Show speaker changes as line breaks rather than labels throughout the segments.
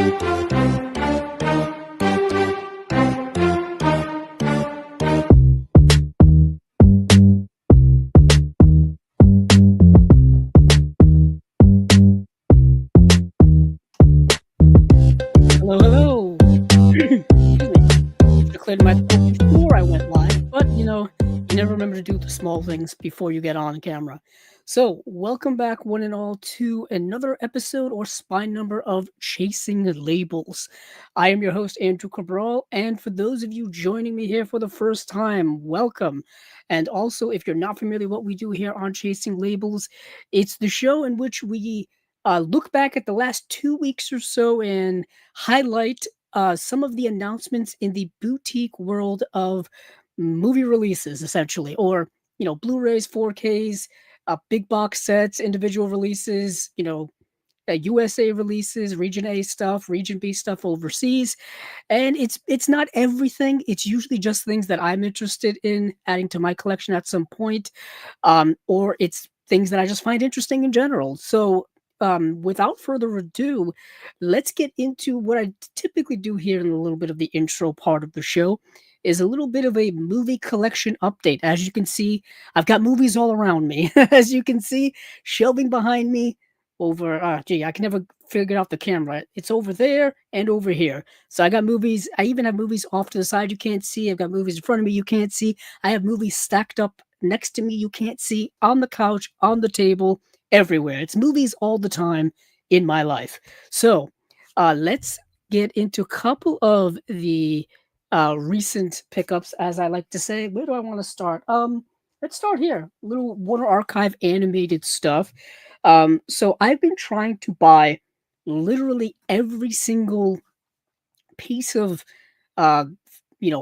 Hello, hello. Should have cleared my throat before I went live, but you never remember to do the small things before you get on camera. So, welcome back, one and all, to another episode or spine number of Chasing Labels. I am your host, Andrew Cabral, and for those of you joining me here for the first time, welcome. And also, if you're not familiar with what we do here on Chasing Labels, it's the show in which we look back at the last 2 weeks or so and highlight some of the announcements in the boutique world of movie releases, essentially, or Blu-rays, 4Ks, big box sets, individual releases, USA releases, Region A stuff, Region B stuff overseas, and it's not everything. It's usually just things that I'm interested in adding to my collection at some point, or it's things that I just find interesting in general. So without further ado, let's get into what I typically do here in a little bit of the intro part of the show is a little bit of a movie collection update. As you can see, I've got movies all around me. As you can see, shelving behind me over, I can never figure out the camera. It's over there and over here. So I got movies. I even have movies off to the side you can't see. I've got movies in front of me you can't see. I have movies stacked up next to me you can't see, on the couch, on the table, everywhere. It's movies all the time in my life. So let's get into a couple of the recent pickups, as I like to say. Where do I want to start? Let's start here. Little Warner Archive animated stuff. So I've been trying to buy literally every single piece of uh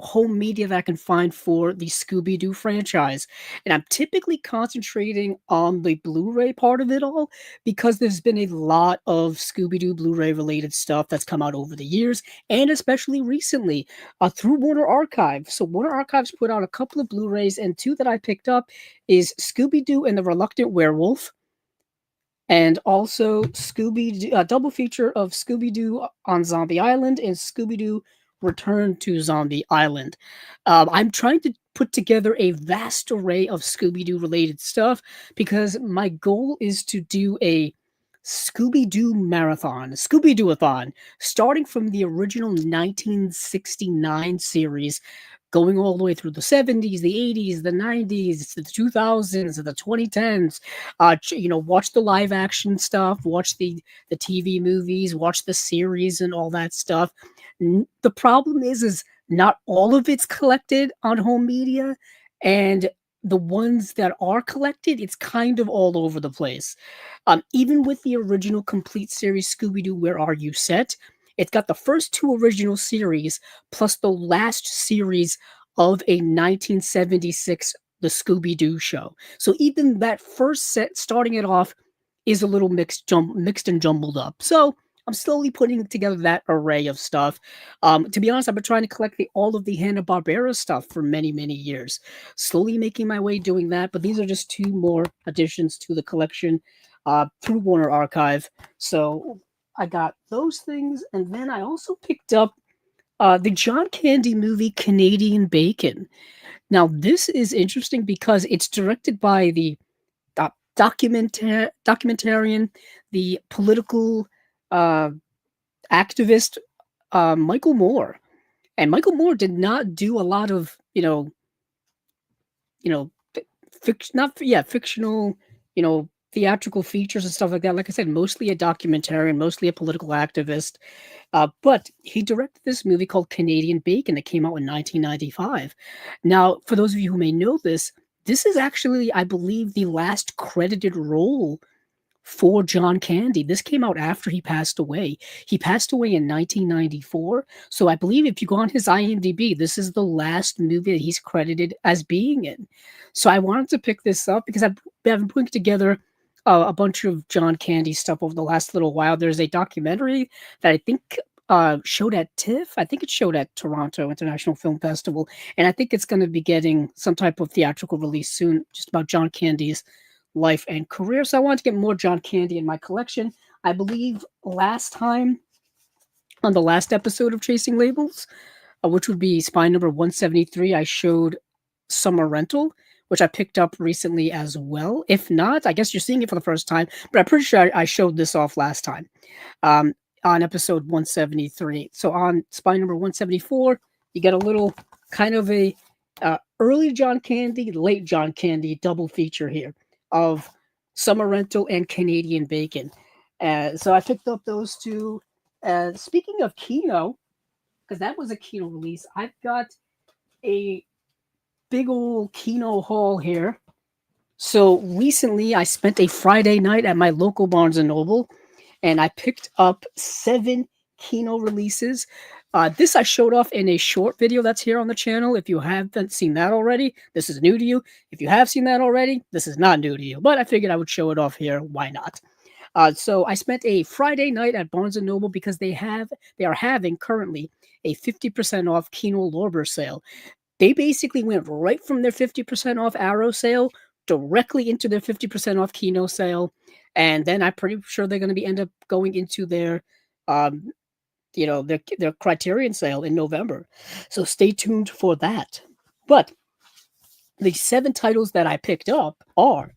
home media that I can find for the Scooby-Doo franchise. And I'm typically concentrating on the Blu-ray part of it all because there's been a lot of Scooby-Doo Blu-ray related stuff that's come out over the years and especially recently through Warner Archive. So Warner Archive's put out a couple of Blu-rays, and two that I picked up is Scooby-Doo and the Reluctant Werewolf, and also Scooby double feature of Scooby-Doo on Zombie Island and Scooby-Doo Return to Zombie Island. I'm trying to put together a vast array of Scooby-Doo related stuff because my goal is to do a Scooby-Doo marathon, Scooby-Doo-a-thon, starting from the original 1969 series, going all the way through the 70s, the 80s, the 90s, the 2000s, the 2010s. Watch the live action stuff, watch the TV movies, watch the series and all that stuff. The problem is not all of it's collected on home media, and the ones that are collected, it's kind of all over the place. Even with the original complete series, Scooby-Doo, Where Are You Set? It's got the first two original series plus the last series of a 1976 The Scooby-Doo Show. So even that first set, starting it off, is a little mixed and jumbled up. So I'm slowly putting together that array of stuff. To be honest, I've been trying to collect all of the Hanna-Barbera stuff for many, many years. Slowly making my way doing that, but these are just two more additions to the collection through Warner Archive. So I got those things, and then I also picked up the John Candy movie Canadian Bacon. Now, this is interesting because it's directed by the documentarian, the political activist Michael Moore. And Michael Moore did not do a lot of, fictional, theatrical features and stuff like that. Like I said, mostly a documentarian, mostly a political activist. But he directed this movie called Canadian Bacon that came out in 1995. Now, for those of you who may know this is actually, I believe, the last credited role for John Candy. This came out after he passed away. He passed away in 1994. So I believe if you go on his IMDb, this is the last movie that he's credited as being in. So I wanted to pick this up because I've been putting together a bunch of John Candy stuff over the last little while. There's a documentary that I think showed at TIFF. I think it showed at Toronto International Film Festival. And I think it's going to be getting some type of theatrical release soon, just about John Candy's life and career. So I wanted to get more John Candy in my collection. I believe last time on the last episode of Chasing Labels, which would be spine number 173. I showed Summer Rental, which I picked up recently as well. If not, I guess you're seeing it for the first time, but I'm pretty sure I showed this off last time, um, on episode 173. So on spine number 174, you get a little kind of a early John Candy, late John Candy double feature here of Summer Rental and Canadian Bacon. So I picked up those two. Speaking of Kino, because that was a Kino release, I've got a big old Kino haul here. So recently, I spent a Friday night at my local Barnes and Noble, and I picked up 7 Kino releases. This I showed off in a short video that's here on the channel. If you haven't seen that already, this is new to you. If you have seen that already, this is not new to you. But I figured I would show it off here. Why not? So I spent a Friday night at Barnes and Noble because they are having currently a 50% off Kino Lorber sale. They basically went right from their 50% off Arrow sale directly into their 50% off Kino sale, and then I'm pretty sure they're going to be end up going into their their Criterion sale in November. So stay tuned for that. But the 7 titles that I picked up are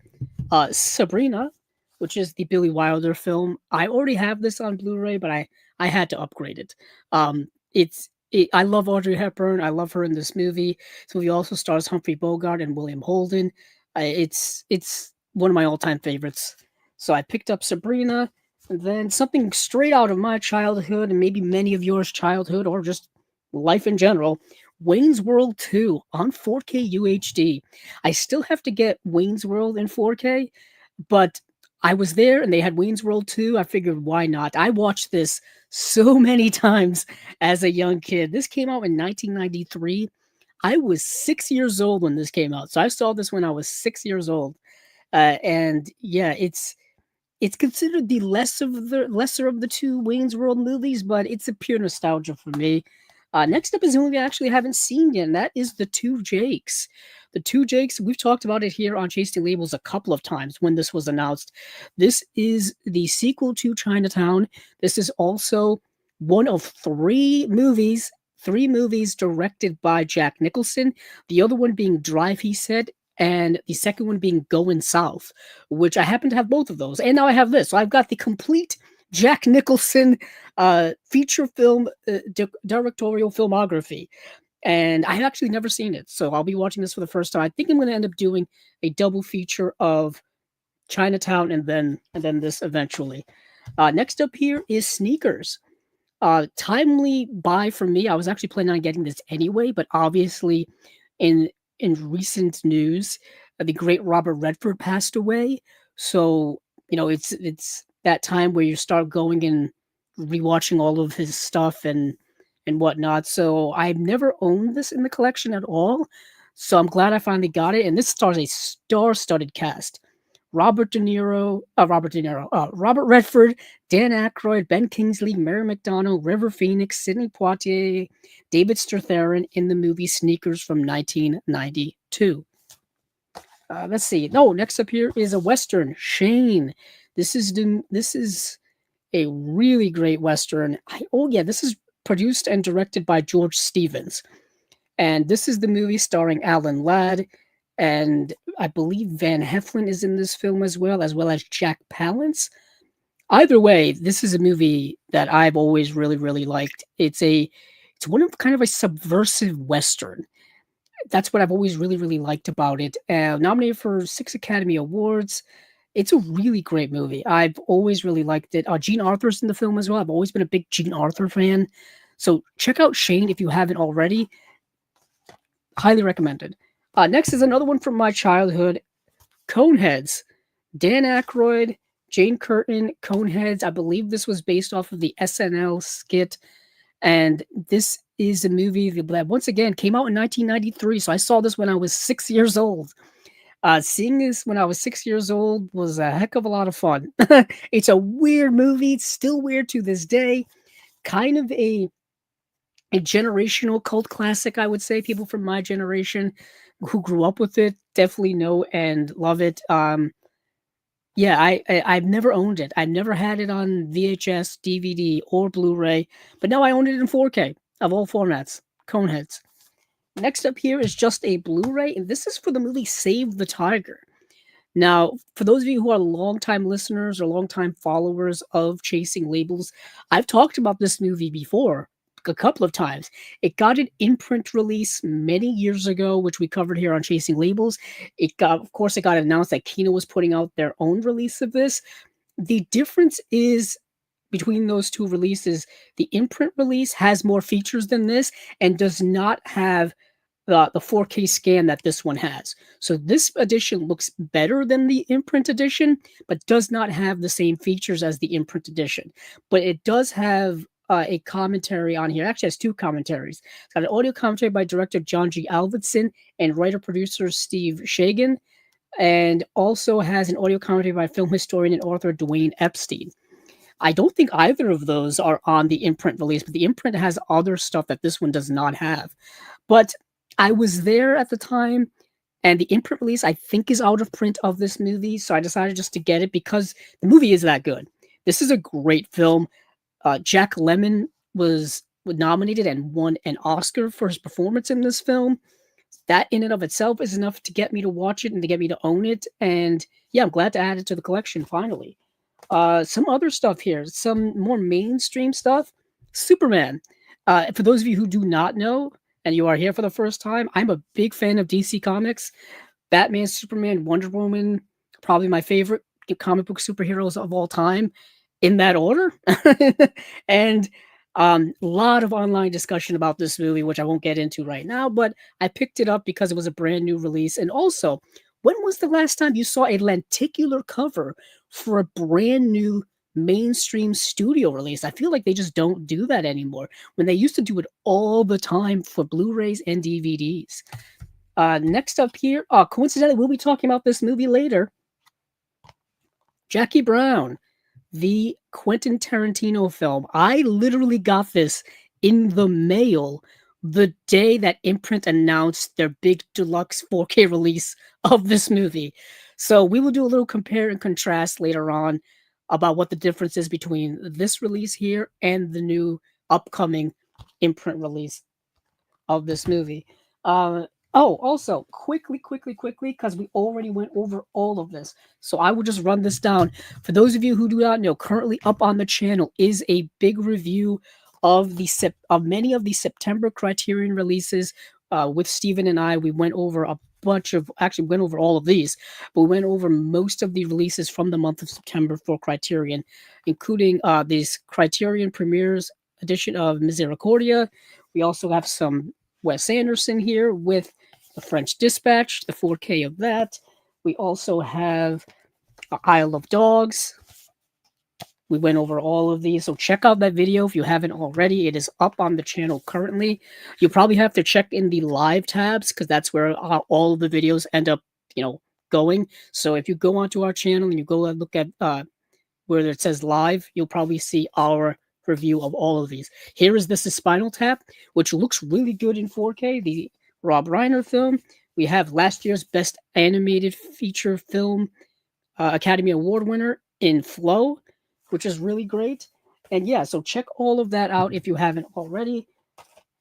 Sabrina, which is the Billy Wilder film. I already have this on Blu-ray, but I had to upgrade it. I love Audrey Hepburn. I love her in this movie. This movie also stars Humphrey Bogart and William Holden. It's one of my all-time favorites. So I picked up Sabrina, and then something straight out of my childhood and maybe many of yours childhood or just life in general, Wayne's World 2 on 4K UHD. I still have to get Wayne's World in 4K, but I was there and they had Wayne's World 2. I figured, why not? I watched this so many times as a young kid. This came out in 1993. I was 6 years old when this came out. So I saw this when I was 6 years old. And yeah, it's considered the lesser of the 2 Wayne's World movies, but it's a pure nostalgia for me. Next up is a movie I actually haven't seen yet, and that is The Two Jakes. The Two Jakes, we've talked about it here on Chasing Labels a couple of times when this was announced. This is the sequel to Chinatown. This is also one of 3 movies directed by Jack Nicholson, the other one being Drive, he said, and the second one being Going South, which I happen to have both of those. And now I have this. So I've got the complete Jack Nicholson feature film directorial filmography. And I've actually never seen it. So I'll be watching this for the first time. I think I'm going to end up doing a double feature of Chinatown and then this eventually. Next up here is Sneakers. Timely buy for me. I was actually planning on getting this anyway, but obviously in recent news, the great Robert Redford passed away. So, it's that time where you start going and rewatching all of his stuff and whatnot. So I've never owned this in the collection at all. So I'm glad I finally got it. And this stars a star-studded cast. Robert Redford, Dan Aykroyd, Ben Kingsley, Mary McDonnell, River Phoenix, Sidney Poitier, David Strathairn in the movie Sneakers from 1992. Let's see. No, next up here is a Western, Shane. This is a really great Western. This is produced and directed by George Stevens. And this is the movie starring Alan Ladd, and I believe Van Heflin is in this film as well as Jack Palance. Either way, this is a movie that I've always really, really liked. It's one of kind of a subversive Western. That's what I've always really, really liked about it. Nominated for 6 Academy Awards. It's a really great movie. I've always really liked it. Jean Arthur's in the film as well. I've always been a big Jean Arthur fan. So check out Shane if you haven't already. Highly recommended. Next is another one from my childhood, Coneheads. Dan Aykroyd, Jane Curtin, Coneheads. I believe this was based off of the SNL skit. And this is a movie that, once again, came out in 1993. So I saw this when I was 6 years old. Seeing this when I was 6 years old was a heck of a lot of fun. It's a weird movie. It's still weird to this day. Kind of a generational cult classic, I would say. People from my generation who grew up with it definitely know and love it. Yeah, I've never owned it. I've never had it on VHS, DVD, or Blu-ray, but now I own it in 4K of all formats. Coneheads. Next up here is just a Blu-ray, and this is for the movie Save the Tiger. Now, for those of you who are longtime listeners or longtime followers of Chasing Labels, I've talked about this movie before a couple of times. It got an imprint release many years ago, which we covered here on Chasing Labels. Of course, it got announced that Kino was putting out their own release of this. The difference is between those two releases, the imprint release has more features than this and does not have the 4K scan that this one has. So this edition looks better than the imprint edition, but does not have the same features as the imprint edition. But it does have a commentary on here. Actually, it has two commentaries. It's got an audio commentary by director John G. Alvidson and writer-producer Steve Shagan, and also has an audio commentary by film historian and author Dwayne Epstein. I don't think either of those are on the imprint release, but the imprint has other stuff that this one does not have. But I was there at the time, and the imprint release, I think, is out of print of this movie, so I decided just to get it because the movie is that good. This is a great film. Jack Lemmon was nominated and won an Oscar for his performance in this film. That in and of itself is enough to get me to watch it and to get me to own it. And yeah, I'm glad to add it to the collection finally. Some other stuff here, some more mainstream stuff. Superman. For those of you who do not know, and you are here for the first time, I'm a big fan of DC Comics. Batman, Superman, Wonder Woman, probably my favorite comic book superheroes of all time, in that order. And a lot of online discussion about this movie, which I won't get into right now, but I picked it up because it was a brand new release. And also, when was the last time you saw a lenticular cover for a brand new mainstream studio release? I feel like they just don't do that anymore, when they used to do it all the time for Blu-rays and DVDs. Next up here, coincidentally, we'll be talking about this movie later. Jackie Brown, the Quentin Tarantino film. I literally got this in the mail the day that Imprint announced their big deluxe 4K release of this movie. So we will do a little compare and contrast later on about what the difference is between this release here and the new upcoming Imprint release of this movie. Also, quickly, because we already went over all of this. So I will just run this down. For those of you who do not know, currently up on the channel is a big review of many of the September Criterion releases. With Steven and I, we went over went over all of these, but we went over most of the releases from the month of September for Criterion, including these Criterion Premieres edition of Misericordia. We also have some Wes Anderson here with the French Dispatch, the 4K of that. We also have Isle of Dogs. We went over all of these, so check out that video if you haven't already. It is up on the channel currently. You probably have to check in the live tabs because that's where all of the videos end up, going. So if you go onto our channel and you go and look at where it says live, you'll probably see our review of all of these. Here is This is Spinal Tap, which looks really good in 4K, the Rob Reiner film. We have last year's Best Animated Feature Film Academy Award winner in Flow, which is really great. And yeah, so check all of that out if you haven't already.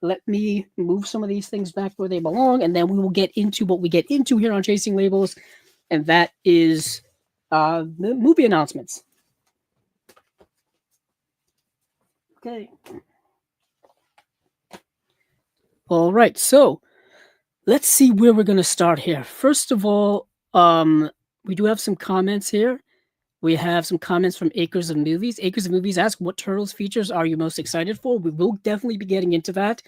Let me move some of these things back where they belong, and then we will get into what we get into here on Chasing Labels, and that is the movie announcements. Okay. All right, so let's see where we're going to start here. First of all, we do have some comments here. We have some comments from Acres of Movies. Acres of Movies asks, what Turtles features are you most excited for? We will definitely be getting into that.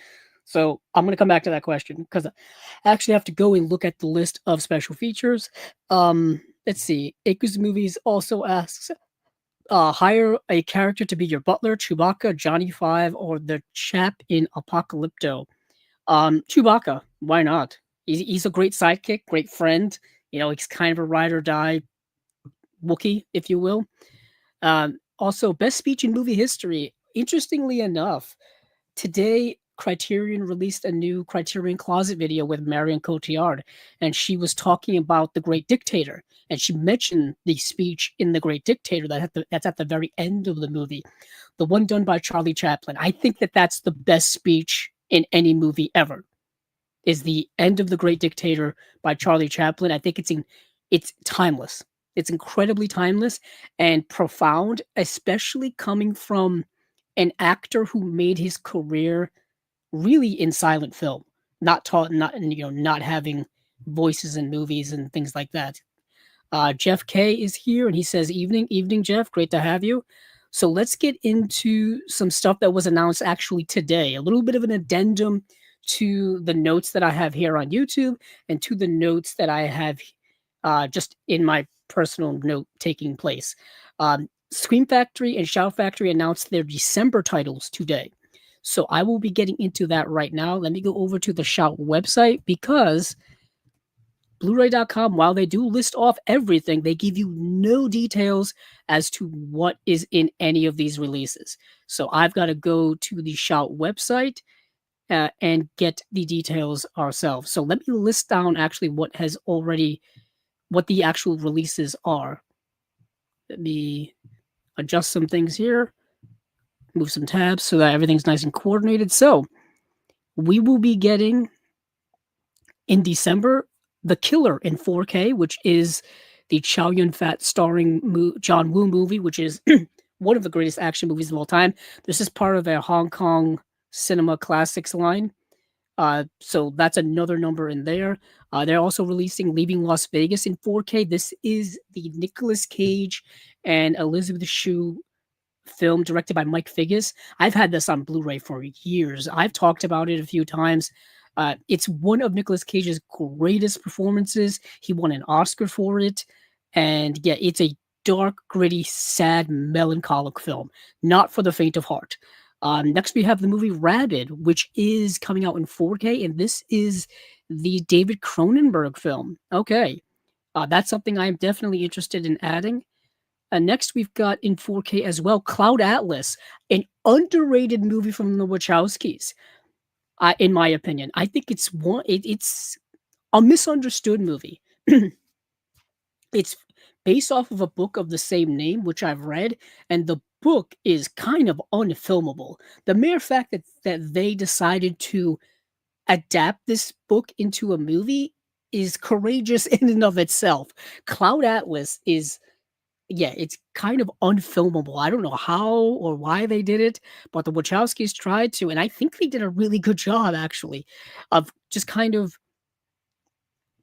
So I'm going to come back to that question because I actually have to go and look at the list of special features. Let's see. Acres of Movies also asks, hire a character to be your butler, Chewbacca, Johnny Five, or the chap in Apocalypto. Chewbacca, why not? He's a great sidekick, great friend. He's kind of a ride or die Wookiee, if you will. Also, best speech in movie history. Interestingly enough, today Criterion released a new Criterion Closet video with Marion Cotillard, and she was talking about The Great Dictator. and she mentioned the speech in The Great Dictator that's at the very end of the movie, the one done by Charlie Chaplin. I think that that's the best speech in any movie ever. Is the end of The Great Dictator by Charlie Chaplin. I think it's timeless. It's incredibly timeless and profound, especially coming from an actor who made his career really in silent film, not taught, not not having voices in movies and things like that. Jeff K is here and he says, "Evening, evening, Jeff. Great to have you." So let's get into some stuff that was announced actually today. A little bit of an addendum to the notes that I have here on YouTube and to the notes that I have just in my personal note taking place. Scream Factory and Shout Factory announced their December titles today. So I will be getting into that right now. Let me go over to the Shout website because Blu-ray.com, while they do list off everything, they give you no details as to what is in any of these releases. So I've got to go to the Shout website and get the details ourselves. So let me list down actually what the actual releases are. Let me adjust some things here, move some tabs so that everything's nice and coordinated. So we will be getting in December The Killer in 4K, which is the Chow Yun-fat starring John Woo movie, which is one of the greatest action movies of all time. This is part of a Hong Kong Cinema Classics line. So that's another number in there. They're also releasing Leaving Las Vegas in 4K. This is the Nicolas Cage and Elizabeth Shue film directed by Mike Figgis. I've had this on Blu-ray for years. I've talked about it a few times. It's one of Nicolas Cage's greatest performances. He won an Oscar for it. And yeah, it's a dark, gritty, sad, melancholic film. Not for the faint of heart. Next, we have the movie Rabid, which is coming out in 4K. And this is the David Cronenberg film. Okay. That's something I'm definitely interested in adding. Next, we've got in 4K as well, Cloud Atlas, an underrated movie from the Wachowskis. In my opinion, I think it's a misunderstood movie. It's based off of a book of the same name, which I've read, and the book is kind of unfilmable. The mere fact that they decided to adapt this book into a movie is courageous in and of itself. Cloud Atlas is, yeah, it's kind of unfilmable. I don't know how or why they did it, but the Wachowskis tried to, and I think they did a really good job actually of just kind of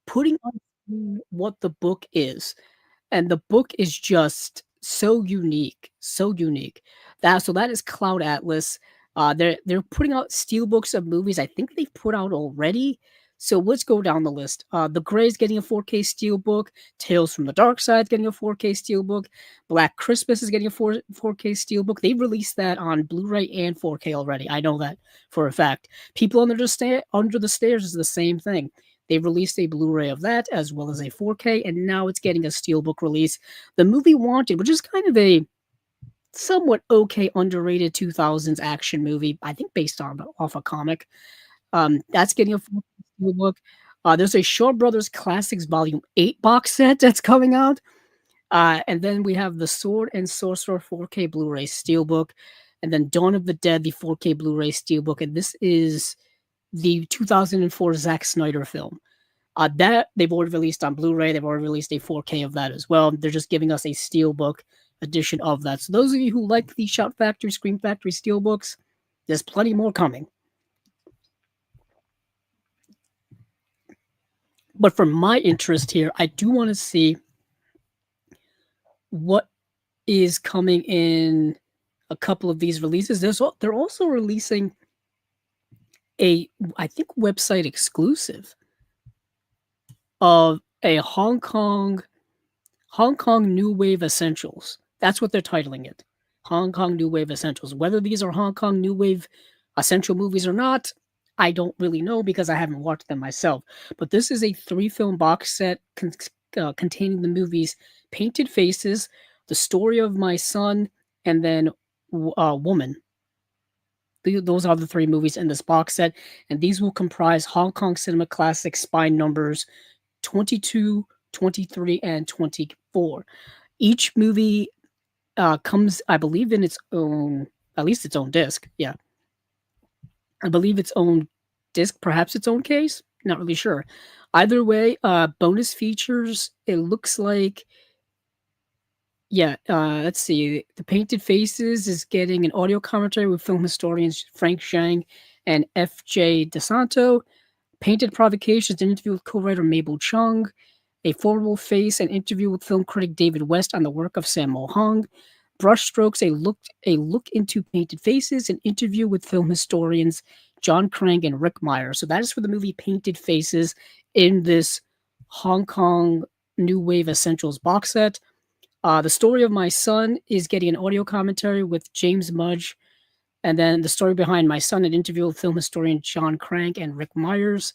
putting on screen what the book is. And the book is just so unique, so unique. That is Cloud Atlas. They're putting out steel books of movies I think they've put out already. So let's go down the list. The Grey's getting a 4K steelbook. Tales from the Dark Side's getting a 4K steelbook. Black Christmas is getting a 4K steelbook. They've released that on Blu-ray and 4K already. I know that for a fact. People Under the Stairs is the same thing. They released a Blu-ray of that as well as a 4K, and now it's getting a steelbook release. The movie Wanted, which is kind of a somewhat okay underrated 2000s action movie, I think based off a comic. That's getting a 4K steelbook. There's a Shaw Brothers Classics Volume 8 box set that's coming out. And then we have the Sword and Sorcerer 4K Blu-ray steelbook, and then Dawn of the Dead, the 4K Blu-ray steelbook, and this is the 2004 Zack Snyder film. That they've already released on Blu-ray. They've already released a 4K of that as well. They're just giving us a steelbook edition of that. So those of you who like the Shout Factory, Scream Factory steelbooks, there's plenty more coming. But for my interest here, I do want to see what is coming in a couple of these releases. They're also releasing I think website exclusive of a Hong Kong New Wave Essentials. That's what they're titling it. Hong Kong New Wave Essentials. Whether these are Hong Kong New Wave essential movies or not, I don't really know because I haven't watched them myself. But this is a 3-film box set containing the movies Painted Faces, The Story of My Son, and then Woman. Those are the 3 movies in this box set, and these will comprise Hong Kong Cinema Classics spine numbers 22 23, and 24. Each movie comes, I believe, in its own, at least its own disc. Yeah, I believe its own disc, perhaps its own case. Not really sure. Either way, bonus features. It looks like, yeah. Let's see. The Painted Faces is getting an audio commentary with film historians Frank Zhang and F.J. DeSanto. Painted Provocations, an interview with co-writer Mabel Chung. A Formidable Face, an interview with film critic David West on the work of Sammo Hung. Brushstrokes, a look into Painted Faces, an interview with film historians John Krang and Rick Meyer. So that is for the movie Painted Faces in this Hong Kong New Wave Essentials box set. The Story of My Son is getting an audio commentary with James Mudge. And then The Story Behind My Son, an interview with film historian John Crank and Rick Myers.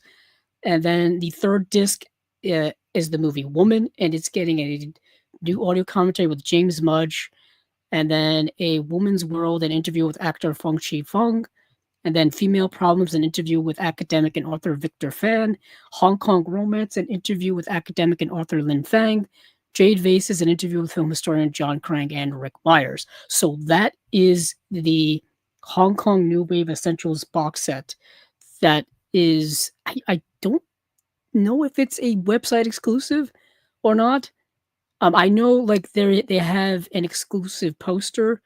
And then the third disc is the movie Woman, and it's getting a new audio commentary with James Mudge. And then A Woman's World, an interview with actor Feng Chi Feng. And then Female Problems, an interview with academic and author Victor Fan. Hong Kong Romance, an interview with academic and author Lin Fang. Jade Vases, an interview with film historian John Krang and Rick Myers. So that is the Hong Kong New Wave Essentials box set. That is, I don't know if it's a website exclusive or not. I know like they have an exclusive poster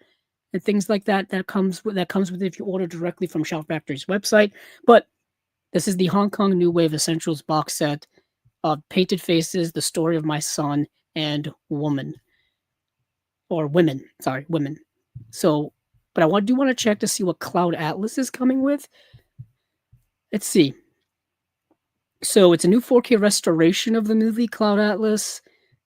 and things like that that comes with it if you order directly from Shout Factory's website. But this is the Hong Kong New Wave Essentials box set of Painted Faces, The Story of My Son, and Woman. Or Women. Sorry, Women. So, but I do want to check to see what Cloud Atlas is coming with. Let's see. So it's a new 4K restoration of the movie Cloud Atlas.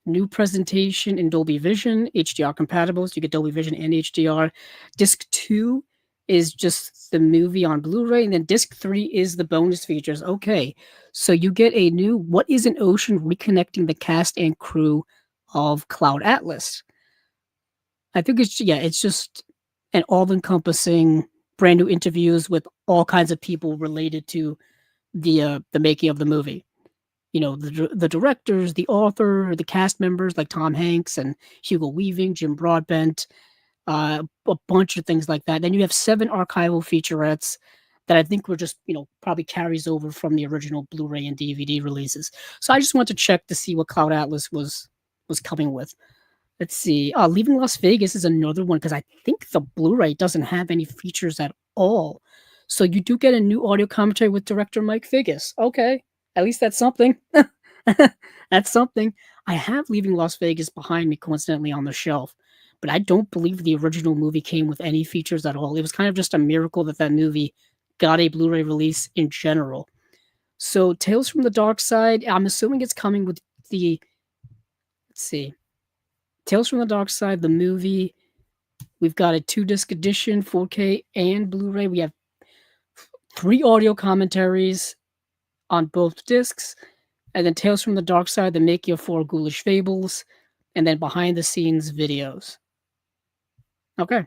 New presentation in Dolby Vision, HDR compatible, so you get Dolby Vision and HDR. Disc 2 is just the movie on Blu-ray, and then Disc 3 is the bonus features. Okay, so you get a new What is an Ocean reconnecting the cast and crew of Cloud Atlas. I think it's just an all-encompassing brand new interviews with all kinds of people related to the making of the movie. You know, the directors, the author, the cast members like Tom Hanks and Hugo Weaving, Jim Broadbent, a bunch of things like that. Then you have 7 archival featurettes that I think were just, probably carries over from the original Blu-ray and DVD releases. So I just want to check to see what Cloud Atlas was coming with. Let's see. Leaving Las Vegas is another one because I think the Blu-ray doesn't have any features at all. So you do get a new audio commentary with director Mike Figgis. Okay. At least that's something. That's something. I have Leaving Las Vegas behind me coincidentally on the shelf, but I don't believe the original movie came with any features at all. It was kind of just a miracle that movie got a Blu-ray release in general. So Tales from the Dark Side, I'm assuming it's coming with let's see. Tales from the Dark Side, the movie. We've got a 2-disc edition, 4K and Blu-ray. We have 3 audio commentaries on both discs, and then Tales from the Dark Side, the making of 4 Ghoulish Fables, and then behind the scenes videos. Okay.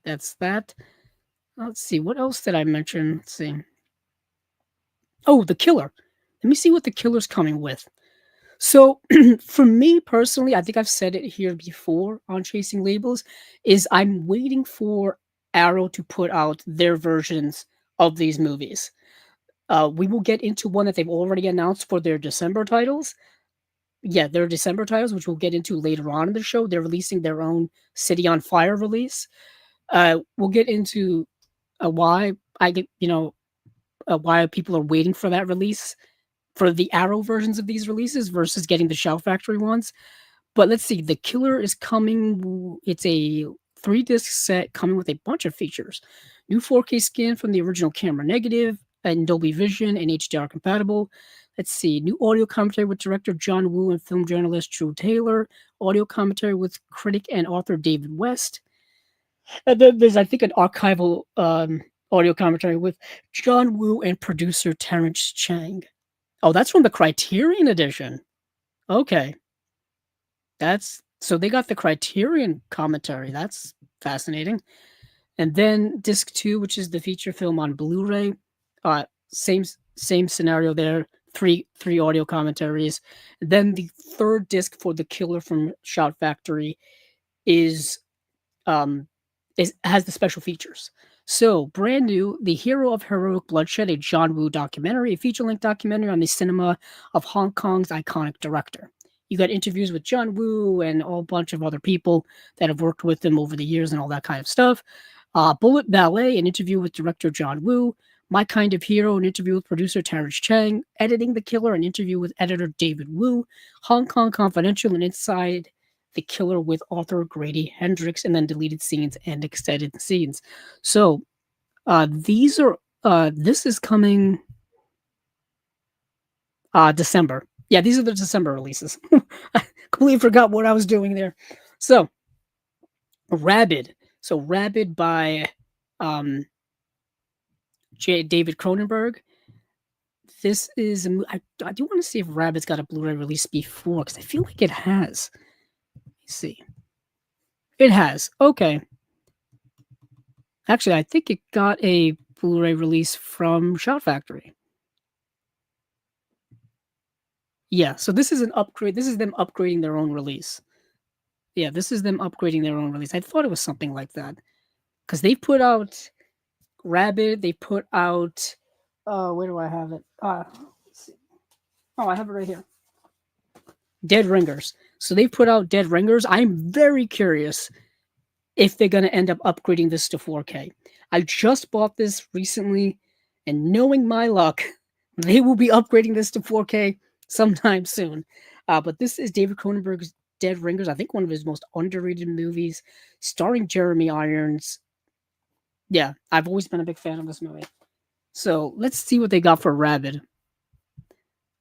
That's that. Let's see, what else did I mention? Let's see. Oh, The Killer. Let me see what The Killer's coming with. So, for me personally, I think I've said it here before on Chasing Labels, is I'm waiting for Arrow to put out their versions of these movies. We will get into one that they've already announced for their December titles. Yeah, their December titles, which we'll get into later on in the show. They're releasing their own City on Fire release. We'll get into why why people are waiting for that release, for the Arrow versions of these releases versus getting the Shout Factory ones. But let's see, The Killer is coming. It's a 3-disc set coming with a bunch of features. New 4K scan from the original camera negative, and Dolby Vision and HDR compatible. Let's see, new audio commentary with director John Woo and film journalist Drew Taylor. Audio commentary with critic and author David West. And then there's, I think, an archival audio commentary with John Woo and producer Terrence Chang. Oh, that's from the Criterion edition. Okay. So they got the Criterion commentary. That's fascinating. And then disc 2, which is the feature film on Blu-ray. Same scenario there. three audio commentaries. Then the third disc for The Killer from Shout Factory is um has the special features. So brand new, The Hero of Heroic Bloodshed, a John Woo documentary, a feature-length documentary on the cinema of Hong Kong's iconic director. You got interviews with John Woo and a whole bunch of other people that have worked with him over the years and all that kind of stuff. Bullet Ballet, an interview with director John Woo. My Kind of Hero, an interview with producer Terrence Chang. Editing the Killer, an interview with editor David Wu. Hong Kong Confidential, and Inside the Killer with author Grady Hendrix, and then deleted scenes and extended scenes. So these are this is coming December. Yeah, these are the December releases. I completely forgot what I was doing there. So Rabid. So Rabid by um David Cronenberg. This is I do want to see if Rabid's got a Blu-ray release before, because I feel like it has. Let me see. It has. Okay. Actually, I think it got a Blu-ray release from Shout Factory. Yeah, so this is an upgrade. This is them upgrading their own release. Yeah, this is them upgrading their own release. I thought it was something like that. Because they put out Rabid, they put out where do I have it? Let's see. Oh, I have it right here. Dead Ringers. So they put out Dead Ringers. I'm very curious if they're going to end up upgrading this to 4K. I just bought this recently, and knowing my luck, they will be upgrading this to 4K sometime soon. But this is David Cronenberg's Dead Ringers, I think one of his most underrated movies, starring Jeremy Irons. Yeah, I've always been a big fan of this movie. So let's see what they got for Rabid.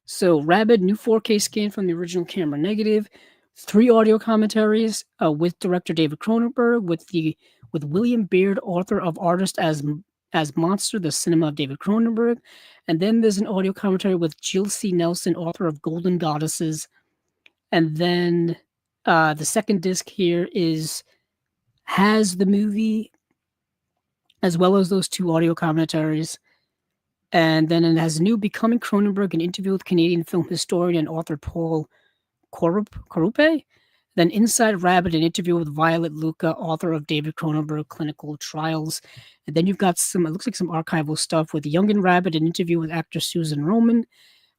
So Rabid, new 4K scan from the original camera negative, 3 audio commentaries with director David Cronenberg, with William Beard, author of Artist as Monster, the Cinema of David Cronenberg, and then there's an audio commentary with Jill C. Nelson, author of Golden Goddesses, and then the second disc here has the movie as well as those 2 audio commentaries. And then it has new Becoming Cronenberg, an interview with Canadian film historian and author Paul Corupe. Then Inside Rabbit, an interview with Violet Luca, author of David Cronenberg Clinical Trials. And then you've got it looks like some archival stuff with Young and Rabbit, an interview with actor Susan Roman,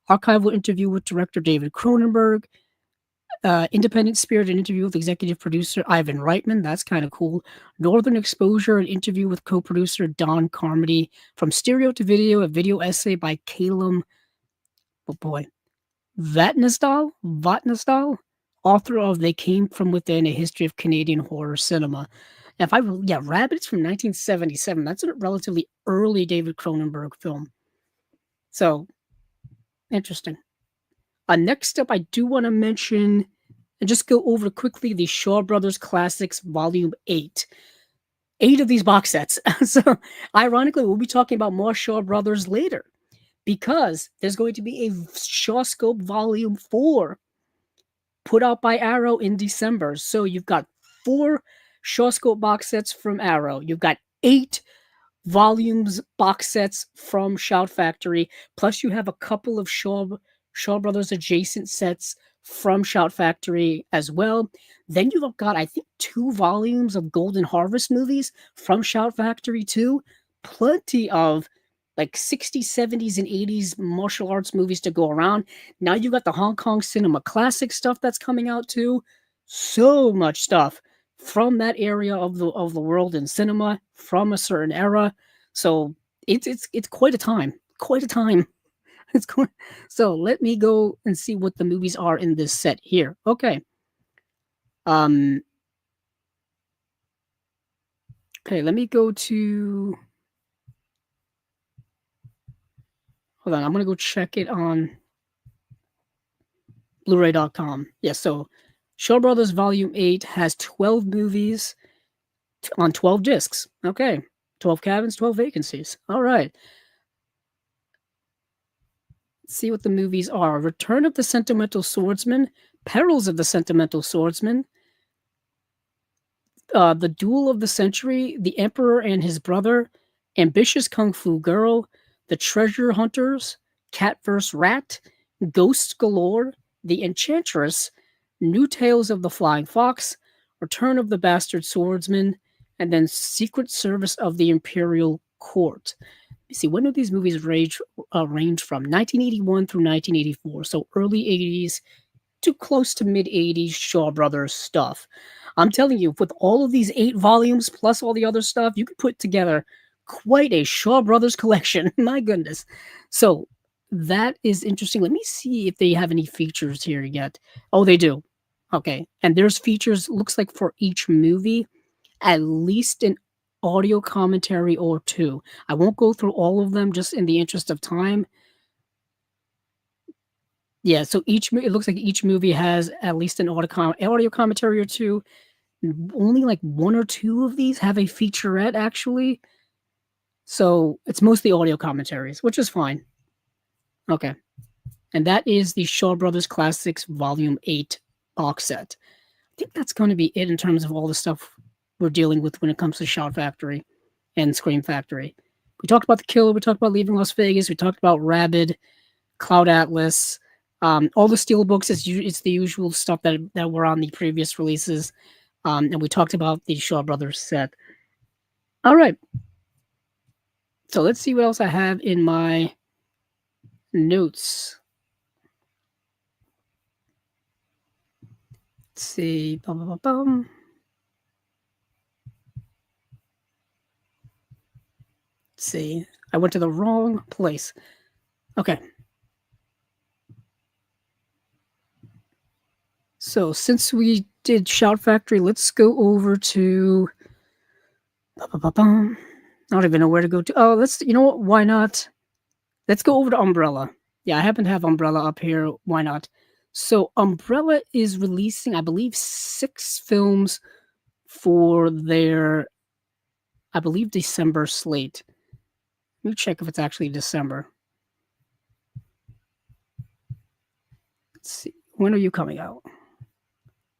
archival interview with director David Cronenberg, Independent Spirit, an interview with executive producer Ivan Reitman. That's kind of cool. Northern Exposure, an interview with co-producer Don Carmody. From Stereo to Video, a video essay by Calum, oh boy, Vatnsdal, author of They Came From Within, a history of Canadian horror cinema. And Rabbit's from 1977. That's a relatively early David Cronenberg film. So, interesting. Next up, I do want to mention and just go over quickly the Shaw Brothers Classics Volume 8. 8 of these box sets. So, ironically, we'll be talking about more Shaw Brothers later, because there's going to be a Shawscope Volume 4 put out by Arrow in December. So you've got 4 Shawscope box sets from Arrow. You've got 8 volumes box sets from Shout Factory. Plus you have a couple of Shaw Brothers adjacent sets from Shout Factory as well. Then you've got, I think, 2 volumes of Golden Harvest movies from Shout Factory too. Plenty of like 60s, 70s, and 80s martial arts movies to go around. Now you got the Hong Kong cinema classic stuff that's coming out too. So much stuff from that area of the world in cinema from a certain era. So it's quite a time. Quite a time. So let me go and see what the movies are in this set here. Okay. Okay, let me go to. Hold on, I'm going to go check it on Blu-ray.com. Yeah, so Shaw Brothers Volume 8 has 12 movies on 12 discs. Okay, 12 cabins, 12 vacancies. All right. Let's see what the movies are. Return of the Sentimental Swordsman, Perils of the Sentimental Swordsman, The Duel of the Century, The Emperor and His Brother, Ambitious Kung Fu Girl, The Treasure Hunters, Cat vs. Rat, Ghosts Galore, The Enchantress, New Tales of the Flying Fox, Return of the Bastard Swordsman, and then Secret Service of the Imperial Court. You see, when do these movies range from? 1981 through 1984, so early 80s to close to mid 80s Shaw Brothers stuff. I'm telling you, with all of these 8 volumes plus all the other stuff, you could put together quite a Shaw Brothers collection. My goodness. So that is interesting. Let me see if they have any features here yet. Oh, they do. Okay. And there's features, looks like for each movie, at least an audio commentary or 2. I won't go through all of them just in the interest of time. Yeah, so it looks like each movie has at least an audio commentary or 2. Only like 1 or 2 of these have a featurette, actually. So it's mostly audio commentaries, which is fine. Okay. And that is the Shaw Brothers Classics Volume 8 box set. I think that's going to be it in terms of all the stuff we're dealing with when it comes to Shout Factory and Scream Factory. We talked about The Killer, we talked about Leaving Las Vegas, we talked about Rabid, Cloud Atlas, all the steel books. It's the usual stuff that were on the previous releases, and we talked about the Shaw Brothers set. All right, so let's see what else I have in my notes. Let's see. Let's see. I went to the wrong place. Okay. So since we did Shout Factory, let's go over to. I don't even know where to go to. Oh, you know what? Why not? Let's go over to Umbrella. Yeah, I happen to have Umbrella up here. Why not? So Umbrella is releasing, I believe, 6 films for their, I believe, December slate. Let me check if it's actually December. Let's see. When are you coming out?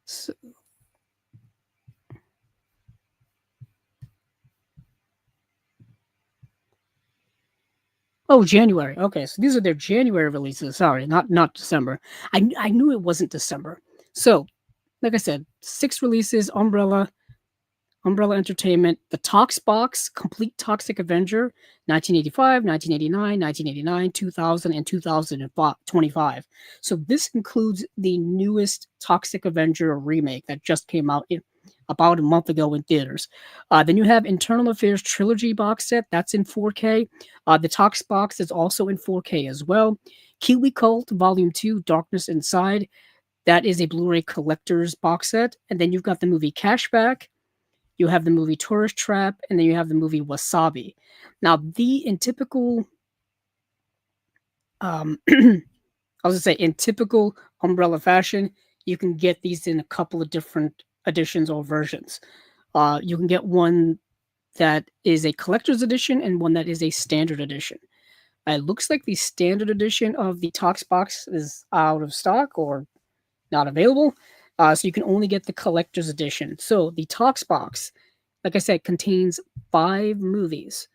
So, oh, January. Okay, so these are their January releases. Sorry, not December. I knew it wasn't December. So, like I said, 6 releases, Umbrella Entertainment, the Tox Box, Complete Toxic Avenger, 1985, 1989, 1989, 2000, and 2025. So this includes the newest Toxic Avenger remake that just came out about a month ago in theaters. Then you have Internal Affairs Trilogy box set. That's in 4K. The Tox Box is also in 4K as well. Kiwi Cult Volume 2, Darkness Inside. That is a Blu-ray collector's box set. And then you've got the movie Cashback. You have the movie Tourist Trap, and then you have the movie Wasabi. Now, in typical, I was gonna say, in typical Umbrella fashion, you can get these in a couple of different editions or versions. You can get one that is a collector's edition and one that is a standard edition. It looks like the standard edition of the Tox Box is out of stock or not available. So you can only get the collector's edition. So the Tox Box, like I said, contains 5 movies.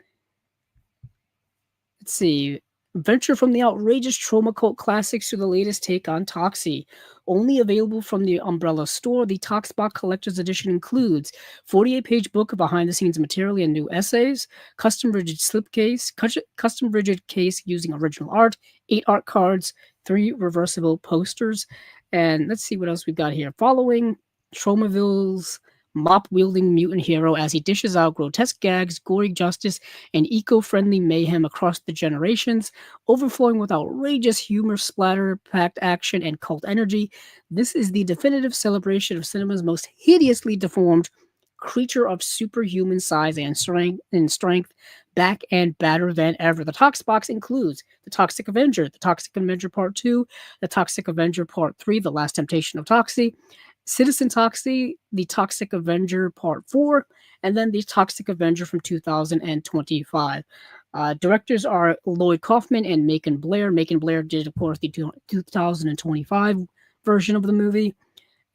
Let's see. Venture from the outrageous trauma cult classics to the latest take on Toxie. Only available from the Umbrella store, the Tox Box Collector's Edition includes 48-page book of behind-the-scenes material and new essays, custom rigid slipcase, custom rigid case using original art, 8 art cards, 3 reversible posters, and let's see what else we've got here. Following Traumaville's mop-wielding mutant hero as he dishes out grotesque gags, gory justice, and eco-friendly mayhem across the generations, overflowing with outrageous humor, splatter-packed action, and cult energy. This is the definitive celebration of cinema's most hideously deformed creature of superhuman size and strength, back and badder than ever. The Tox Box includes The Toxic Avenger, The Toxic Avenger Part 2, The Toxic Avenger Part 3, The Last Temptation of Toxie, Citizen Toxie, The Toxic Avenger Part 4, and then The Toxic Avenger from 2025. Directors are Lloyd Kaufman and Macon Blair. Macon Blair did, of course, the 2025 version of the movie.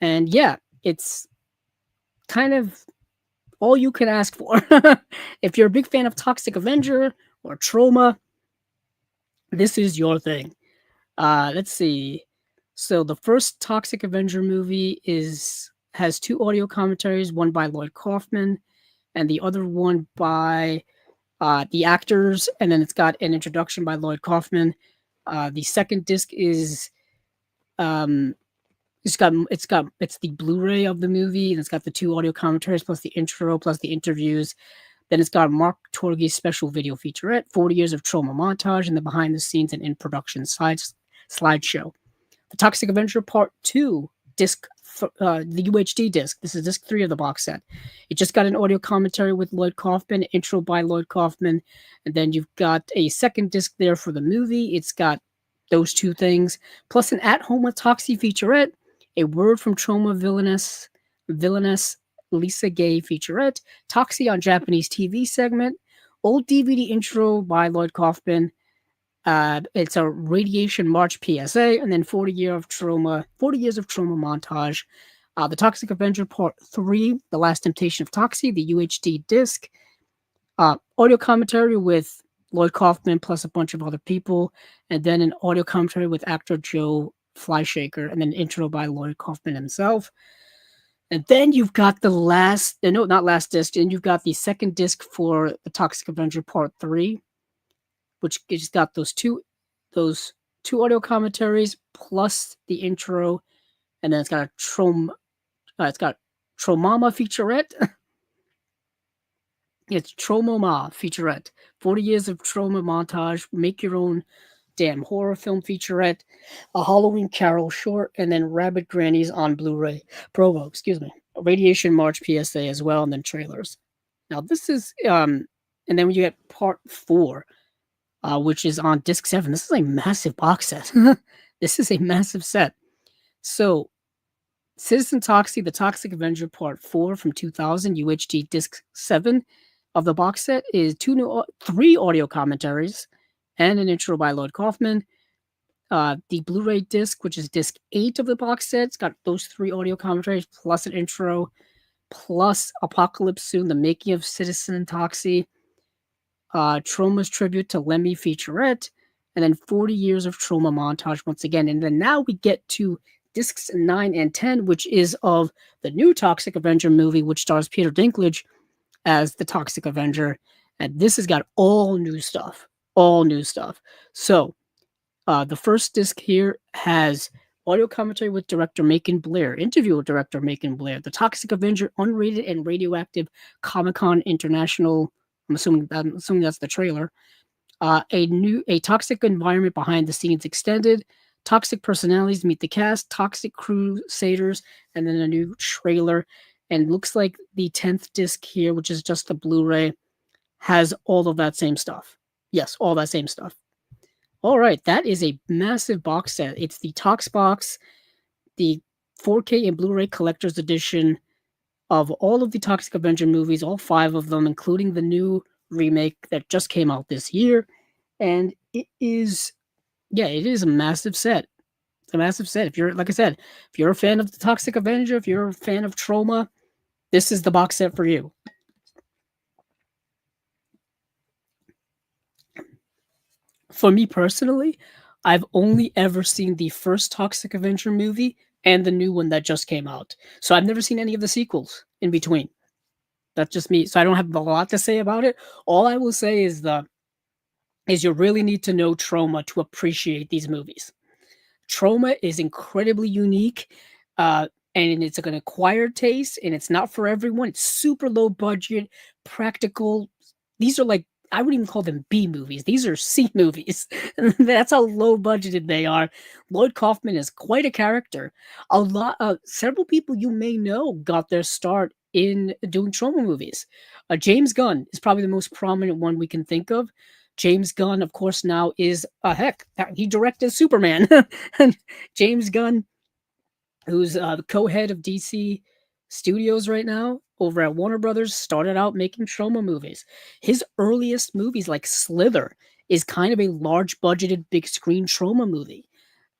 And yeah, it's kind of all you can ask for. If you're a big fan of Toxic Avenger or Trauma, This is your thing. Let's see. So the first Toxic Avenger movie has two audio commentaries, one by Lloyd Kaufman and the other one by the actors, and then it's got an introduction by Lloyd Kaufman. The second disc is um, it's the Blu-ray of the movie, and it's got the two audio commentaries plus the intro plus the interviews. Then it's got Mark Torgey's special video featurette, 40 years of trauma montage, and the behind the scenes and in production slideshow. The Toxic Avenger Part 2 disc, the UHD disc. This is disc 3 of the box set. It just got an audio commentary with Lloyd Kaufman, intro by Lloyd Kaufman, and then you've got a second disc there for the movie. It's got those two things, plus an at-home with Toxie featurette, a word from trauma villainess Lisa Gay featurette, Toxie on Japanese TV segment, old DVD intro by Lloyd Kaufman. It's a Radiation March PSA, and then 40 years of trauma montage. The Toxic Avenger Part 3, The Last Temptation of Toxie, the UHD disc. Audio commentary with Lloyd Kaufman plus a bunch of other people, and then an audio commentary with actor Joe Flyshaker, and then intro by Lloyd Kaufman himself. And then you've got not last disc, and you've got the second disc for the Toxic Avenger Part 3, which just got those two audio commentaries plus the intro, and then it's got Tromama featurette. It's Tromoma featurette. 40 years of trauma montage, make your own damn horror film featurette, a Halloween Carol short, and then Rabbit Grannies on Blu-ray. Provo, excuse me. Radiation March PSA as well, and then trailers. Now this is and then when you get part 4, which is on disc 7. This is a massive box set. This is a massive set. So Citizen Toxie, The Toxic Avenger Part 4 from 2000, UHD disc 7 of the box set is 3 audio commentaries and an intro by Lloyd Kaufman. The Blu-ray disc, which is disc 8 of the box set, it's got those 3 audio commentaries plus an intro, plus Apocalypse Soon, The Making of Citizen Toxie, Trauma's Tribute to Lemmy featurette, and then 40 years of trauma montage once again. And then now we get to discs 9 and 10, which is of the new Toxic Avenger movie, which stars Peter Dinklage as the Toxic Avenger. And this has got all new stuff. So the first disc here has audio commentary with director Macon Blair, interview with director Macon Blair, the Toxic Avenger Unrated and Radioactive Comic-Con International. I'm assuming that's the trailer. A Toxic Environment Behind the Scenes Extended, Toxic Personalities Meet the Cast, Toxic Crusaders, and then a new trailer. And looks like the 10th disc here, which is just the Blu-ray, has all of that same stuff. Yes, all that same stuff. All right, that is a massive box set. It's the Tox Box, the 4K and Blu-ray Collector's Edition of all of the Toxic Avenger movies, all 5 of them, including the new remake that just came out this year. And it is a massive set. It's a massive set. If you're a fan of the Toxic Avenger, if you're a fan of Trauma, this is the box set for you. For me personally, I've only ever seen the first Toxic Avenger movie and the new one that just came out. So I've never seen any of the sequels in between. That's just me. So I don't have a lot to say about it. All I will say is you really need to know Trauma to appreciate these movies. Trauma is incredibly unique, and it's an acquired taste, and it's not for everyone. It's super low budget, practical. These are like, I wouldn't even call them B movies. These are C movies. That's how low budgeted they are. Lloyd Kaufman is quite a character. Several people you may know got their start in doing Trauma movies. James Gunn is probably the most prominent one we can think of. James Gunn, of course, now is he directed Superman. James Gunn, who's the co-head of DC Studios right now over at Warner Brothers, started out making Trauma movies. His earliest movies, like Slither, is kind of a large budgeted big screen Trauma movie.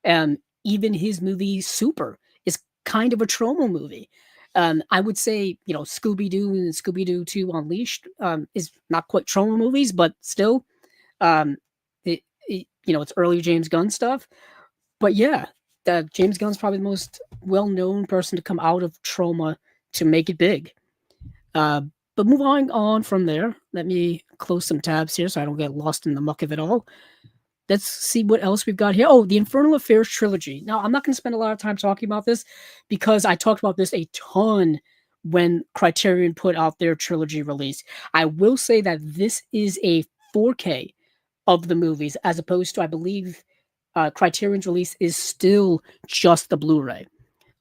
Even his movie Super is kind of a Trauma movie. I would say, Scooby-Doo and Scooby-Doo 2 Unleashed is not quite Trauma movies, but still, it's early James Gunn stuff. But yeah, James Gunn's probably the most well-known person to come out of trauma to make it big. Uh, but moving on from there, let me close some tabs here so I don't get lost in the muck of it all. Let's see what else we've got here. Oh, the Infernal Affairs trilogy. Now, I'm not going to spend a lot of time talking about this because I talked about this a ton when Criterion put out their trilogy release. I will say that this is a 4K of the movies, as opposed to, I believe, Criterion's release is still just the Blu-ray.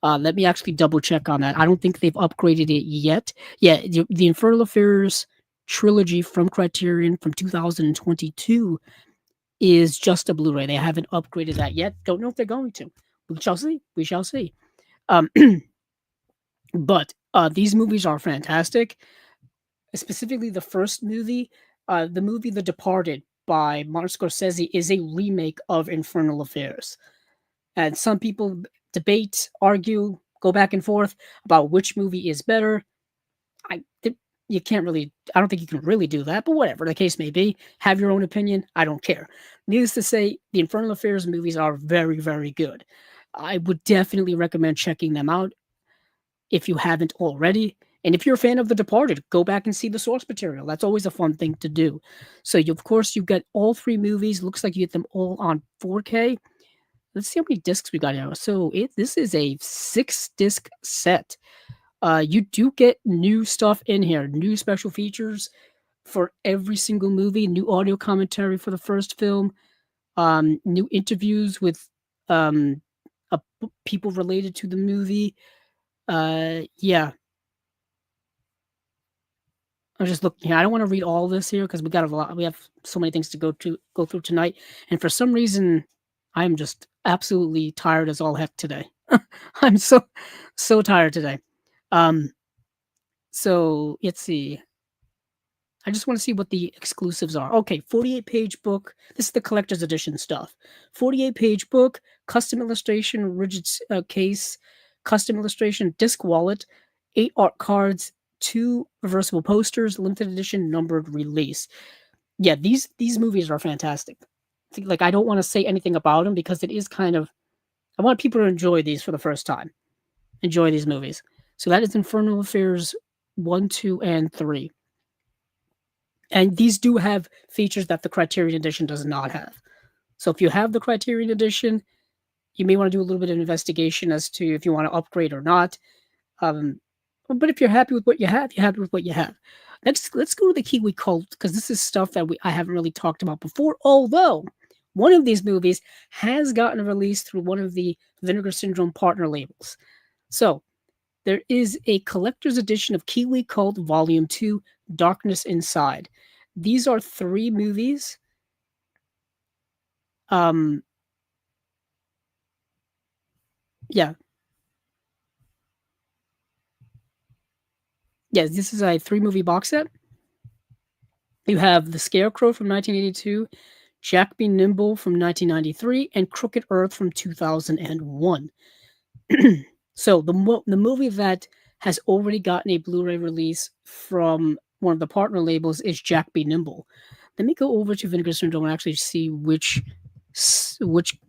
Let me actually double check on that. I don't think they've upgraded it yet. Yeah, the Infernal Affairs trilogy from Criterion from 2022 is just a Blu-ray. They haven't upgraded that yet. Don't know if they're going to. We shall see. We shall see. Um, but these movies are fantastic. Specifically, the first movie, the movie The Departed by Martin Scorsese, is a remake of Infernal Affairs. And some people debate, argue, go back and forth about which movie is better. You can't really, I don't think you can really do that, but whatever the case may be, have your own opinion. I don't care. Needless to say, the Infernal Affairs movies are very, very good. I would definitely recommend checking them out if you haven't already. And if you're a fan of The Departed, go back and see the source material. That's always a fun thing to do. So, of course, you've got all 3 movies. Looks like you get them all on 4K. Let's see how many discs we got here. So, this is a 6-disc set. You do get new stuff in here, new special features for every single movie, new audio commentary for the first film, new interviews with people related to the movie. Yeah. I'm just looking here. I don't want to read all this here because we have so many things to go through tonight. And for some reason, I'm just absolutely tired as all heck today. I'm so tired today. So let's see. I just want to see what the exclusives are. Okay, 48-page book. This is the collector's edition stuff. 48-page book, custom illustration, rigid case, custom illustration, disc wallet, 8 art cards, 2 reversible posters, limited edition, numbered release. Yeah, these movies are fantastic. Like, I don't want to say anything about them because it is kind of, I want people to enjoy these for the first time. Enjoy these movies. So that is Infernal Affairs 1, 2, and 3. And these do have features that the Criterion Edition does not have. So if you have the Criterion Edition, you may want to do a little bit of investigation as to if you want to upgrade or not. But if you're happy with what you have, you're happy with what you have. Let's go to the Kiwi Kult, because this is stuff that I haven't really talked about before, although one of these movies has gotten a release through one of the Vinegar Syndrome partner labels. So there is a collector's edition of Kiwi Kult Volume 2, Darkness Inside. These are 3 movies. Yeah. Yeah, this is a 3-movie box set. You have The Scarecrow from 1982, Jack Be Nimble from 1993, and Crooked Earth from 2001. So the movie that has already gotten a Blu-ray release from one of the partner labels is Jack Be Nimble. Let me go over to Vinegar Syndrome and actually see which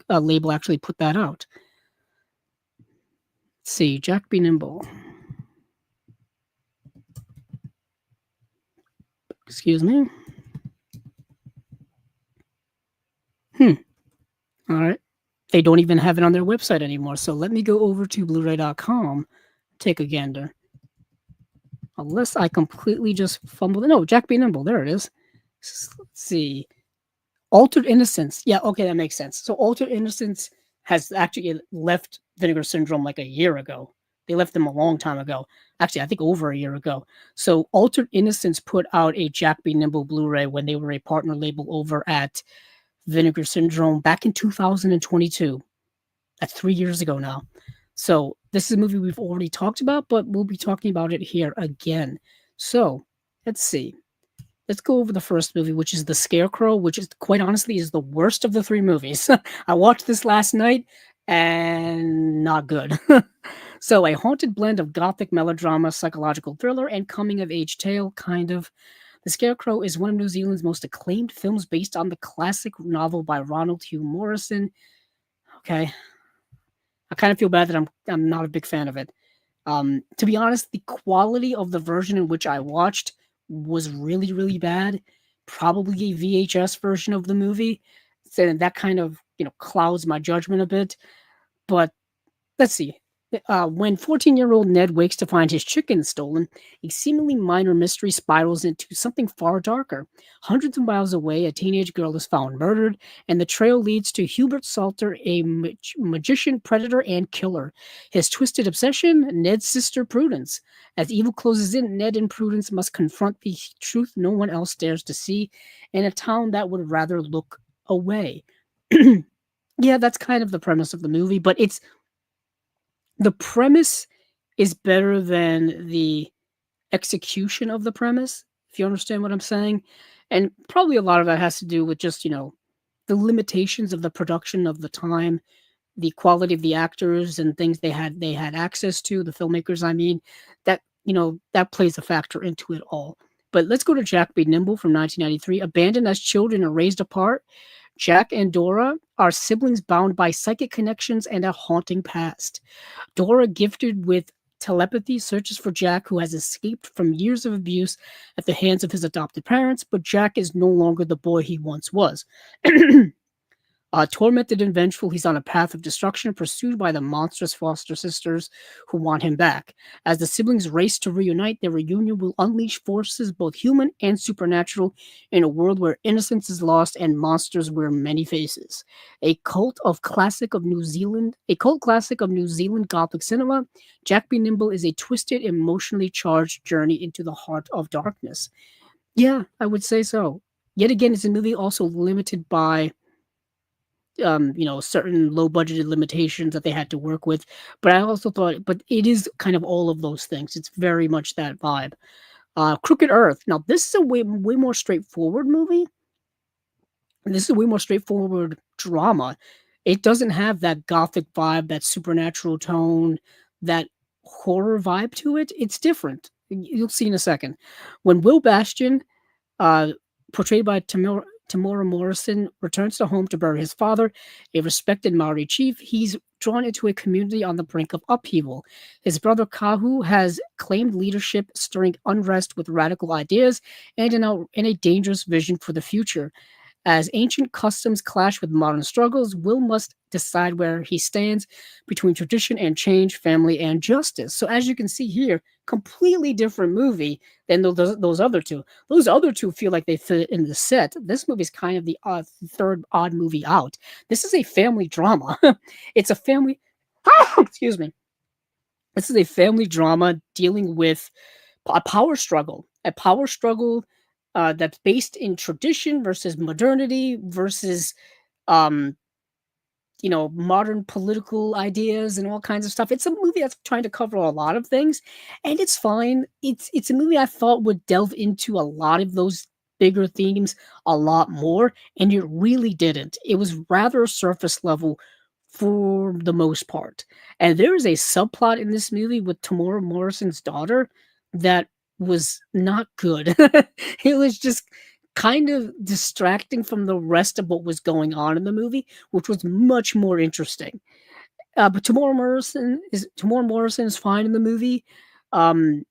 label actually put that out. Let's see, Jack Be Nimble. Excuse me. All right. They don't even have it on their website anymore. So let me go over to Blu-ray.com, take a gander. Unless I completely just fumbled. No, Jack Be Nimble. There it is. Let's see. Altered Innocence. Yeah, okay, that makes sense. So Altered Innocence has actually left Vinegar Syndrome like a year ago. They left them a long time ago. Actually, I think over a year ago. So Altered Innocence put out a Jack Be Nimble Blu-ray when they were a partner label over at Vinegar Syndrome back in 2022. That's 3 years ago now. So this is a movie we've already talked about, but we'll be talking about it here again. So let's see. Let's go over the first movie, which is The Scarecrow, which is quite honestly is the worst of the 3 movies. I watched this last night and not good. So a haunted blend of gothic melodrama, psychological thriller, and coming of age tale, kind of. The Scarecrow is one of New Zealand's most acclaimed films based on the classic novel by Ronald Hugh Morrison. Okay, I kind of feel bad that I'm not a big fan of it. To be honest, the quality of the version in which I watched was really, really bad. Probably a VHS version of the movie. So that kind of, clouds my judgment a bit. But let's see. When 14-year-old Ned wakes to find his chicken stolen, a seemingly minor mystery spirals into something far darker. Hundreds of miles away, a teenage girl is found murdered, and the trail leads to Hubert Salter, a magician, predator, and killer. His twisted obsession, Ned's sister Prudence. As evil closes in, Ned and Prudence must confront the truth no one else dares to see in a town that would rather look away. Yeah, that's kind of the premise of the movie, but the premise is better than the execution of the premise, if you understand what I'm saying. And probably a lot of that has to do with just, the limitations of the production of the time, the quality of the actors and things they had access to, the filmmakers, I mean, that, that plays a factor into it all. But let's go to Jack Be Nimble from 1993. Abandoned as children and raised apart, Jack and Dora are siblings bound by psychic connections and a haunting past. Dora, gifted with telepathy, searches for Jack, who has escaped from years of abuse at the hands of his adopted parents, but Jack is no longer the boy he once was. Tormented and vengeful, he's on a path of destruction, pursued by the monstrous foster sisters who want him back. As the siblings race to reunite, their reunion will unleash forces both human and supernatural in a world where innocence is lost and monsters wear many faces. A cult classic of New Zealand Gothic cinema, Jack Be Nimble is a twisted, emotionally charged journey into the heart of darkness. Yeah, I would say so. Yet again, it's a movie also limited by certain low budgeted limitations that they had to work with. But I also thought, but it is kind of all of those things. It's very much that vibe. Crooked Earth. Now, this is a way more straightforward movie. This is a way more straightforward drama. It doesn't have that gothic vibe, that supernatural tone, that horror vibe to it. It's different. You'll see in a second. When Will Bastian, uh, portrayed by Tamora Morrison, returns to home to bury his father, a respected Maori chief, he's drawn into a community on the brink of upheaval. His brother Kahu has claimed leadership, stirring unrest with radical ideas and a dangerous vision for the future. As ancient customs clash with modern struggles, Will must decide where he stands between tradition and change, family and justice. So as you can see here, completely different movie than those other two. Those other two feel like they fit in the set. This movie is kind of the third odd movie out. This is a family drama. It's a family... excuse me. This is a family drama dealing with a power struggle. That's based in tradition versus modernity versus um modern political ideas and all kinds of stuff. It's a movie that's trying to cover a lot of things, and it's fine. It's a movie I thought would delve into a lot of those bigger themes a lot more, and it really didn't. It was rather surface level for the most part. And there is a subplot in this movie with Tamora Morrison's daughter that was not good. It was just kind of distracting from the rest of what was going on in the movie, which was much more interesting. But Tamora Morrison is fine in the movie. Um,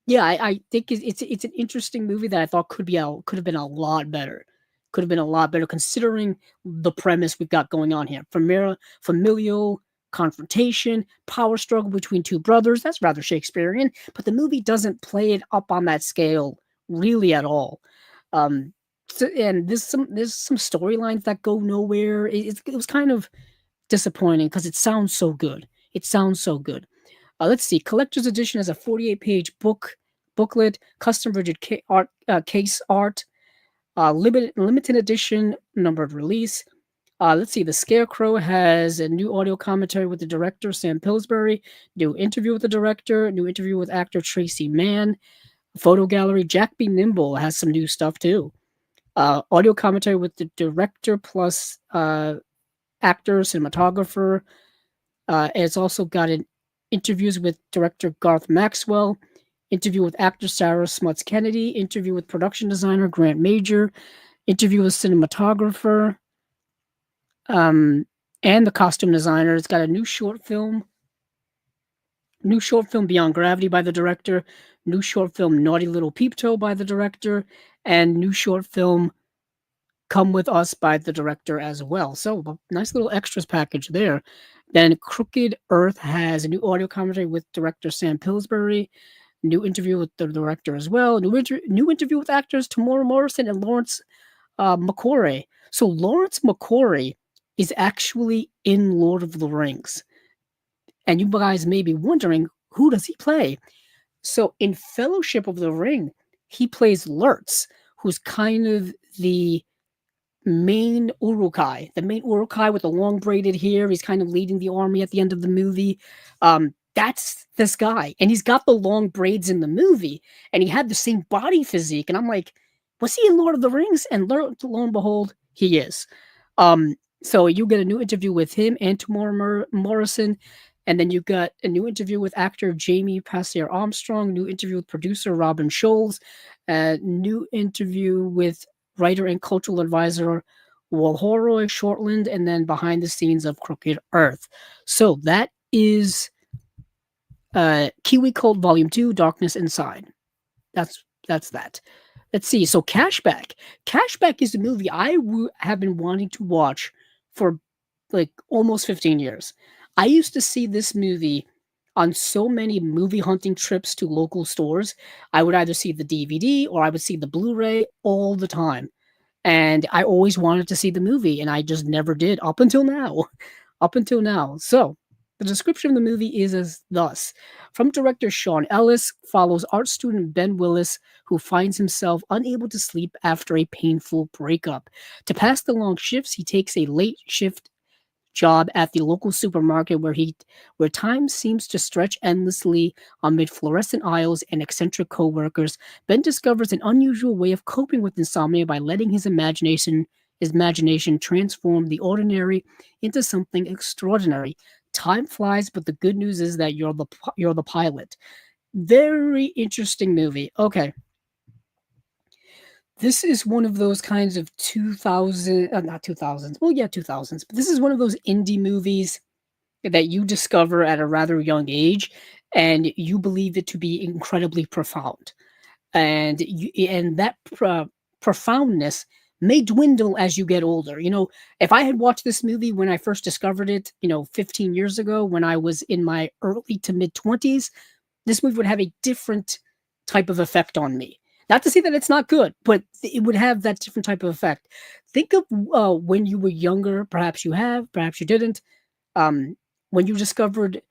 yeah, I think it's an interesting movie that I thought could have been a lot better. Could have been a lot better considering the premise we've got going on here. Familial confrontation, power struggle between two brothers. That's rather Shakespearean, but the movie doesn't play it up on that scale really at all. Um, and there's some storylines that go nowhere. It was kind of disappointing because it sounds so good. It sounds so good. Let's see. Collector's edition has a 48-page booklet, custom rigid case art, limited edition numbered release. Let's see. The Scarecrow has a new audio commentary with the director Sam Pillsbury, new interview with the director, new interview with actor Tracy Mann. Photo gallery. Jack Be Nimble has some new stuff too. Audio commentary with the director plus actor, cinematographer. It's also got interviews with director Garth Maxwell, interview with actor Sarah Smuts Kennedy, interview with production designer Grant Major, interview with cinematographer, um, and the costume designer. It's got a new short film Beyond Gravity by the director, new short film Naughty Little Peep Toe by the director, and new short film Come With Us by the director as well. So a nice little extras package there. Then Crooked Earth has a new audio commentary with director Sam Pillsbury, new interview with the director as well, new interview with actors Tamora Morrison and Lawrence McQuarrie. So Lawrence McQuarrie is actually in Lord of the Rings. And you guys may be wondering, who does he play? So in Fellowship of the Ring, he plays Lurtz, who's kind of the main Urukai with the long braided hair. He's kind of leading the army at the end of the movie. That's this guy. And he's got the long braids in the movie. And he had the same body physique. And I'm like, was he in Lord of the Rings? And lo and behold, he is. So you get a new interview with him and Tamora Morrison. And then you got a new interview with actor Jamie Passier Armstrong, new interview with producer Robin Scholes, new interview with writer and cultural advisor Walhoroy Shortland, and then behind the scenes of Crooked Earth. So that is Kiwi Cult Volume 2, Darkness Inside. That's that. Let's see. So Cashback. Cashback is a movie I have been wanting to watch for like almost 15 years. I used to see this movie on so many movie hunting trips to local stores. I would either see the DVD or I would see the Blu-ray all the time. And I always wanted to see the movie, and I just never did up until now. Up until now. So, the description of the movie is as thus. From director Sean Ellis, follows art student Ben Willis, who finds himself unable to sleep after a painful breakup. To pass the long shifts, he takes a late shift job at the local supermarket where time seems to stretch endlessly amid fluorescent aisles and eccentric co-workers. Ben discovers an unusual way of coping with insomnia by letting his imagination transform the ordinary into something extraordinary. Time flies, but the good news is that you're the pilot. Very interesting movie. Okay. This is one of those kinds of 2000s. Well, yeah, 2000s. But this is one of those indie movies that you discover at a rather young age, and you believe it to be incredibly profound. And that profoundness may dwindle as you get older. You know, if I had watched this movie when I first discovered it, 15 years ago, when I was in my early to mid 20s, this movie would have a different type of effect on me. Not to say that it's not good, but it would have that different type of effect. Think of when you were younger. Perhaps you have, perhaps you didn't. When you discovered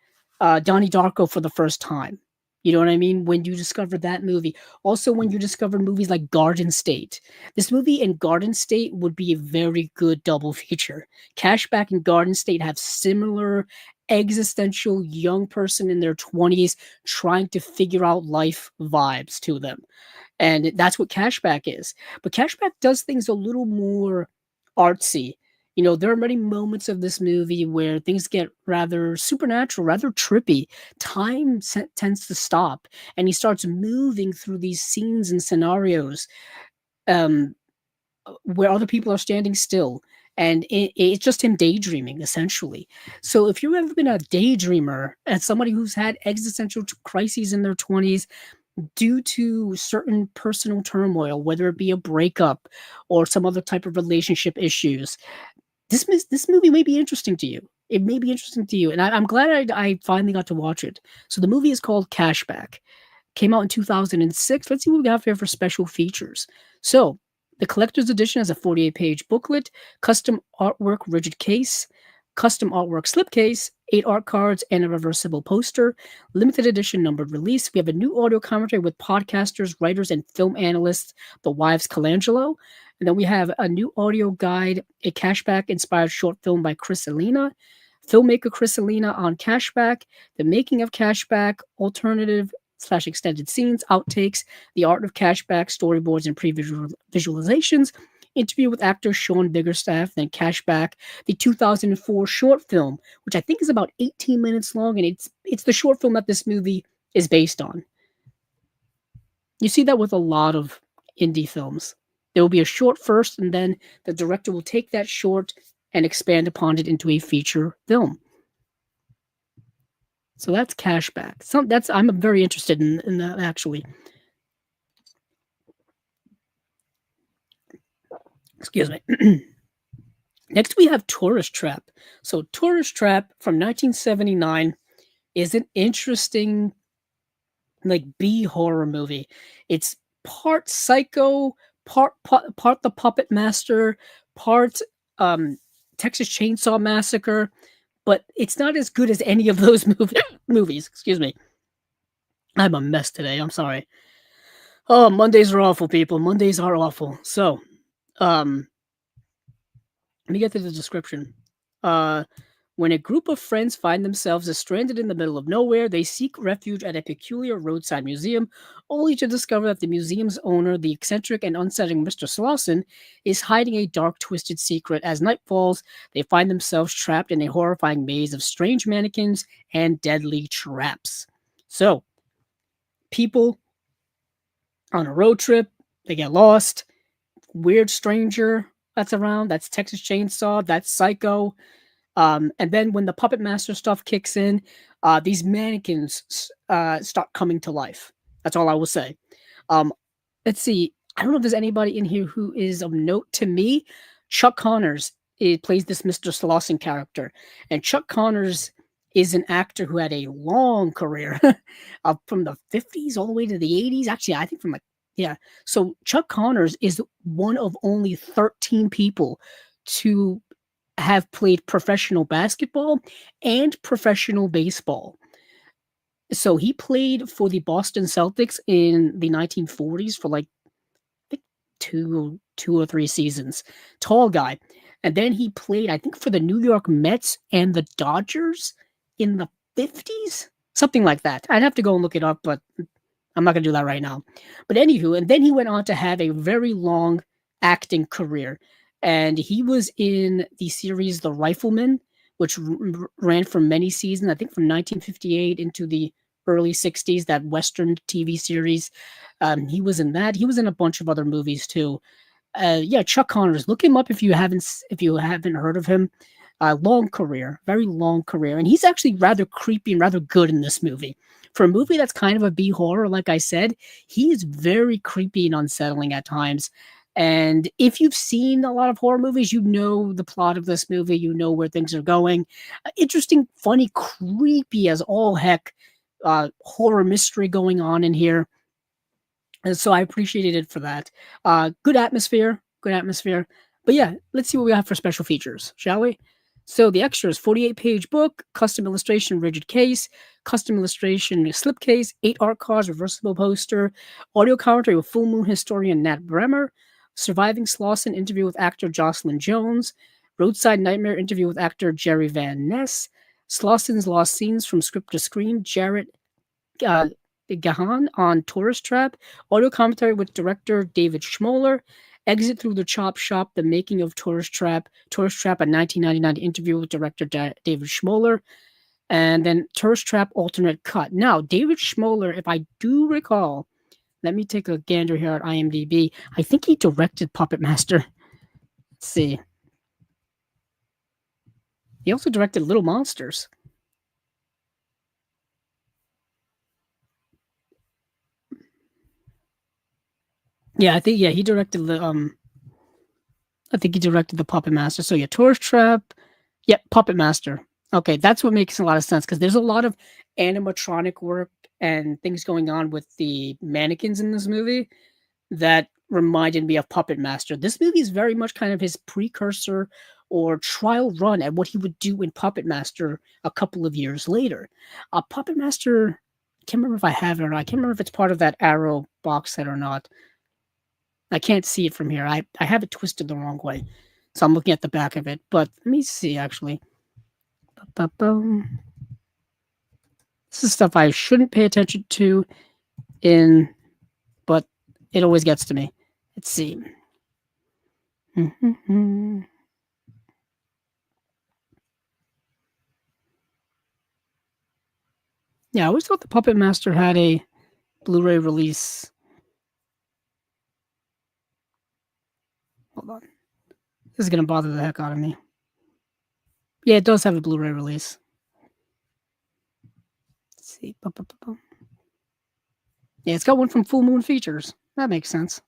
Donnie Darko for the first time. You know what I mean? When you discovered that movie. Also, when you discovered movies like Garden State. This movie and Garden State would be a very good double feature. Cashback and Garden State have similar existential young person in their 20s trying to figure out life vibes to them. And that's what Cashback is. But Cashback does things a little more artsy. There are many moments of this movie where things get rather supernatural, rather trippy. Time tends to stop, and he starts moving through these scenes and scenarios where other people are standing still. And it's just him daydreaming, essentially. So if you've ever been a daydreamer and somebody who's had existential crises in their 20s, due to certain personal turmoil, whether it be a breakup or some other type of relationship issues, this movie may be interesting to you. It may be interesting to you, and I'm glad I finally got to watch it. So the movie is called Cashback. Came out in 2006. Let's see what we got here for special features. So the collector's edition has a 48-page booklet, custom artwork rigid case, custom artwork slipcase, 8 art cards, and a reversible poster. Limited edition numbered release. We have a new audio commentary with podcasters, writers, and film analysts, the Wives Colangelo. And then we have a new audio guide, a Cashback-inspired short film by Chris Alina, filmmaker Chris Alina on Cashback, the making of Cashback, alternative/extended scenes, outtakes, the art of Cashback, storyboards, and pre-visualizations, interview with actor Sean Biggerstaff, then Cashback, the 2004 short film, which I think is about 18 minutes long, and it's the short film that this movie is based on. You see that with a lot of indie films. There will be a short first, and then the director will take that short and expand upon it into a feature film. So that's Cashback. I'm very interested in that actually. Excuse me. Next, we have Tourist Trap. So, Tourist Trap from 1979 is an interesting, like, B horror movie. It's part Psycho, part The Puppet Master, part um, Texas Chainsaw Massacre, but it's not as good as any of those movies. Excuse me. I'm a mess today. I'm sorry. Oh, Mondays are awful, people. Mondays are awful. So, um, let me get to the description. Uh, when a group of friends find themselves stranded in the middle of nowhere, they seek refuge at a peculiar roadside museum, only to discover that the museum's owner, the eccentric and unsettling Mr. Slauson, is hiding a dark, twisted secret. As night falls, they find themselves trapped in a horrifying maze of strange mannequins and deadly traps. So, people on a road trip, they get lost. Weird stranger that's around. That's Texas Chainsaw. That's Psycho. And then when the Puppet Master stuff kicks in, these mannequins start coming to life. That's all I will say. Um, let's see. I don't know if there's anybody in here who is of note to me. Chuck Connors plays this Mr. Slauson character, and Chuck Connors is an actor who had a long career from the 50s all the way to the 80s. Actually, I think from like, yeah. So Chuck Connors is one of only 13 people to have played professional basketball and professional baseball. So he played for the Boston Celtics in the 1940s for like I think two or three seasons. Tall guy. And then he played, I think, for the New York Mets and the Dodgers in the 50s, something like that. I'd have to go and look it up, but I'm not going to do that right now. But anywho, and then he went on to have a very long acting career. And he was in the series The Rifleman, which ran for many seasons, I think from 1958 into the early 60s, that Western TV series. He was in that. He was in a bunch of other movies too. Yeah, Chuck Connors. Look him up if you haven't heard of him. Long career, very long career, and he's actually rather creepy and rather good in this movie. For a movie that's kind of a B horror, like I said, he is very creepy and unsettling at times. And if you've seen a lot of horror movies, you know the plot of this movie, you know where things are going. Interesting, funny, creepy as all heck horror mystery going on in here. And so I appreciated it for that. Good atmosphere, good atmosphere. But yeah, let's see what we have for special features, shall we? So the extras: 48-page book, custom illustration rigid case, custom illustration slipcase, 8 art cards, reversible poster, audio commentary with Full Moon historian Nat Bremer, Surviving Slauson interview with actor Jocelyn Jones, Roadside Nightmare interview with actor Jerry Van Ness, Slauson's lost scenes from script to screen, Jarrett uh, Gahan on Tourist Trap, audio commentary with director David Schmoller, Exit Through the Chop Shop, The Making of Tourist Trap, a 1999 interview with director David Schmoller, and then Tourist Trap alternate cut. Now, David Schmoller, if I do recall, let me take a gander here at IMDb. I think he directed Puppet Master. Let's see. He also directed Little Monsters. Yeah, I think he directed the I think he directed the Puppet Master. So yeah, Tourist Trap. Yep, Puppet Master. Okay, that's what makes a lot of sense because there's a lot of animatronic work and things going on with the mannequins in this movie that reminded me of Puppet Master. This movie is very much kind of his precursor or trial run at what he would do in Puppet Master a couple of years later. Puppet Master, I can't remember if I have it or not. I can't remember if it's part of that Arrow box set or not. I can't see it from here. I have it twisted the wrong way. So I'm looking at the back of it. But let me see, actually. Ba-ba-bum. This is stuff I shouldn't pay attention to but it always gets to me. Let's see. Yeah, I always thought the Puppet Master had a Blu-ray release. Hold on. This is gonna bother the heck out of me. Yeah, it does have a Blu-ray release. Let's see. Yeah, it's got one from Full Moon Features. That makes sense.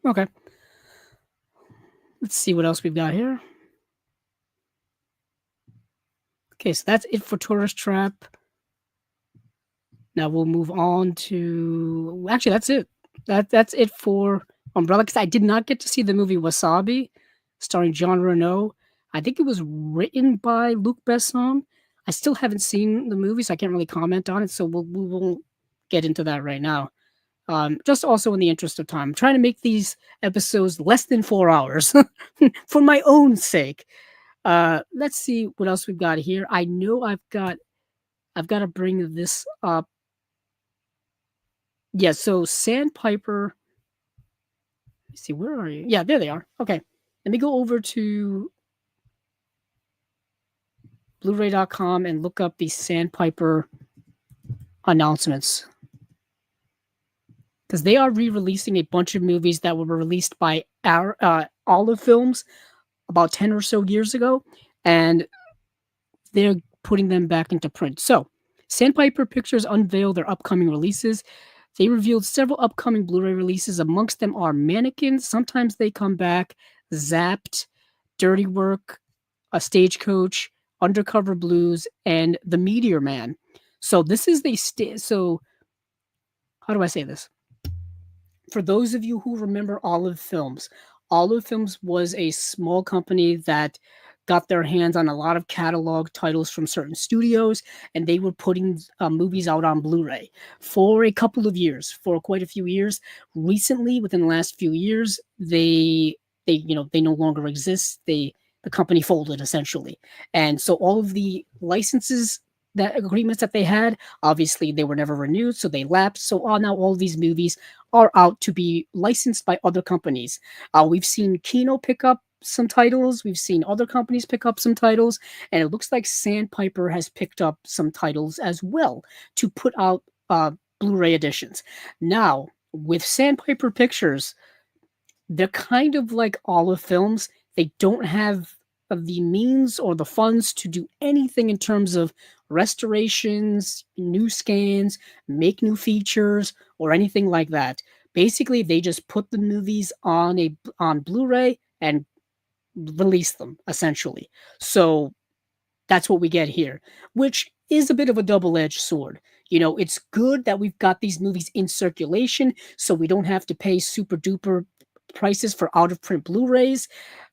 Okay. Let's see what else we've got here. Okay, so that's it for Tourist Trap. Now we'll move on to actually that's it. That's it for Umbrella because I did not get to see the movie Wasabi, starring Jean Reno. I think it was written by Luc Besson. I still haven't seen the movie, so I can't really comment on it. So we won't get into that right now. Just also in the interest of time, I'm trying to make these episodes less than 4 hours for my own sake. Let's see what else we've got here. I know I've got to bring this up. Yeah, so Sandpiper. Let me see, where are you? Yeah, there they are. Okay. Let me go over to Blu-ray.com and look up the Sandpiper announcements. Because they are re-releasing a bunch of movies that were released by Olive Films about 10 or so years ago, and they're putting them back into print. So, Sandpiper Pictures unveiled their upcoming releases. They revealed several upcoming Blu-ray releases. Amongst them are Mannequin, Sometimes They Come Back, Zapped, Dirty Work, A Stagecoach, Undercover Blues, and The Meteor Man. So this is so how do I say this? For those of you who remember Olive Films was a small company that got their hands on a lot of catalog titles from certain studios, and they were putting movies out on Blu-ray for a couple of years, for quite a few years. Recently, within the last few years, they no longer exist. The company folded essentially, and so all of the licenses, that agreements that they had, obviously they were never renewed, so they lapsed. So now all these movies are out to be licensed by other companies. We've seen Kino pick up some titles, we've seen other companies pick up some titles, and it looks like Sandpiper has picked up some titles as well to put out Blu-ray editions. Now, with Sandpiper Pictures, they're kind of like Olive Films. They don't have the means or the funds to do anything in terms of restorations, new scans, make new features, or anything like that. Basically, they just put the movies on Blu-ray and release them, essentially. So that's what we get here, which is a bit of a double-edged sword. It's good that we've got these movies in circulation, so we don't have to pay super duper prices for out-of-print Blu-rays.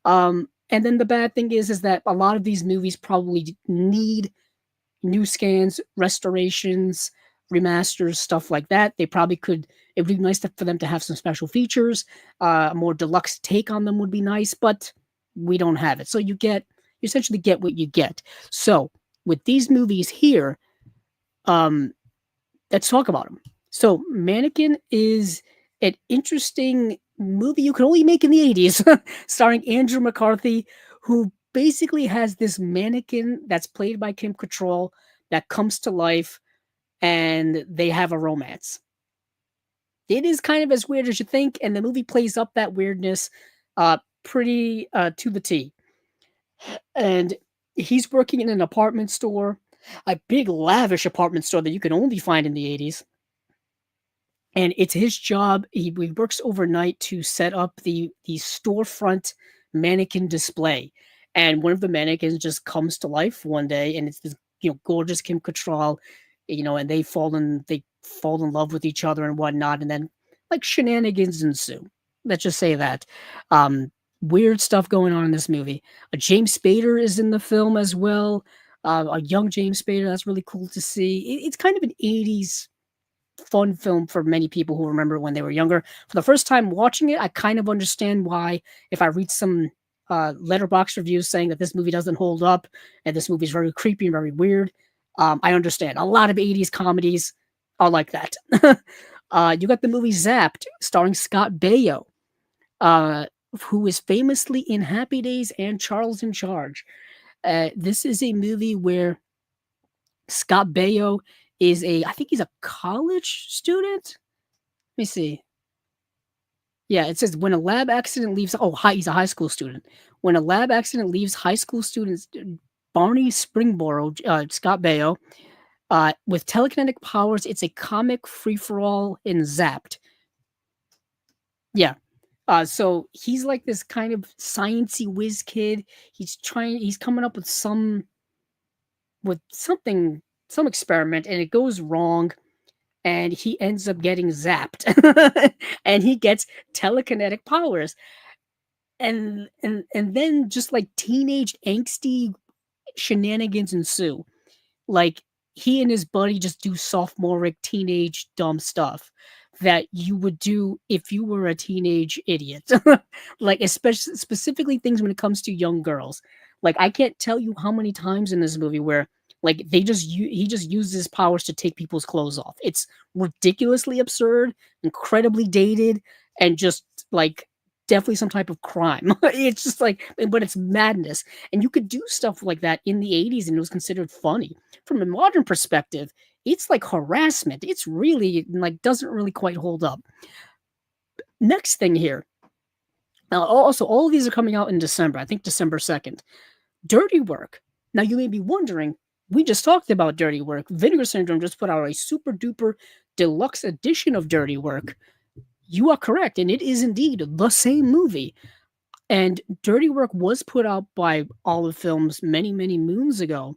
And then the bad thing is that a lot of these movies probably need new scans, restorations, remasters, stuff like that. It would be nice for them to have some special features. A more deluxe take on them would be nice, but we don't have it. So you essentially get what you get. So with these movies here, let's talk about them. So Mannequin is an interesting movie you could only make in the 80s, starring Andrew McCarthy, who basically has this mannequin that's played by Kim Cattrall that comes to life, and they have a romance. It is kind of as weird as you think, and the movie plays up that weirdness pretty to the T. And he's working in an apartment store, a big lavish apartment store that you can only find in the 80s. And it's his job. He works overnight to set up the storefront mannequin display. And one of the mannequins just comes to life one day, and it's this gorgeous Kim Cattrall, and they fall in love with each other and whatnot, and then like shenanigans ensue. Let's just say that. Weird stuff going on in this movie. James Spader is in the film as well. A young James Spader. That's really cool to see. It's kind of an 80s fun film for many people who remember when they were younger. For the first time watching it, I kind of understand why, if I read some letterbox reviews saying that this movie doesn't hold up and this movie is very creepy and very weird, I understand. A lot of 80s comedies are like that. You got the movie Zapped, starring Scott Baio, who is famously in Happy Days and Charles in Charge. This is a movie where Scott Baio is I think he's a college student. Let me see. Yeah, it says when a lab accident leaves. Oh, he's a high school student. When a lab accident leaves high school students, Barney Springboro, Scott Baio, with telekinetic powers, it's a comic free for all in Zapped. Yeah. So he's like this kind of sciencey whiz kid. He's coming up with something, some experiment, and it goes wrong, and he ends up getting zapped, and he gets telekinetic powers, and then just like teenage angsty shenanigans ensue. Like he and his buddy just do sophomoric teenage dumb stuff that you would do if you were a teenage idiot. Like especially specifically things when it comes to young girls. Like I can't tell you how many times in this movie where like he just uses his powers to take people's clothes off. It's ridiculously absurd, incredibly dated, and just like definitely some type of crime. It's just like, but it's madness. And you could do stuff like that in the 80s and it was considered funny. From a modern perspective, it's like harassment. It's really like doesn't really quite hold up. Next thing here. Now, also, all of these are coming out in December. I think December 2nd. Dirty Work. Now, you may be wondering, we just talked about Dirty Work. Vinegar Syndrome just put out a super duper deluxe edition of Dirty Work. You are correct, and it is indeed the same movie. And Dirty Work was put out by Olive Films many, many moons ago.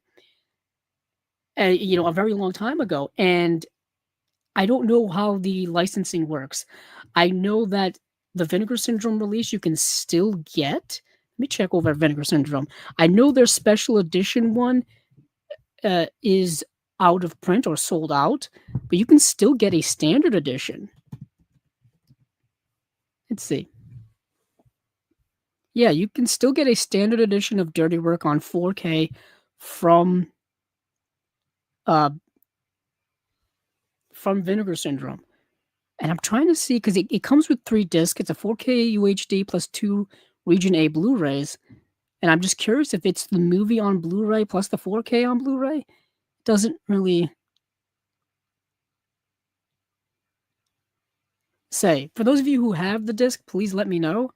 A very long time ago. And I don't know how the licensing works. I know that the Vinegar Syndrome release you can still get. Let me check over Vinegar Syndrome. I know their special edition one is out of print or sold out, but you can still get a standard edition. Let's see. Yeah, you can still get a standard edition of Dirty Work on 4K from Vinegar Syndrome. And I'm trying to see because it comes with 3 discs. It's a 4K UHD plus 2 Region A Blu-rays. And I'm just curious if it's the movie on Blu-ray plus the 4K on Blu-ray. It doesn't really say. For those of you who have the disc, please let me know.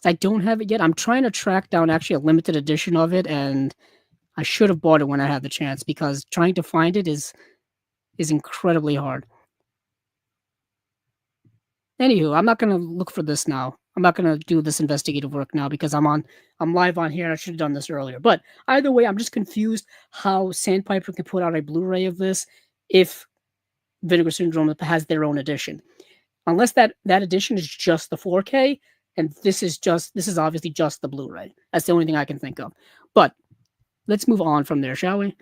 I don't have it yet. I'm trying to track down actually a limited edition of it, and I should have bought it when I had the chance because trying to find it is incredibly hard. Anywho, I'm not gonna look for this now. I'm not gonna do this investigative work now because I'm live on here and I should have done this earlier. But either way, I'm just confused how Sandpiper can put out a Blu-ray of this if Vinegar Syndrome has their own edition. Unless that edition is just the 4K, and this is obviously just the Blu-ray. That's the only thing I can think of. But let's move on from there, shall we?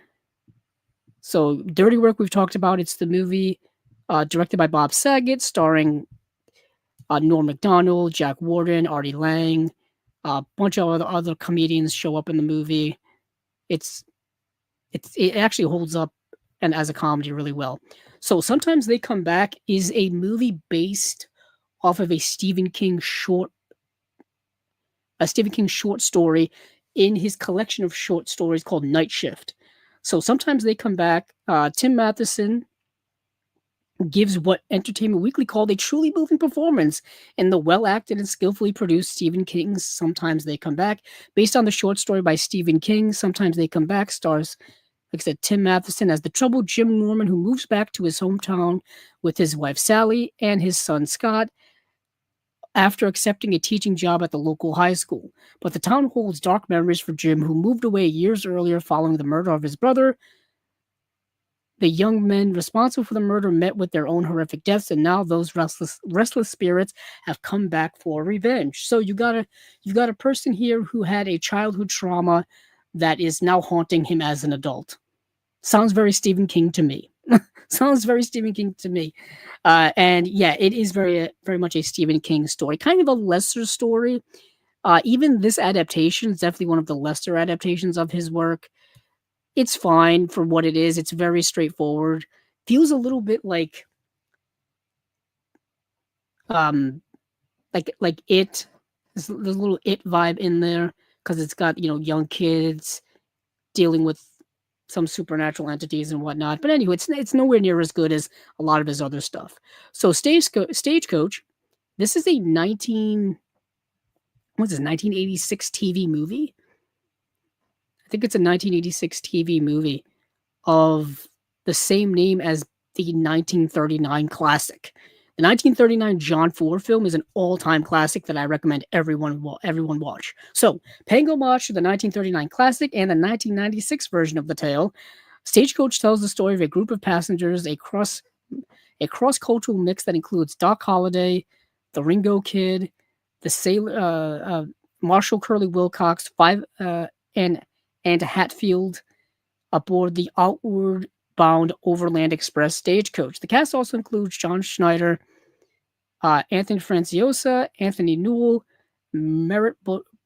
So Dirty Work we've talked about. It's the movie directed by Bob Saget, starring Norm Macdonald, Jack Warden, Artie Lang, a bunch of other comedians show up in the movie. It actually holds up and as a comedy really well. So Sometimes They Come Back is a movie based off of a Stephen King short story in his collection of short stories called Night Shift. So Sometimes They Come Back. Tim Matheson gives what Entertainment Weekly called a truly moving performance in the well-acted and skillfully produced Stephen King's Sometimes They Come Back. Based on the short story by Stephen King, Sometimes They Come Back stars, like I said, Tim Matheson as the troubled Jim Norman who moves back to his hometown with his wife Sally and his son Scott after accepting a teaching job at the local high school. But the town holds dark memories for Jim, who moved away years earlier following the murder of his brother. The young men responsible for the murder met with their own horrific deaths, and now those restless spirits have come back for revenge. So you've got a person here who had a childhood trauma that is now haunting him as an adult. Sounds very Stephen King to me. Sounds very Stephen King to me. And yeah, it is very, very much a Stephen King story. Kind of a lesser story. Even this adaptation is definitely one of the lesser adaptations of his work. It's fine for what it is. It's very straightforward. Feels a little bit like It. There's a little It vibe in there because it's got young kids dealing with some supernatural entities and whatnot. But anyway, it's nowhere near as good as a lot of his other stuff. So Stagecoach, this is a 1986 TV movie. I think it's a 1986 TV movie of the same name as the 1939 classic. The 1939 John Ford film is an all-time classic that I recommend everyone watch. So, paying homage to the 1939 classic and the 1996 version of the tale, Stagecoach tells the story of a group of passengers, a cross-cultural mix that includes Doc Holliday, the Ringo Kid, the sailor Marshall Curly Wilcox, and Hatfield aboard the outward bound Overland Express stagecoach. The cast also includes John Schneider, Anthony Franciosa, Anthony Newell, Merritt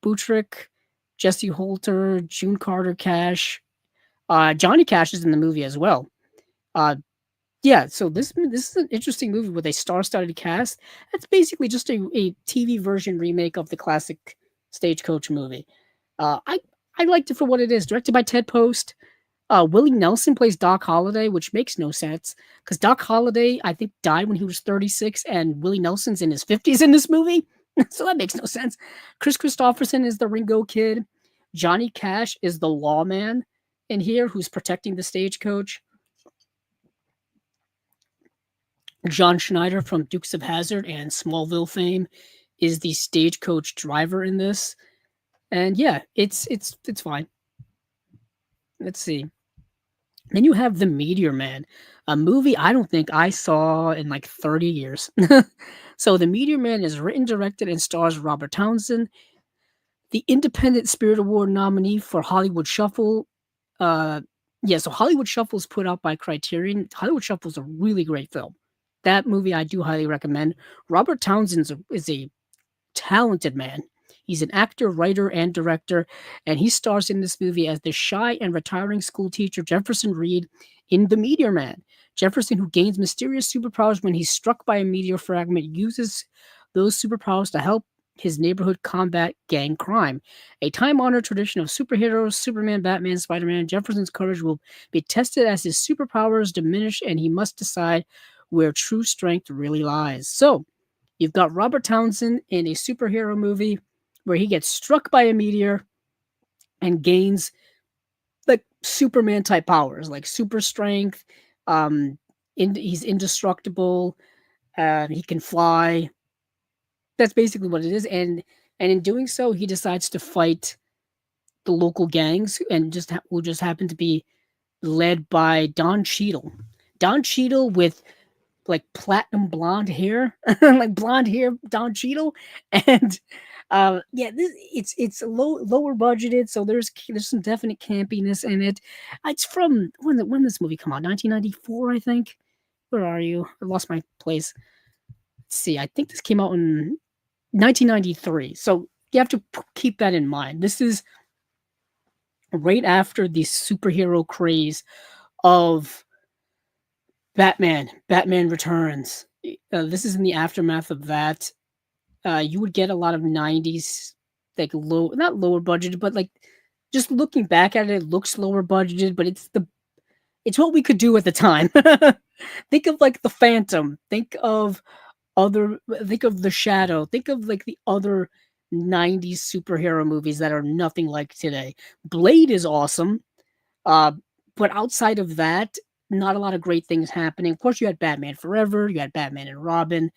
Buttrick, Jesse Holter, June Carter Cash. Johnny Cash is in the movie as well. Yeah, so this is an interesting movie with a star-studded cast. It's basically just a TV version remake of the classic Stagecoach movie. I liked it for what it is. Directed by Ted Post. Willie Nelson plays Doc Holliday, which makes no sense because Doc Holliday, I think, died when he was 36, and Willie Nelson's in his 50s in this movie. So that makes no sense. Chris Christopherson is the Ringo Kid. Johnny Cash is the lawman in here who's protecting the stagecoach. John Schneider from Dukes of Hazzard and Smallville fame is the stagecoach driver in this. And yeah, it's fine. Let's see. Then you have The Meteor Man, a movie I don't think I saw in like 30 years. So The Meteor Man is written, directed, and stars Robert Townsend, the Independent Spirit Award nominee for Hollywood Shuffle. So Hollywood Shuffle is put out by Criterion. Hollywood Shuffle is a really great film. That movie I do highly recommend. Robert Townsend is a talented man. He's an actor, writer, and director, and he stars in this movie as the shy and retiring school teacher Jefferson Reed in The Meteor Man. Jefferson, who gains mysterious superpowers when he's struck by a meteor fragment, uses those superpowers to help his neighborhood combat gang crime. A time-honored tradition of superheroes, Superman, Batman, Spider-Man, Jefferson's courage will be tested as his superpowers diminish, and he must decide where true strength really lies. So, you've got Robert Townsend in a superhero movie where he gets struck by a meteor and gains like Superman type powers, like super strength. He's indestructible. He can fly. That's basically what it is. And in doing so, he decides to fight the local gangs and will just happen to be led by Don Cheadle. Don Cheadle with like platinum blonde hair, like blonde hair Don Cheadle, and it's lower budgeted, so there's some definite campiness in it. It's from when this movie come out, 1994, I think. Where are you? I lost my place. Let's see. I think this came out in 1993. So you have to keep that in mind. This is right after the superhero craze of Batman Returns. This is in the aftermath of that. You would get a lot of 90s, like not lower budgeted, but like just looking back at it, it looks lower budgeted, but it's what we could do at the time. Think of like The Phantom. Think of The Shadow. Think of like the other 90s superhero movies that are nothing like today. Blade is awesome. But outside of that, not a lot of great things happening. Of course, you had Batman Forever, you had Batman and Robin.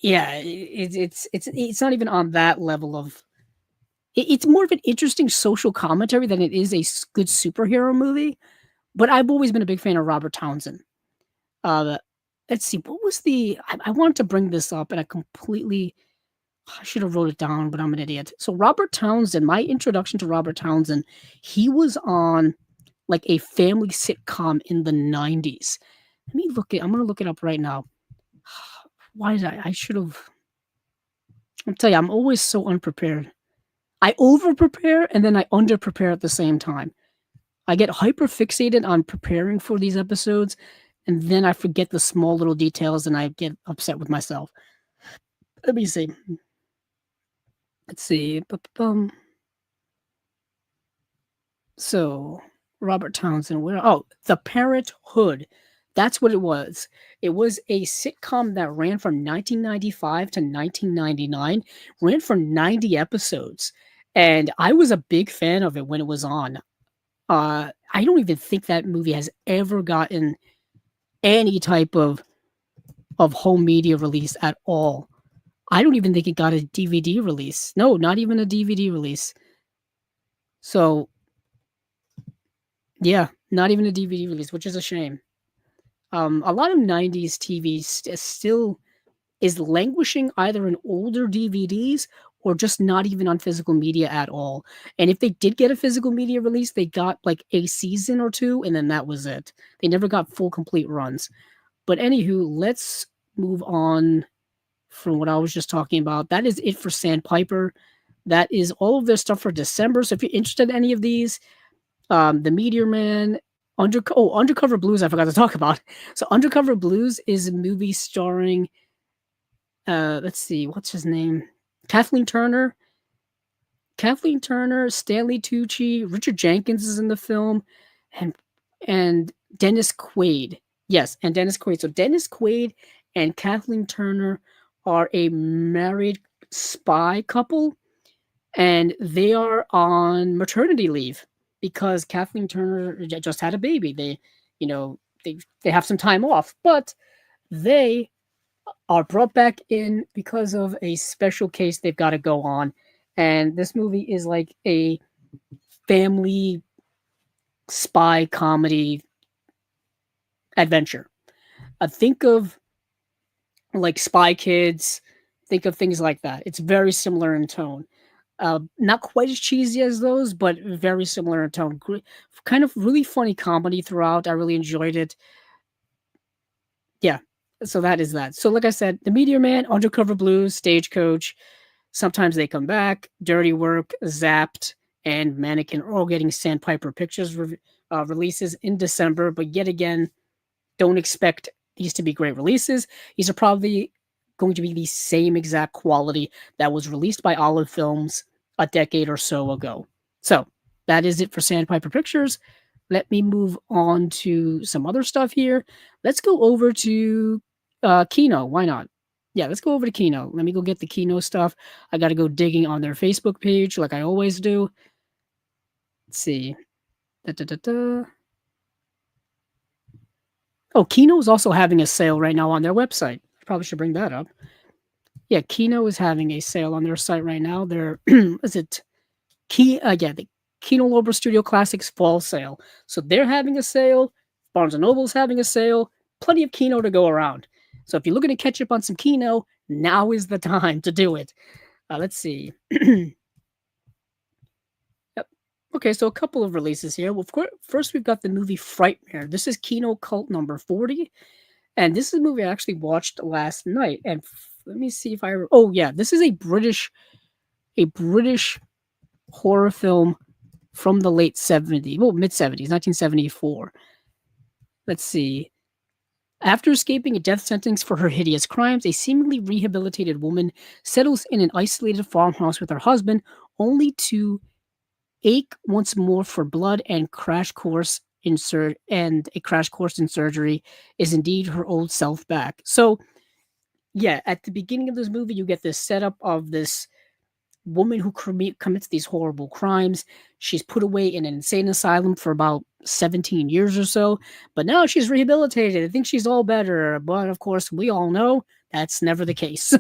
It's not even on that level of. It's more of an interesting social commentary than it is a good superhero movie. But I've always been a big fan of Robert Townsend. Let's see, what was I wanted to bring this up, and I should have wrote it down, but I'm an idiot. So Robert Townsend, my introduction to Robert Townsend, he was on like a family sitcom in the 90s. I'm going to look it up right now. Why did I should have. I'll tell you, I'm always so unprepared. I over prepare and then I under prepare at the same time. I get hyper fixated on preparing for these episodes, and then I forget the small little details and I get upset with myself. Let me see. Let's see. So, Robert Townsend. Where? Oh, The Parenthood. That's what it was. It was a sitcom that ran from 1995 to 1999. Ran for 90 episodes, and I was a big fan of it when it was on. I don't even think that movie has ever gotten any type of home media release at all. I don't even think it got a DVD release. No, not even a DVD release. So yeah, not even a DVD release, which is a shame. A lot of 90s TV still is languishing either in older DVDs or just not even on physical media at all. And if they did get a physical media release, they got like a season or two, and then that was it. They never got full complete runs. But anywho, let's move on from what I was just talking about. That is it for Sandpiper. That is all of their stuff for December. So if you're interested in any of these, The Meteor Man, Undercover Blues, I forgot to talk about. So Undercover Blues is a movie starring, let's see, what's his name? Kathleen Turner. Kathleen Turner, Stanley Tucci, Richard Jenkins is in the film, and and Dennis Quaid. Yes, and Dennis Quaid. So Dennis Quaid and Kathleen Turner are a married spy couple, and they are on maternity leave because Kathleen Turner just had a baby. You know, they have some time off, but they are brought back in because of a special case they've got to go on. And this movie is like a family spy comedy adventure. Think of like Spy Kids, think of things like that. It's very similar in tone. Not quite as cheesy as those, but very similar in tone. Kind of really funny comedy throughout. I really enjoyed it. Yeah, so that is that. So, like I said, The Meteor Man, Undercover Blues, Stagecoach. Sometimes They Come Back, Dirty Work, Zapped, and Mannequin are all getting Sandpiper Pictures releases in December. But yet again, don't expect these to be great releases. These are probably going to be the same exact quality that was released by Olive Films a decade or so ago. So that is it for Sandpiper Pictures. Let me move on to some other stuff here. Let's go over to Kino. Why not? Yeah, let's go over to Kino. Let me go get the Kino stuff. I got to go digging on their Facebook page like I always do. Let's see. Da, da, da, da. Oh, Kino is also having a sale right now on their website. I probably should bring that up. Yeah, Kino is having a sale on their site right now. They're is it the Kino Lorber Studio Classics Fall Sale. So they're having a sale. Barnes and Noble's having a sale. Plenty of Kino to go around. So if you're looking to catch up on some Kino, now is the time to do it. Let's see. Yep. Okay, so a couple of releases here. Well, of course, first we've got the movie Frightmare. This is Kino Cult number 40. And this is a movie I actually watched last night. And let me see if oh yeah, this is a British horror film from the late 70s, well, mid 70s, 1974. Let's see. After escaping a death sentence for her hideous crimes, a seemingly rehabilitated woman settles in an isolated farmhouse with her husband, only to ache once more for blood and a crash course in surgery is indeed her old self back. So, yeah, at the beginning of this movie, you get this setup of this woman who commits these horrible crimes. She's put away in an insane asylum for about 17 years or so, but now she's rehabilitated. I think she's all better, but of course, we all know that's never the case.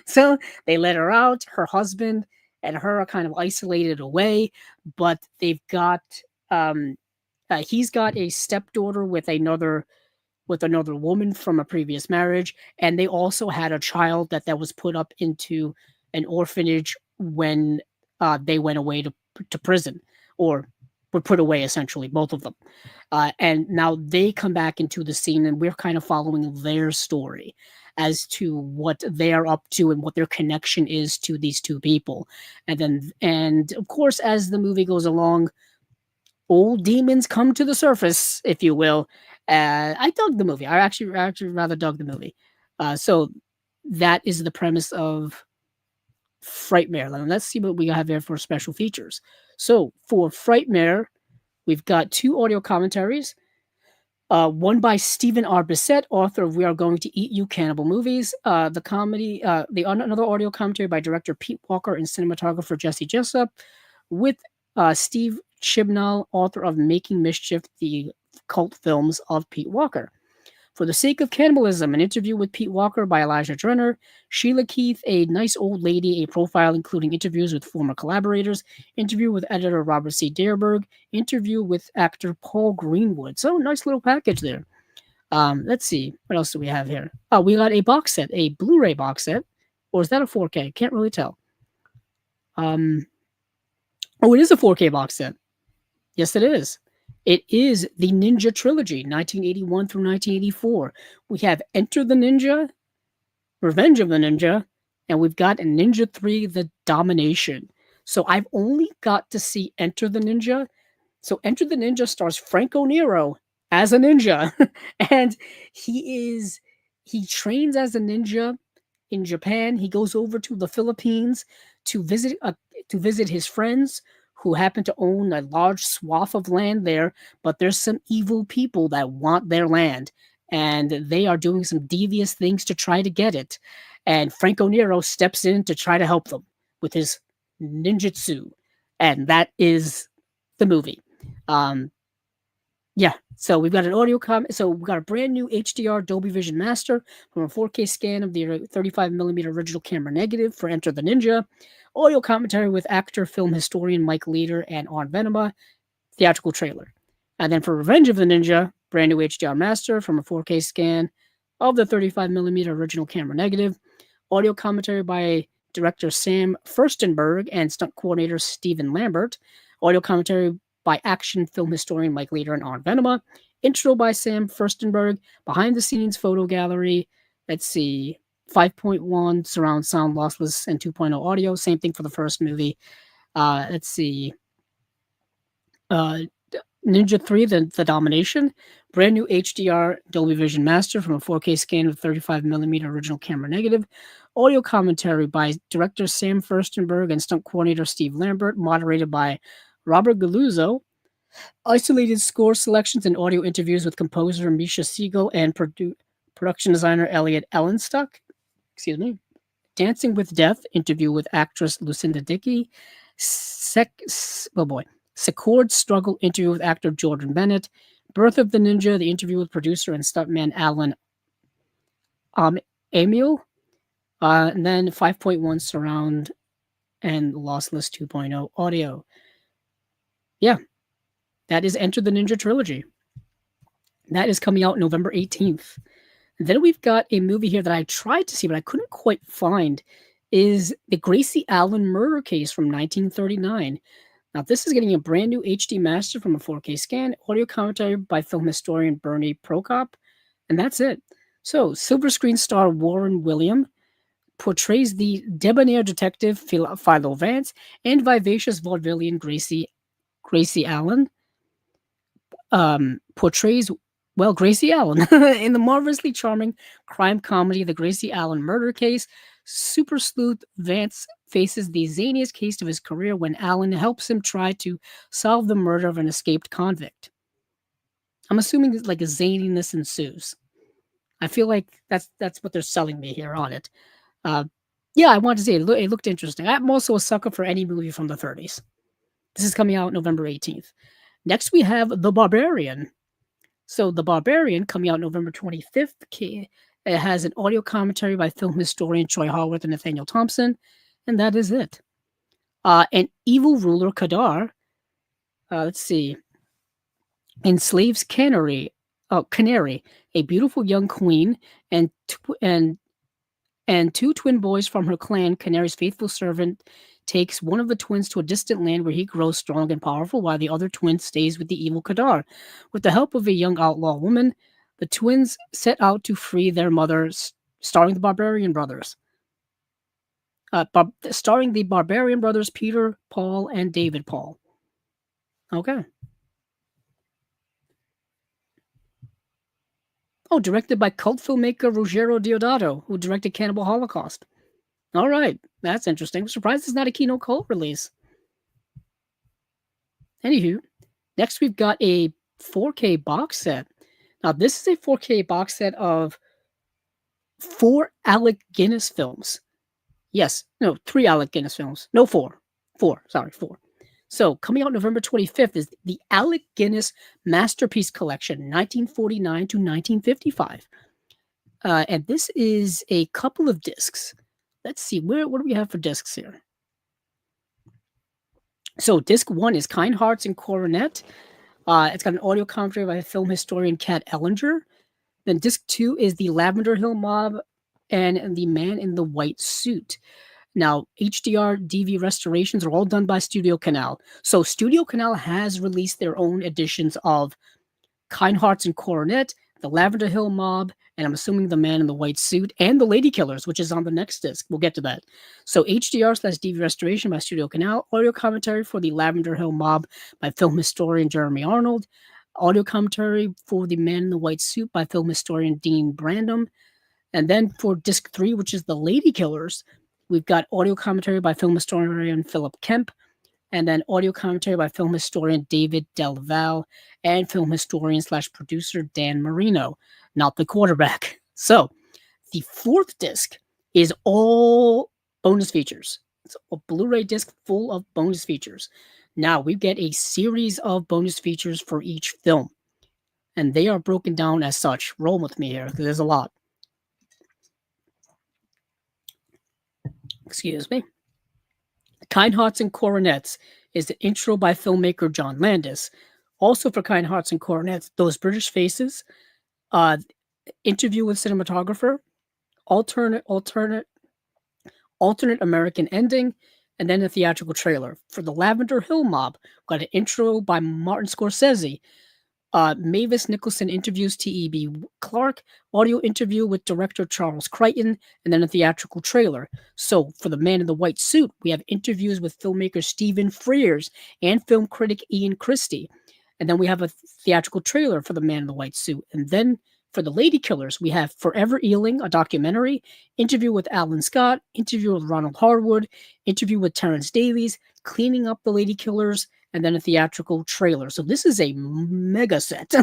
So they let her out. Her husband and her are kind of isolated away, but they've got he's got a stepdaughter with another woman from a previous marriage, and they also had a child that was put up into an orphanage when they went away to prison, or were put away, essentially, both of them. And now they come back into the scene, and we're kind of following their story as to what they're up to and what their connection is to these two people. And of course, as the movie goes along, old demons come to the surface, if you will. I dug the movie. I actually rather dug the movie. So that is the premise of Frightmare. Let's see what we have here for special features. So for Frightmare, We've got 2 audio commentaries. One by Stephen R. Bissett, author of We Are Going to Eat You Cannibal Movies. Another audio commentary by director Pete Walker and cinematographer Jesse Jessup, with Steve Chibnall, author of Making Mischief, the cult films of Pete Walker. For the Sake of Cannibalism, an interview with Pete Walker by Elijah Drenner, Sheila Keith, A Nice Old Lady, a profile including interviews with former collaborators, interview with editor Robert C. Dearberg, interview with actor Paul Greenwood. So, nice little package there. Let's see. What else do we have here? Oh, we got a box set, a Blu-ray box set. Or is that a 4K? Can't really tell. Oh, it is a 4K box set. Yes, it is. It is the Ninja Trilogy, 1981 through 1984. We have Enter the Ninja, Revenge of the Ninja, and we've got Ninja 3, The Domination. So I've only got to see Enter the Ninja. So Enter the Ninja stars Franco Nero as a ninja. And he trains as a ninja in Japan. He goes over to the Philippines to visit his friends who happen to own a large swath of land there, but there's some evil people that want their land, and they are doing some devious things to try to get it. And Franco Nero steps in to try to help them with his ninjutsu, and that is the movie. Yeah, so we've got an audio so we've got a brand new HDR Dolby Vision Master from a 4K scan of the 35mm original camera negative for Enter the Ninja. Audio commentary with actor, film historian Mike Leader and Arn Venema. Theatrical trailer. And then for Revenge of the Ninja, brand new HDR Master from a 4K scan of the 35mm original camera negative. Audio commentary by director Sam Furstenberg and stunt coordinator Stephen Lambert. Audio commentary by action film historian Mike Leader and Arn Venema. Intro by Sam Furstenberg. Behind the scenes photo gallery. Let's see. 5.1 surround sound lossless and 2.0 audio. Same thing for the first movie. Let's see. Ninja 3, the Domination. Brand new HDR Dolby Vision Master from a 4K scan of 35mm original camera negative. Audio commentary by director Sam Furstenberg and stunt coordinator Steve Lambert, moderated by Robert Galuzzo. Isolated score selections and audio interviews with composer Misha Siegel and production designer Elliot Ellenstuck. Excuse me. Dancing with Death, interview with actress Lucinda Dickey. Secord Struggle, interview with actor Jordan Bennett. Birth of the Ninja, the interview with producer and stuntman Alan Amiel. And then 5.1 surround and lossless 2.0 audio. Yeah, that is Enter the Ninja Trilogy. That is coming out November 18th. And then we've got a movie here that I tried to see, but I couldn't quite find, is the Gracie Allen murder case from 1939. Now, this is getting a brand new HD master from a 4K scan, audio commentary by film historian Bernie Prokop, and that's it. So, silver screen star Warren William portrays the debonair detective Philo Vance and vivacious vaudevillian Gracie Allen portrays, Gracie Allen in the marvelously charming crime comedy The Gracie Allen Murder Case. Super sleuth Vance faces the zaniest case of his career when Allen helps him try to solve the murder of an escaped convict. I'm assuming like a zaniness ensues. I feel like that's what they're selling me here on it. Yeah, I wanted to say it looked interesting. I'm also a sucker for any movie from the 30s. This is coming out November 18th. Next, we have The Barbarian. So, The Barbarian, coming out November 25th. It has an audio commentary by film historian Troy Harworth and Nathaniel Thompson, and that is it. An evil ruler, Kadar, let's see, enslaves Canary, a beautiful young queen, and two twin boys from her clan. Canary's faithful servant takes one of the twins to a distant land where he grows strong and powerful, while the other twin stays with the evil Kadar. With the help of a young outlaw woman, the twins set out to free their mothers, starring the Barbarian brothers. Starring the Barbarian brothers Peter Paul and David Paul. Okay. Oh, directed by cult filmmaker Ruggero Deodato, who directed Cannibal Holocaust. All right, that's interesting. I'm surprised it's not a Kino cult release. Anywho, Next, we've got a 4K box set. Now, this is a 4K box set of 4 Alec Guinness films. Yes, no, 3 Alec Guinness films. No, 4. 4, sorry, 4. So, coming out November 25th is the Alec Guinness Masterpiece Collection, 1949 to 1955. And this is a couple of discs. Let's see, what do we have for discs here? So, disc 1 is Kind Hearts and Coronet. It's got an audio commentary by film historian Kat Ellinger. Then disc 2 is the Lavender Hill Mob and the Man in the White Suit. Now, HDR DV restorations are all done by Studio Canal. So Studio Canal has released their own editions of Kind Hearts and Coronet, the Lavender Hill Mob, and I'm assuming the Man in the White Suit, and the Lady Killers, which is on the next disc. We'll get to that. So HDR/DV restoration by Studio Canal, audio commentary for the Lavender Hill Mob by film historian Jeremy Arnold, audio commentary for the Man in the White Suit by film historian Dean Brandom, and then for disc 3, which is the Lady Killers, we've got audio commentary by film historian Philip Kemp, and then audio commentary by film historian David Del Val and film historian/producer Dan Marino, not the quarterback. So the 4th disc is all bonus features. It's a Blu-ray disc full of bonus features. Now we get a series of bonus features for each film, and they are broken down as such. Roll with me here, because there's a lot. Excuse me. Kind Hearts and Coronets is the intro by filmmaker John Landis. Also for Kind Hearts and Coronets, Those British Faces, interview with cinematographer, alternate American ending, and then a theatrical trailer. For the Lavender Hill Mob, got an intro by Martin Scorsese. Mavis Nicholson interviews T.E.B. Clark, audio interview with director Charles Crichton, and then a theatrical trailer. So, for The Man in the White Suit, we have interviews with filmmaker Stephen Frears and film critic Ian Christie. And then we have a theatrical trailer for The Man in the White Suit. And then for The Lady Killers, we have Forever Ealing, a documentary, interview with Alan Scott, interview with Ronald Harwood, interview with Terrence Davies, Cleaning Up the Lady Killers, and then a theatrical trailer. So this is a mega set.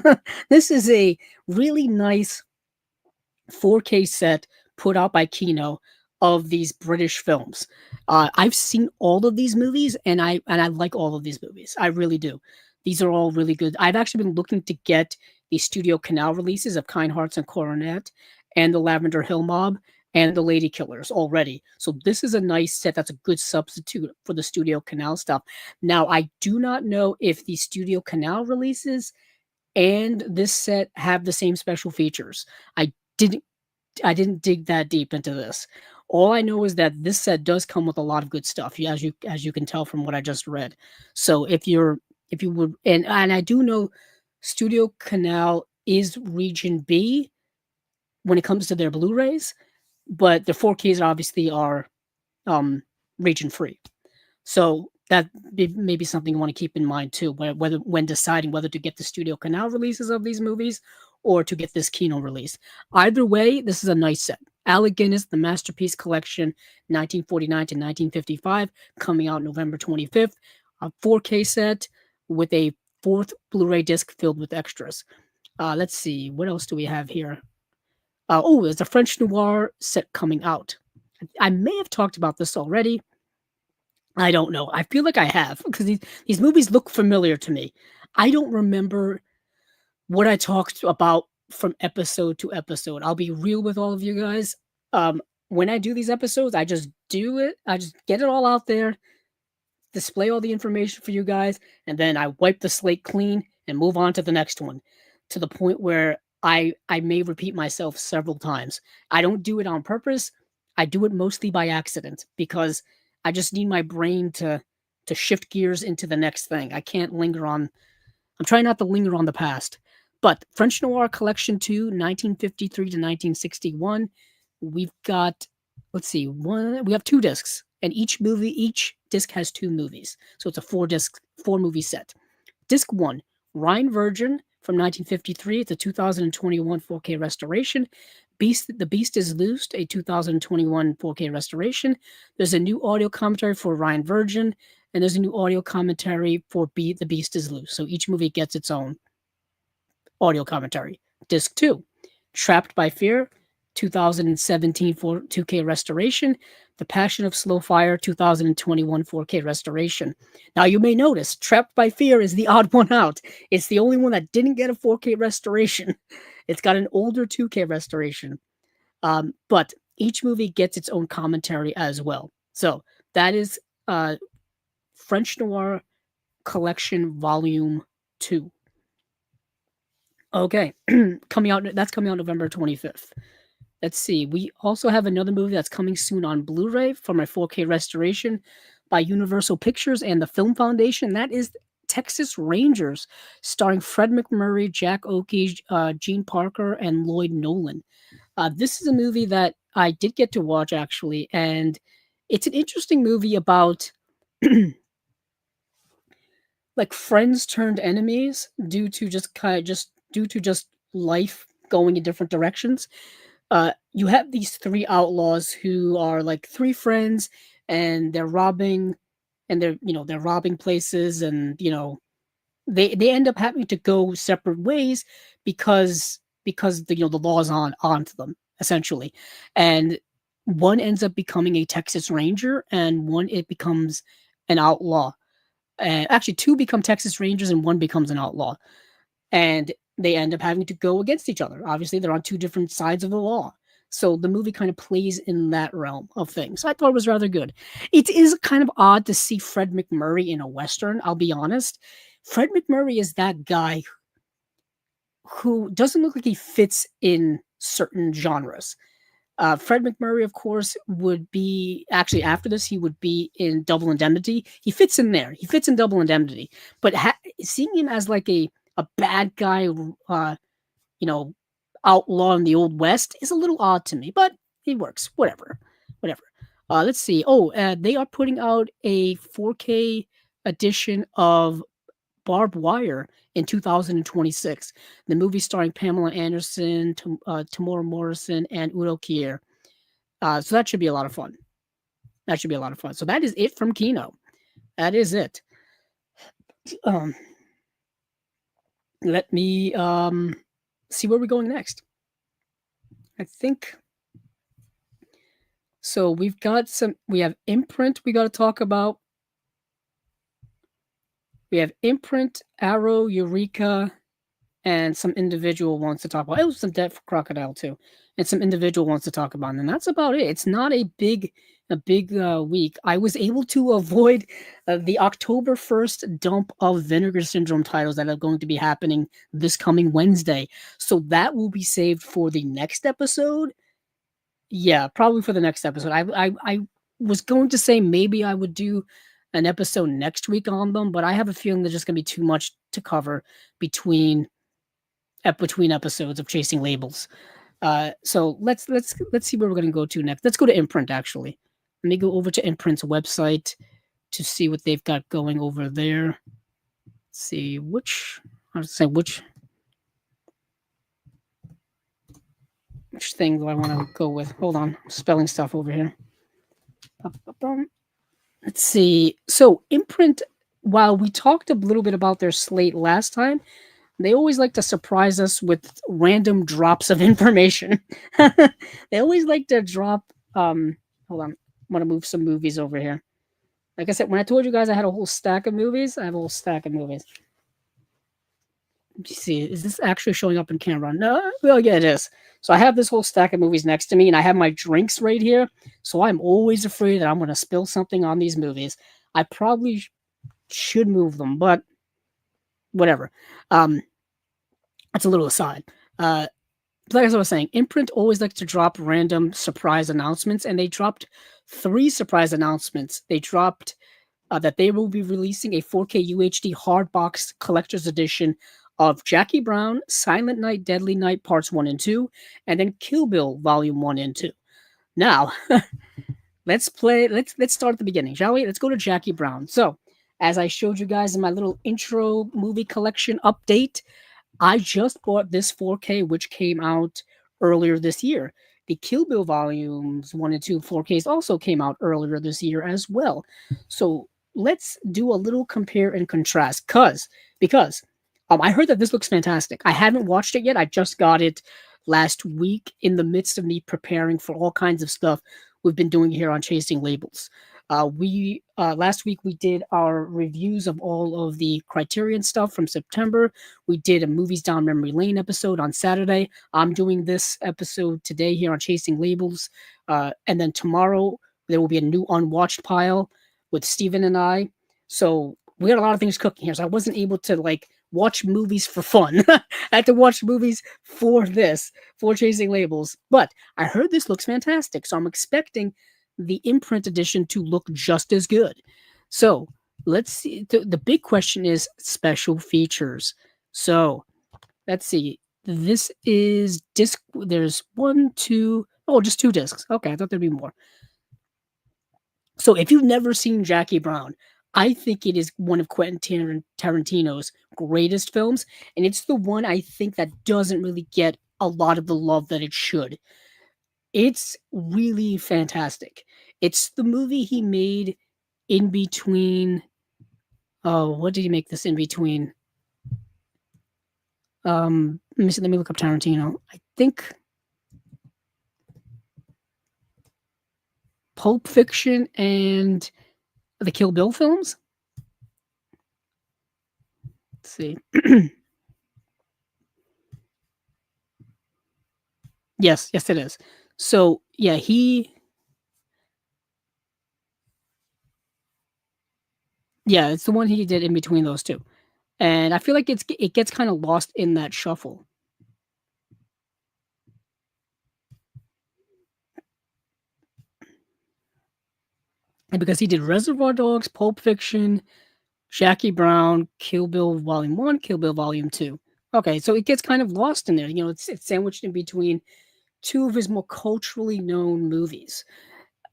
This is a really nice 4K set put out by Kino of these British films. I've seen all of these movies, and I like all of these movies. I really do. These are all really good. I've actually been looking to get the Studio Canal releases of Kind Hearts and Coronet and the Lavender Hill Mob and the Lady Killers already. So this is a nice set that's a good substitute for the Studio Canal stuff. Now, I do not know if the Studio Canal releases and this set have the same special features. I didn't dig that deep into this. All I know is that this set does come with a lot of good stuff, as you can tell from what I just read. So if you would, and I do know Studio Canal is Region B when it comes to their Blu-rays, but the 4Ks obviously are region free. So that may be something you want to keep in mind too, when deciding whether to get the Studio Canal releases of these movies or to get this Kino release. Either way, this is a nice set. Alec Guinness, The Masterpiece Collection, 1949 to 1955, coming out November 25th. A 4K set with a 4th Blu-ray disc filled with extras. Let's see, what else do we have here? There's a French Noir set coming out. I may have talked about this already. I don't know. I feel like I have, because these movies look familiar to me. I don't remember what I talked about from episode to episode. I'll be real with all of you guys. When I do these episodes, I just do it. I just get it all out there, display all the information for you guys, and then I wipe the slate clean and move on to the next one, to the point where I may repeat myself several times. I don't do it on purpose. I do it mostly by accident, because I just need my brain to shift gears into the next thing. I can't linger on. I'm trying not to linger on the past. But French Noir Collection 2, 1953 to 1961. We've got, let's see, we have 2 discs, and each disc has 2 movies. So it's a 4-movie set. Disc 1, Rhine Virgin from 1953. It's a 2021 4K restoration. The Beast is Loosed, a 2021 4K restoration. There's a new audio commentary for Rhine Virgin, and there's a new audio commentary for The Beast is Loose. So each movie gets its own audio commentary. Disc 2, Trapped by Fear, 2017 2K restoration. The Passion of Slow Fire, 2021 4K restoration. Now you may notice Trapped by Fear is the odd one out. It's the only one that didn't get a 4K restoration. It's got an older 2K restoration. But each movie gets its own commentary as well. So that is French Noir Collection Volume 2. Okay, coming out November 25th. Let's see. We also have another movie that's coming soon on Blu-ray for my 4K restoration by Universal Pictures and the Film Foundation. That is Texas Rangers, starring Fred McMurray, Jack Oakey, Gene Parker, and Lloyd Nolan. This is a movie that I did get to watch, actually, and it's an interesting movie about like friends turned enemies due to just life going in different directions. You have these three outlaws who are like three friends, and they're robbing places, and they end up having to go separate ways because the law's onto them, essentially. And one ends up becoming a Texas Ranger, and one it becomes an outlaw. And actually, two become Texas Rangers, and one becomes an outlaw. And they end up having to go against each other. Obviously, they're on two different sides of the law. So the movie kind of plays in that realm of things. I thought it was rather good. It is kind of odd to see Fred McMurray in a Western, I'll be honest. Fred McMurray is that guy who doesn't look like he fits in certain genres. Fred McMurray, of course, would be actually after this. He would be in Double Indemnity. He fits in there. He fits in Double Indemnity. But seeing him as like a bad guy, outlaw in the Old West is a little odd to me. But it works. Whatever. Let's see. They are putting out a 4K edition of Barbed Wire in 2026. The movie starring Pamela Anderson, Tamora Morrison, and Udo Kier. So that should be a lot of fun. So that is it from Kino. That is it. Let me see where we're going next. I think so. We have Imprint we got to talk about. We have Imprint, Arrow, Eureka, and some individual ones to talk about. It was some Death for Crocodile too, and some individual ones to talk about. And that's about it. It's not a big week. I was able to avoid the October 1st dump of Vinegar Syndrome titles that are going to be happening this coming Wednesday. So that will be saved for the next episode. Yeah, probably for the next episode. I was going to say maybe I would do an episode next week on them, but I have a feeling there's just going to be too much to cover between episodes of Chasing Labels. So let's see where we're going to go to next. Let's go to Imprint, actually. Let me go over to Imprint's website to see what they've got going over there. Let's see which thing do I want to go with. Hold on, I'm spelling stuff over here. Let's see. So Imprint, while we talked a little bit about their slate last time, they always like to surprise us with random drops of information. They always like to drop. Hold on, I want to move some movies over here. Like I said, when I told you guys I had a whole stack of movies, I have a whole stack of movies. Let me see, is this actually showing up in camera? No, well, yeah, it is. So I have this whole stack of movies next to me, and I have my drinks right here. So I'm always afraid that I'm going to spill something on these movies. I probably should move them, but whatever. That's a little aside. Like as I was saying, Imprint always likes to drop random surprise announcements, and they dropped 3 surprise announcements. They dropped that they will be releasing a 4K UHD hardbox collector's edition of Jackie Brown, Silent Night, Deadly Night Parts 1 and 2, and then Kill Bill Volume 1 and 2. Now, let's start at the beginning, shall we? Let's go to Jackie Brown. So, as I showed you guys in my little intro movie collection update, I just bought this 4K, which came out earlier this year. The Kill Bill Volumes 1 and 2 4Ks also came out earlier this year as well. So, let's do a little compare and contrast, because I heard that this looks fantastic. I haven't watched it yet. I just got it last week in the midst of me preparing for all kinds of stuff we've been doing here on Chasing Labels. We Last week we did our reviews of all of the Criterion stuff from September. We did a Movies Down Memory Lane episode on Saturday. I'm doing this episode today here on Chasing Labels, and then tomorrow there will be a new unwatched pile with Steven and I. So we had a lot of things cooking here. So I wasn't able to like watch movies for fun. I had to watch movies for this, for Chasing Labels. But I heard this looks fantastic. So I'm expecting the Imprint edition to look just as good. So let's see. The big question is special features. So let's see. This is disc. There's one, two, oh, just two discs. Okay, I thought there'd be more. So if you've never seen Jackie Brown, I think it is one of Quentin Tarantino's greatest films, and it's the one I think that doesn't really get a lot of the love that it should. It's really fantastic. It's the movie he made in between. Oh, what did he make this in between? Let me see, let me look up Tarantino. I think Pulp Fiction and the Kill Bill films. Let's see. Yes, it is. So yeah, it's the one he did in between those two, and I feel like it gets kind of lost in that shuffle. And because he did Reservoir Dogs, Pulp Fiction, Jackie Brown, Kill Bill Volume 1, Kill Bill Volume 2. Okay, so it gets kind of lost in there. You know, it's sandwiched in between two of his more culturally known movies.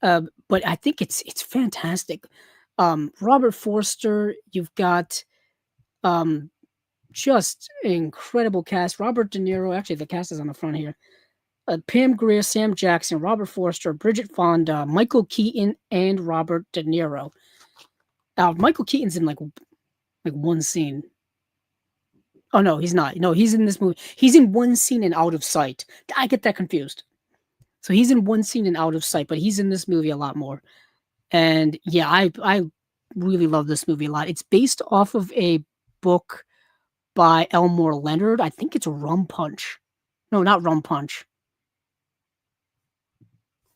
But I think it's fantastic. Robert Forster, you've got just an incredible cast. Robert De Niro, actually the cast is on the front here. Pam Grier, Sam Jackson, Robert Forster, Bridget Fonda, Michael Keaton, and Robert De Niro. Michael Keaton's in like one scene. Oh no, he's not. No, he's in this movie. He's in one scene and Out of Sight. I get that confused. So he's in one scene and Out of Sight, but he's in this movie a lot more. And yeah, I really love this movie a lot. It's based off of a book by Elmore Leonard. I think it's Rum Punch. No, not Rum Punch.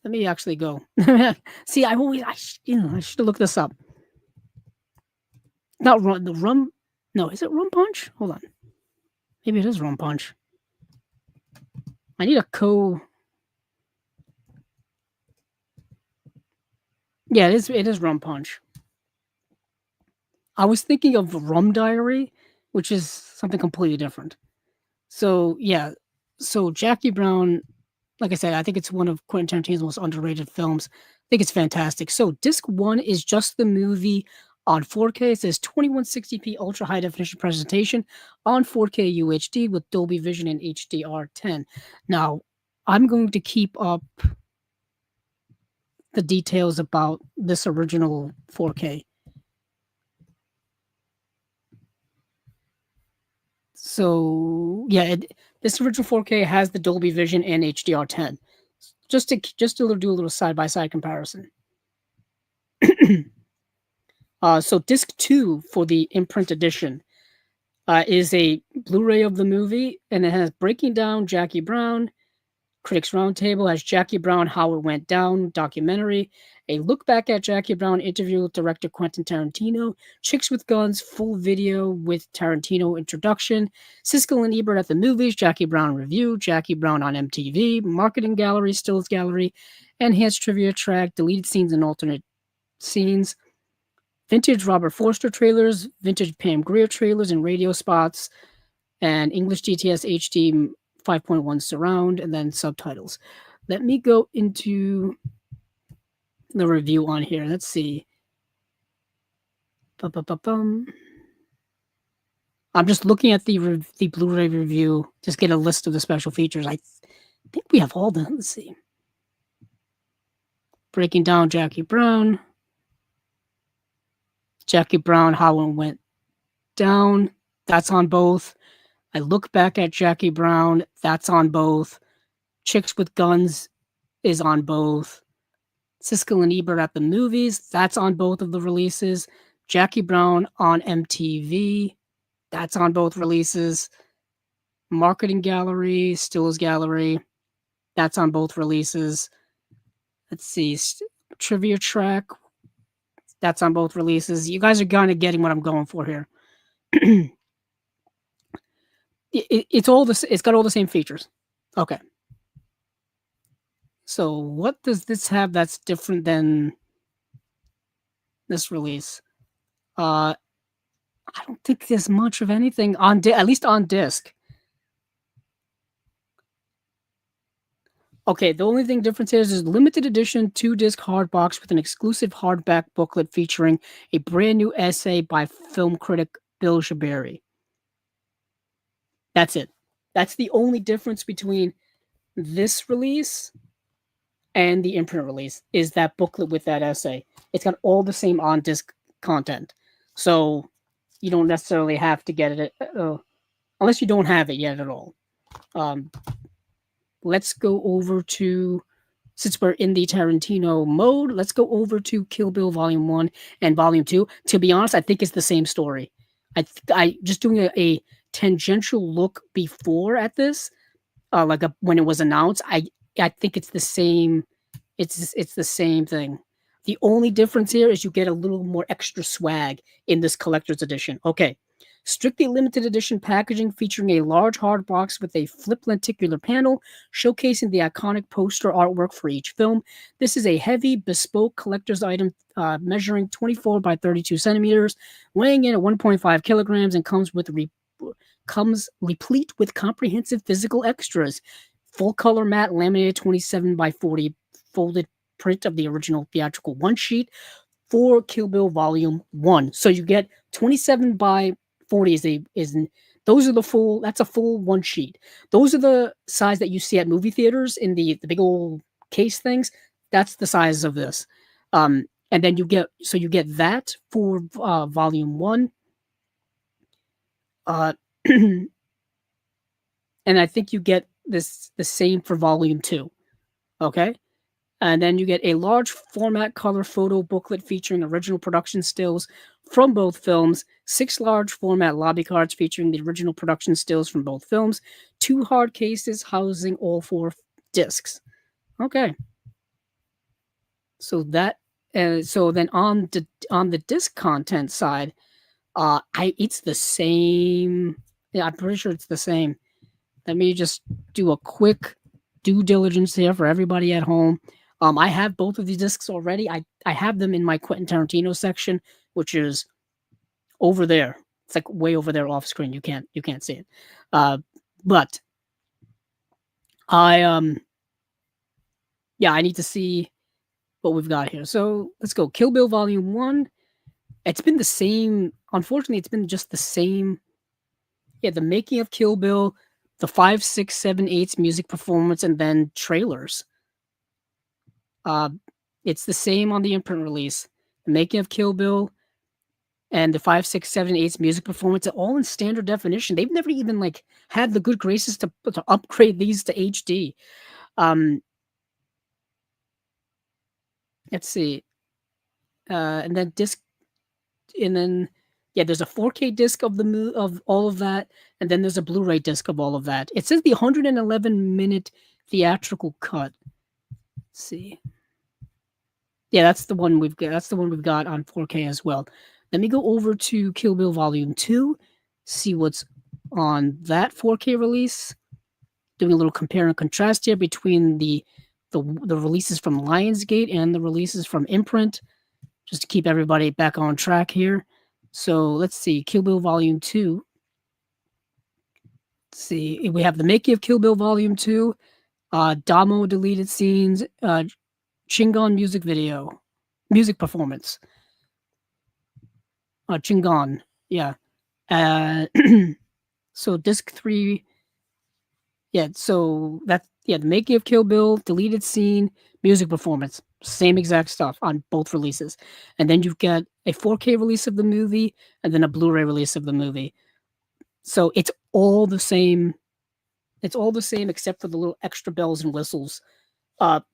Let me actually go. See, I should have looked this up. Not rum. The rum. No, is it Rum Punch? Hold on. Maybe it is Rum Punch. I need a Yeah, it is Rum Punch. I was thinking of Rum Diary, which is something completely different. So yeah, so Jackie Brown, like I said, I think it's one of Quentin Tarantino's most underrated films. I think it's fantastic. So disc 1 is just the movie on 4K. It says 2160p ultra high definition presentation on 4K UHD with Dolby Vision and HDR10. Now, I'm going to keep up the details about this original 4K. So yeah, this original 4K has the Dolby Vision and HDR10. Just to do a little side by side comparison. So disc 2 for the Imprint edition is a Blu-ray of the movie, and it has breaking down Jackie Brown. Critics Roundtable has Jackie Brown, How It Went Down documentary, a look back at Jackie Brown interview with director Quentin Tarantino, Chicks with Guns full video with Tarantino introduction, Siskel and Ebert at the movies, Jackie Brown review, Jackie Brown on MTV, marketing gallery, stills gallery, enhanced trivia track, deleted scenes and alternate scenes, vintage Robert Forster trailers, vintage Pam Grier trailers and radio spots, and English GTS HD 5.1 surround, and then subtitles. Let me go into the review on here. Let's see. I'm just looking at the Blu-ray review. Just get a list of the special features. I think we have all them. Let's see. Breaking down Jackie Brown. Jackie Brown, How It Went Down, that's on both. I Look Back at Jackie Brown, that's on both. Chicks with Guns is on both. Siskel and Ebert at the Movies, that's on both of the releases. Jackie Brown on MTV, that's on both releases. Marketing Gallery, Stills Gallery, that's on both releases. Let's see, Trivia Track, that's on both releases. You guys are kind of getting what I'm going for here. It's all this. It's got all the same features. Okay. So what does this have that's different than this release? I don't think there's much of anything on at least on disc. Okay, the only thing difference is limited edition 2-disc hard box with an exclusive hardback booklet featuring a brand new essay by film critic Bill Shaberi. That's it. That's the only difference between this release and the Imprint release is that booklet with that essay. It's got all the same on-disc content. So you don't necessarily have to get it unless you don't have it yet at all. Let's go over to, since we're in the Tarantino mode, let's go over to Kill Bill Volume 1 and Volume 2. To be honest, I think it's the same story. I just doing a tangential look before at this, when it was announced, I think it's the same. It's the same thing. The only difference here is you get a little more extra swag in this collector's edition. Okay. Strictly limited edition packaging featuring a large hard box with a flip lenticular panel showcasing the iconic poster artwork for each film. This is a heavy, bespoke collector's item measuring 24 by 32 centimeters, weighing in at 1.5 kilograms, and comes replete with comprehensive physical extras. Full color matte laminated 27 by 40 folded print of the original theatrical one sheet for Kill Bill Volume 1. So you get 27 by 40 those are the full, that's a full one sheet. Those are the size that you see at movie theaters in the big old case things. That's the size of this. And then you get that for Volume 1. And I think you get the same for Volume 2. Okay? And then you get a large format color photo booklet featuring original production stills from both films, 6 large format lobby cards featuring the original production stills from both films, 2 hard cases housing all 4 discs. Okay. So that, so then on the disc content side, it's the same. Yeah, I'm pretty sure it's the same. Let me just do a quick due diligence here for everybody at home. I have both of these discs already. I have them in my Quentin Tarantino section, which is over there. It's like way over there off screen. You can't see it. But I need to see what we've got here. So let's go. Kill Bill Volume 1. It's been the same. Unfortunately, it's been just the same. Yeah, the making of Kill Bill, the 5, 6, 7, 8 music performance, and then trailers. It's the same on the Imprint release. The making of Kill Bill and the 5, 6, 7, 8 music performance are all in standard definition. They've never even had the good graces to upgrade these to HD. Let's see. And then there's a 4K disc of all of that, and then there's a Blu-ray disc of all of that. It says the 111-minute theatrical cut. Let's see. Yeah, that's the one we've got. That's the one we've got on 4K as well. Let me go over to Kill Bill Volume 2, see what's on that 4K release. Doing a little compare and contrast here between the releases from Lionsgate and the releases from Imprint, just to keep everybody back on track here. So let's see, Kill Bill Volume 2. Let's see, we have the making of Kill Bill Volume 2, Damo deleted scenes, Chingon music performance. Chingon, yeah. So disc 3, yeah. So the making of Kill Bill, deleted scene, music performance, same exact stuff on both releases. And then you've got a 4K release of the movie, and then a Blu-ray release of the movie. So it's all the same. It's all the same except for the little extra bells and whistles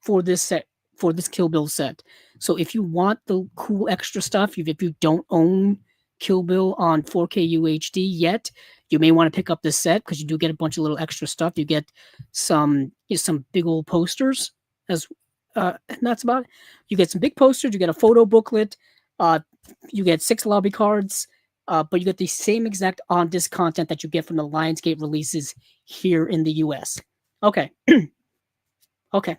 for this set, for this Kill Bill set. So if you want the cool extra stuff, if you don't own Kill Bill on 4K UHD yet, you may want to pick up this set because you do get a bunch of little extra stuff. You get some big old posters as and that's about it. You get some big posters. You get a photo booklet. Uh, you get 6 lobby cards. But you get the same exact on disc content that you get from the Lionsgate releases here in the US. Okay. Okay.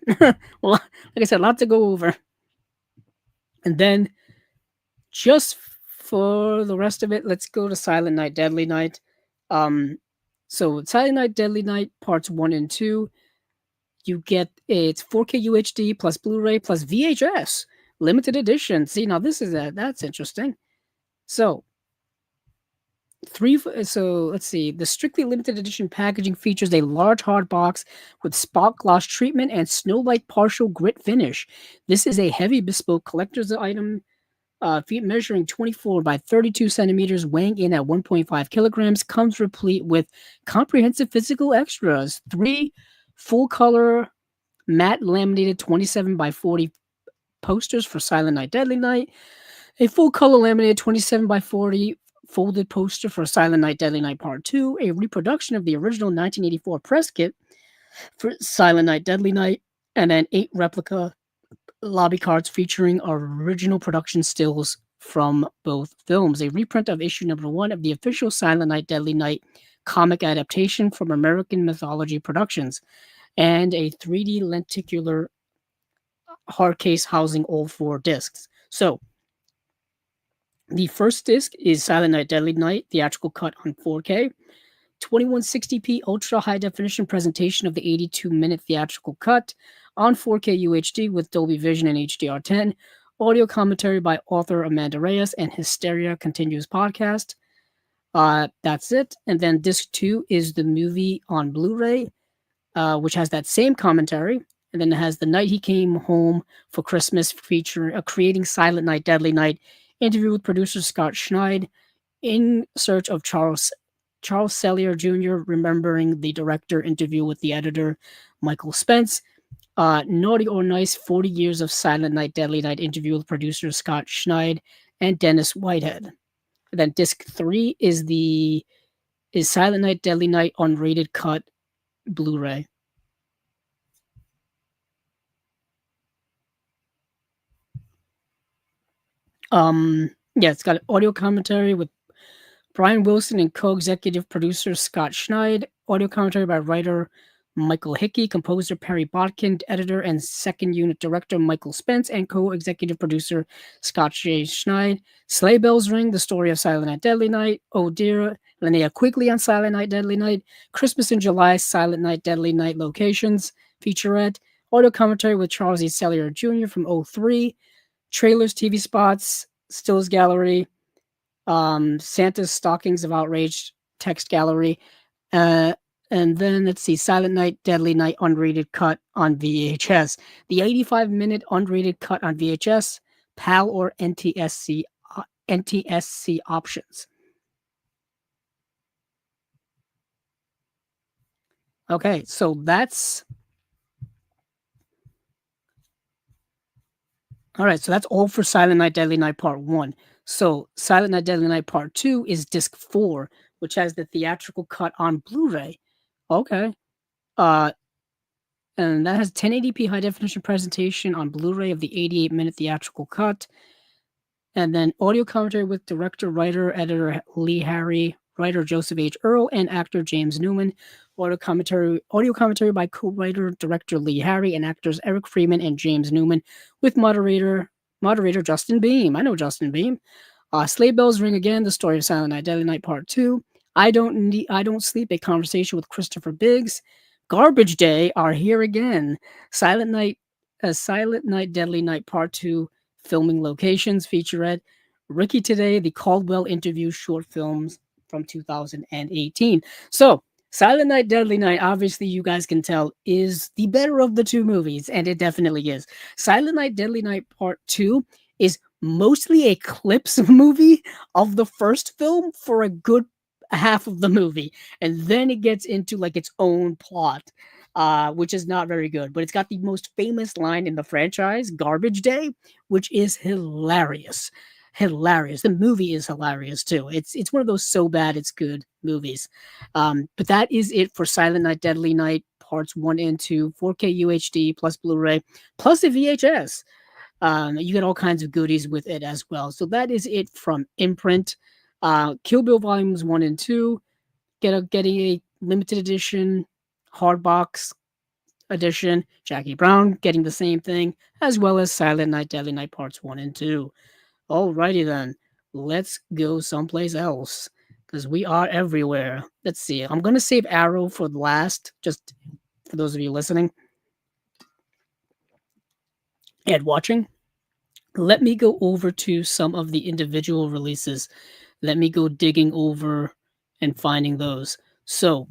Well, like I said, a lot to go over. And then just for the rest of it, let's go to Silent Night, Deadly Night. So Silent Night, Deadly Night, parts 1 and 2. You get it's 4K UHD plus Blu-ray plus VHS limited edition. See, now that's interesting. So let's see. The strictly limited edition packaging features a large hard box with spot gloss treatment and snow-like partial grit finish. This is a heavy bespoke collector's item, feet measuring 24 by 32 centimeters, weighing in at 1.5 kilograms. Comes replete with comprehensive physical extras: 3 full-color matte laminated 27 by 40 posters for Silent Night, Deadly Night, a full-color laminated 27 by 40 folded poster for Silent Night, Deadly Night Part 2, a reproduction of the original 1984 press kit for Silent Night, Deadly Night, and then 8 replica lobby cards featuring original production stills from both films, a reprint of issue number 1 of the official Silent Night, Deadly Night comic adaptation from American Mythology Productions, and a 3D lenticular hard case housing all 4 discs. So, the first disc is Silent Night, Deadly Night, theatrical cut on 4K. 2160p ultra high definition presentation of the 82-minute theatrical cut on 4K UHD with Dolby Vision and HDR10. Audio commentary by author Amanda Reyes and Hysteria Continues podcast. That's it. And then disc 2 is the movie on Blu-ray, which has that same commentary. And then it has The Night He Came Home for Christmas, featuring Creating Silent Night, Deadly Night, interview with producer Scott Schneid, in search of Charles Sellier Jr., remembering the director, interview with the editor Michael Spence, Naughty or Nice, 40 years of Silent Night, Deadly Night, interview with producer Scott Schneid and Dennis Whitehead. And then disc 3 is Silent Night, Deadly Night unrated cut Blu-ray. Yeah, it's got audio commentary with Brian Wilson and co-executive producer Scott Schneid, audio commentary by writer Michael Hickey, composer Perry Botkin, editor and second unit director Michael Spence, and co-executive producer Scott J. Schneid. Sleigh Bells Ring, the story of Silent Night, Deadly Night. Oh Dear, Linnea Quigley on Silent Night, Deadly Night. Christmas in July, Silent Night, Deadly Night locations, featurette. Audio commentary with Charles E. Sellier Jr. from 03. Trailers, TV spots, stills gallery, Santa's Stockings of Outrage text gallery, and then let's see, Silent Night, Deadly Night unrated cut on VHS. The 85-minute unrated cut on VHS, PAL or NTSC options. Okay, so that's all right. So that's all for Silent Night, Deadly Night Part 1. So Silent Night, Deadly Night Part 2 is disc 4, which has the theatrical cut on Blu-ray. Okay. And that has 1080p high definition presentation on Blu-ray of the 88-minute theatrical cut. And then audio commentary with director, writer, editor Lee Harry, writer Joseph H. Earl, and actor James Newman. Audio commentary by co-writer, director Lee Harry, and actors Eric Freeman and James Newman, with moderator Justin Beam. I know Justin Beam. Sleigh Bells Ring Again, the story of Silent Night, Deadly Night Part 2. I Don't Sleep, a conversation with Christopher Biggs. Garbage Day are here again. Silent Night, Deadly Night Part 2, filming locations, featurette. Ricky Today, the Caldwell interview short films from 2018. So, Silent Night, Deadly Night, obviously you guys can tell, is the better of the two movies, and it definitely is. Silent Night, Deadly Night Part 2 is mostly a clips movie of the first film for a good half of the movie, and then it gets into like its own plot, which is not very good. But it's got the most famous line in the franchise, "Garbage Day," which is hilarious. Hilarious. The movie is hilarious too. It's one of those so bad it's good movies. But that is it for Silent Night, Deadly Night parts 1 and 2, 4K UHD plus Blu-ray plus a VHS. You get all kinds of goodies with it as well. So that is it from Imprint. Kill Bill Volumes 1 and 2. Getting a limited edition hardbox edition. Jackie Brown getting the same thing, as well as Silent Night, Deadly Night Parts 1 and 2. Alrighty then, let's go someplace else because we are everywhere. Let's see. I'm gonna save Arrow for the last, just for those of you listening and watching. Let me go over to some of the individual releases. Let me go digging over and finding those. So,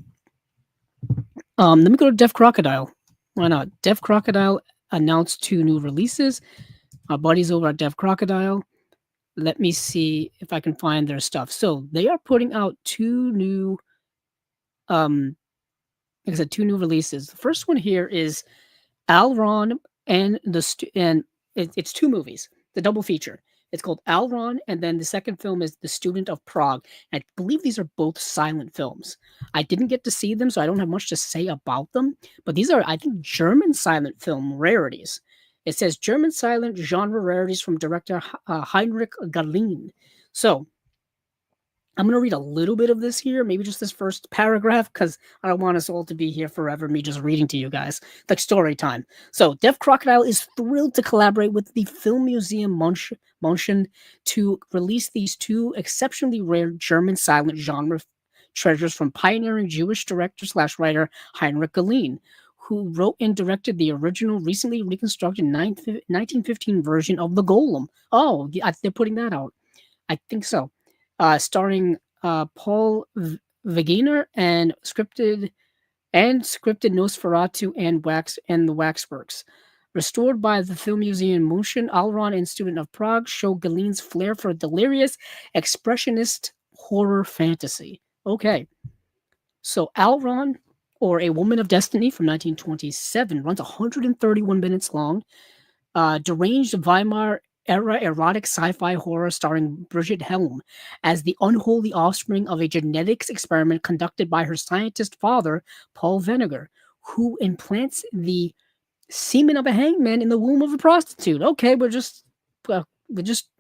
let me go to Def Crocodile. Why not? Def Crocodile announced 2 new releases. Our buddies over at Def Crocodile. Let me see if I can find their stuff. So they are putting out 2 new, like I said, 2 new releases. The first one here is Alron and it's 2 movies, the double feature. It's called Alron, and then the second film is The Student of Prague. I believe these are both silent films. I didn't get to see them, so I don't have much to say about them. But these are, I think, German silent film rarities. It says German silent genre rarities from director Heinrich Galeen. So I'm going to read a little bit of this here, maybe just this first paragraph, because I don't want us all to be here forever, me just reading to you guys, like story time. So, Def Crocodile is thrilled to collaborate with the Film Museum München to release these 2 exceptionally rare German silent genre treasures from pioneering Jewish director/writer Heinrich Galeen, who wrote and directed the original, recently reconstructed 1915 version of The Golem. Oh, they're putting that out. I think so. Starring Paul Wegener and scripted Nosferatu and the Waxworks. Restored by the Film Museum München, Alron and Student of Prague show Galeen's flair for delirious, expressionist horror fantasy. Okay, so Alron, or A Woman of Destiny from 1927, runs 131 minutes long. Deranged Weimar era erotic sci-fi horror starring Brigitte Helm as the unholy offspring of a genetics experiment conducted by her scientist father, Paul Venegar, who implants the semen of a hangman in the womb of a prostitute. Okay, we're just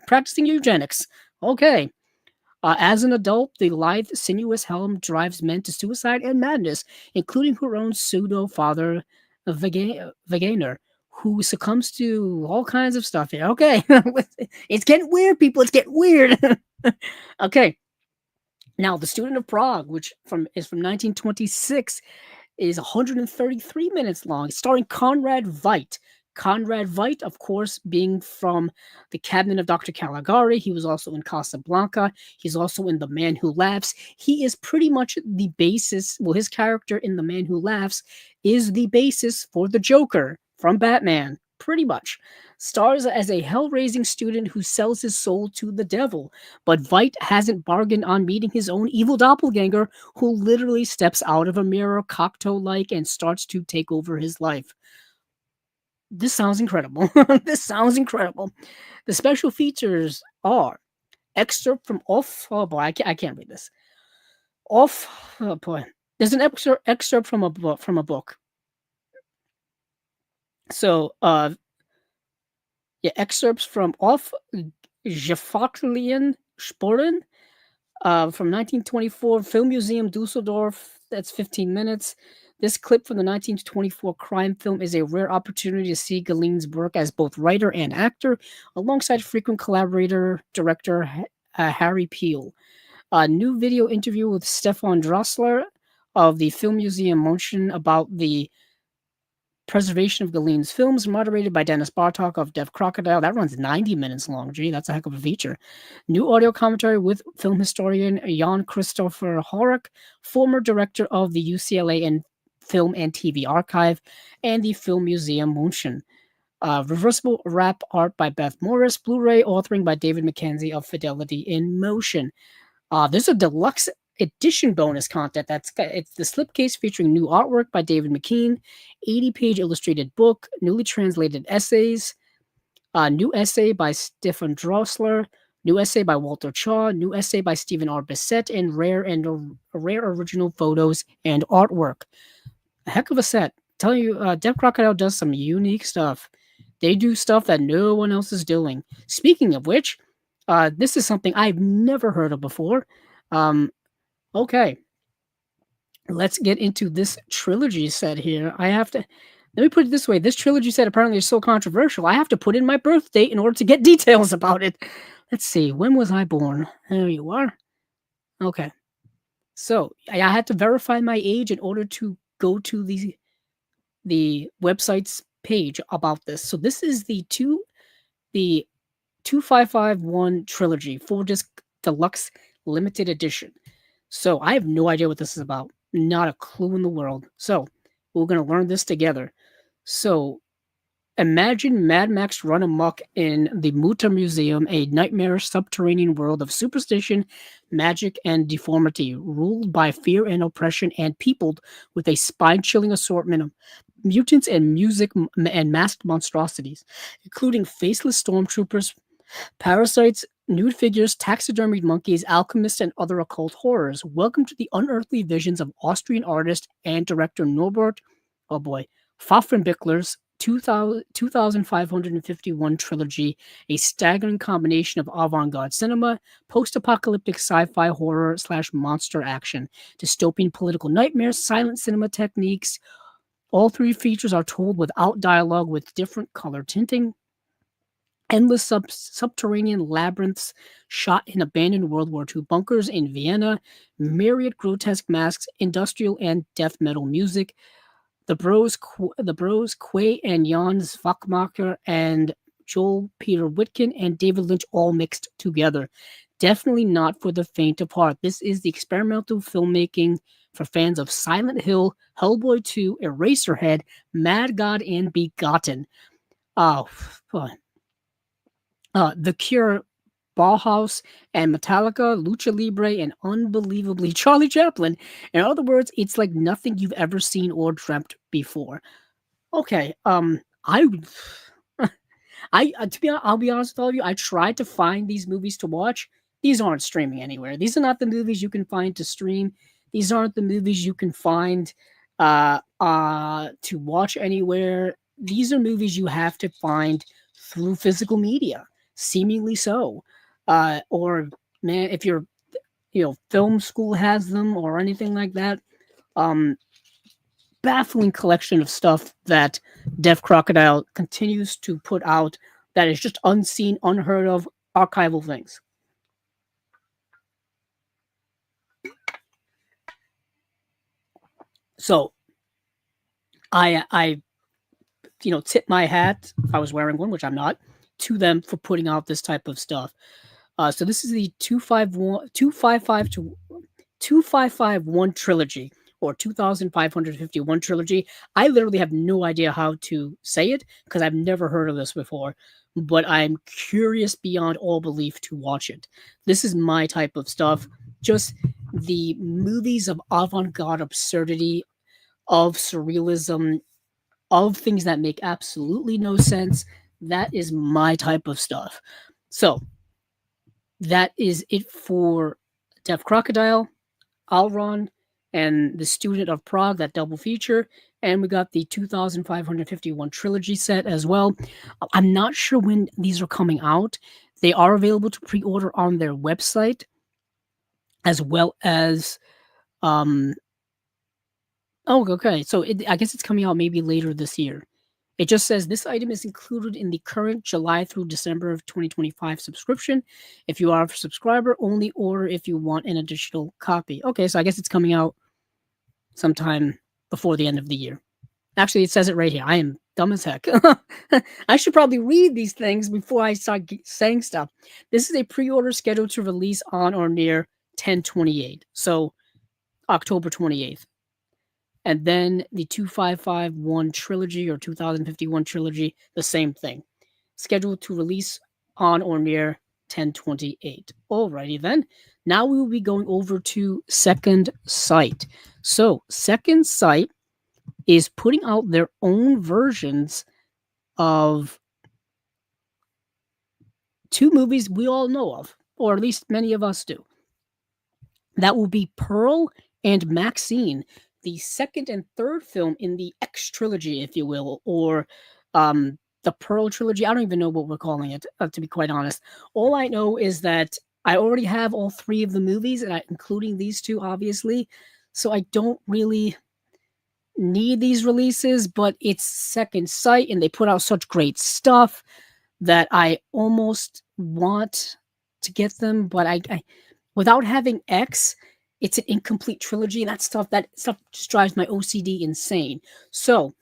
practicing eugenics. Okay. As an adult, the lithe, sinuous Helm drives men to suicide and madness, including her own pseudo-father, Wegener, who succumbs to all kinds of stuff here. Okay, it's getting weird, people. It's getting weird. Okay, now The Student of Prague, which is from 1926, is 133 minutes long, starring Conrad Veidt. Conrad Veidt, of course, being from The Cabinet of Dr. Caligari. He was also in Casablanca. He's also in The Man Who Laughs. He is pretty much the basis. Well, his character in The Man Who Laughs is the basis for the Joker from Batman, pretty much. Stars as a hell-raising student who sells his soul to the devil, but Veidt hasn't bargained on meeting his own evil doppelganger who literally steps out of a mirror, Cocteau-like, and starts to take over his life. This sounds incredible. This sounds incredible. The special features are excerpt from off. Oh boy, I can't read this. Off. Oh boy, there's an excerpt from a book. So, yeah, excerpts from Off Gefährlichen Spuren from 1924, Film Museum Dusseldorf. That's 15 minutes. This clip from the 1924 crime film is a rare opportunity to see Galeen's work as both writer and actor, alongside frequent collaborator director Harry Peel. A new video interview with Stefan Drossler of the Film Museum München about the preservation of Galeen's films, moderated by Dennis Bartok of Def Crocodile. That runs 90 minutes long. Gee, that's a heck of a feature. New audio commentary with film historian Jan Christopher Horek, former director of the UCLA and Film and TV Archive, and the Film Museum München. Reversible wrap art by Beth Morris. Blu-ray authoring by David Mackenzie of Fidelity in Motion. There's a deluxe edition bonus content. It's the slipcase featuring new artwork by David McKean, 80-page illustrated book, newly translated essays, new essay by Stefan Drossler, new essay by Walter Chaw, new essay by Stephen R. Bissett, and rare original photos and artwork. A heck of a set. Telling you, Deaf Crocodile does some unique stuff. They do stuff that no one else is doing. Speaking of which, this is something I've never heard of before. Okay. Let's get into this trilogy set here. Let me put it this way. This trilogy set apparently is so controversial, I have to put in my birth date in order to get details about it. Let's see. When was I born? There you are. Okay. So I had to verify my age in order to go to the website's page about this. So this is the 2551 trilogy, 4-disc deluxe limited edition. So I have no idea what this is about. Not a clue in the world. So we're going to learn this together. So imagine Mad Max run amok in the Mutant Museum, a nightmarish subterranean world of superstition, magic, and deformity, ruled by fear and oppression and peopled with a spine-chilling assortment of mutants and masked monstrosities, including faceless stormtroopers, parasites, nude figures, taxidermied monkeys, alchemists, and other occult horrors. Welcome to the unearthly visions of Austrian artist and director Norbert, Pfaffenbichler's 2551 trilogy, a staggering combination of avant-garde cinema, post-apocalyptic sci-fi horror / monster action, dystopian political nightmares, silent cinema techniques. All three features are told without dialogue with different color tinting. Endless subterranean labyrinths shot in abandoned World War II bunkers in Vienna, myriad grotesque masks, industrial and death metal music. The bros Quay and Jan Svachmacher and Joel Peter Whitkin and David Lynch all mixed together. Definitely not for the faint of heart. This is the experimental filmmaking for fans of Silent Hill, Hellboy 2, Eraserhead, Mad God, and Begotten. Oh, boy. The Cure, Bauhaus, and Metallica, Lucha Libre, and unbelievably Charlie Chaplin. In other words, it's like nothing you've ever seen or dreamt before. Okay, I'll be honest with all of you. I tried to find these movies to watch. These aren't streaming anywhere. These are not the movies you can find to stream. These aren't the movies you can find to watch anywhere. These are movies you have to find through physical media. Seemingly so, or man, if you're, film school has them or anything like that. Baffling collection of stuff that Deaf Crocodile continues to put out that is just unseen, unheard of, archival things. So, I tip my hat, if I was wearing one, which I'm not, to them for putting out this type of stuff. So this is the 2551 trilogy, or 2551 trilogy. I literally have no idea how to say it because I've never heard of this before, but I'm curious beyond all belief to watch it. This is my type of stuff. Just the movies of avant-garde absurdity, of surrealism, of things that make absolutely no sense. That is my type of stuff. So that is it for Deaf Crocodile, Alron, and The Student of Prague, that double feature. And we got the 2551 trilogy set as well. I'm not sure when these are coming out. They are available to pre-order on their website, as well as oh, okay. So I guess it's coming out maybe later this year. It just says this item is included in the current July through December of 2025 subscription. If you are a subscriber, only order if you want an additional copy. Okay, so I guess it's coming out sometime before the end of the year. Actually, it says it right here. I am dumb as heck. I should probably read these things before I start saying stuff. This is a pre-order scheduled to release on or near 10/28, so October 28th. And then the 2551 trilogy or 2051 trilogy, the same thing. Scheduled to release on or near 1028. Alrighty then. Now we will be going over to Second Sight. So, Second Sight is putting out their own versions of two movies we all know of, or at least many of us do. That will be Pearl and Maxine, the second and third film in the X trilogy, if you will, or the Pearl trilogy. I don't even know what we're calling it, to be quite honest. All I know is that I already have all three of the movies, including these two, obviously. So I don't really need these releases, but it's Second Sight, and they put out such great stuff that I almost want to get them, but I without having X, it's an incomplete trilogy, and that stuff just drives my OCD insane. So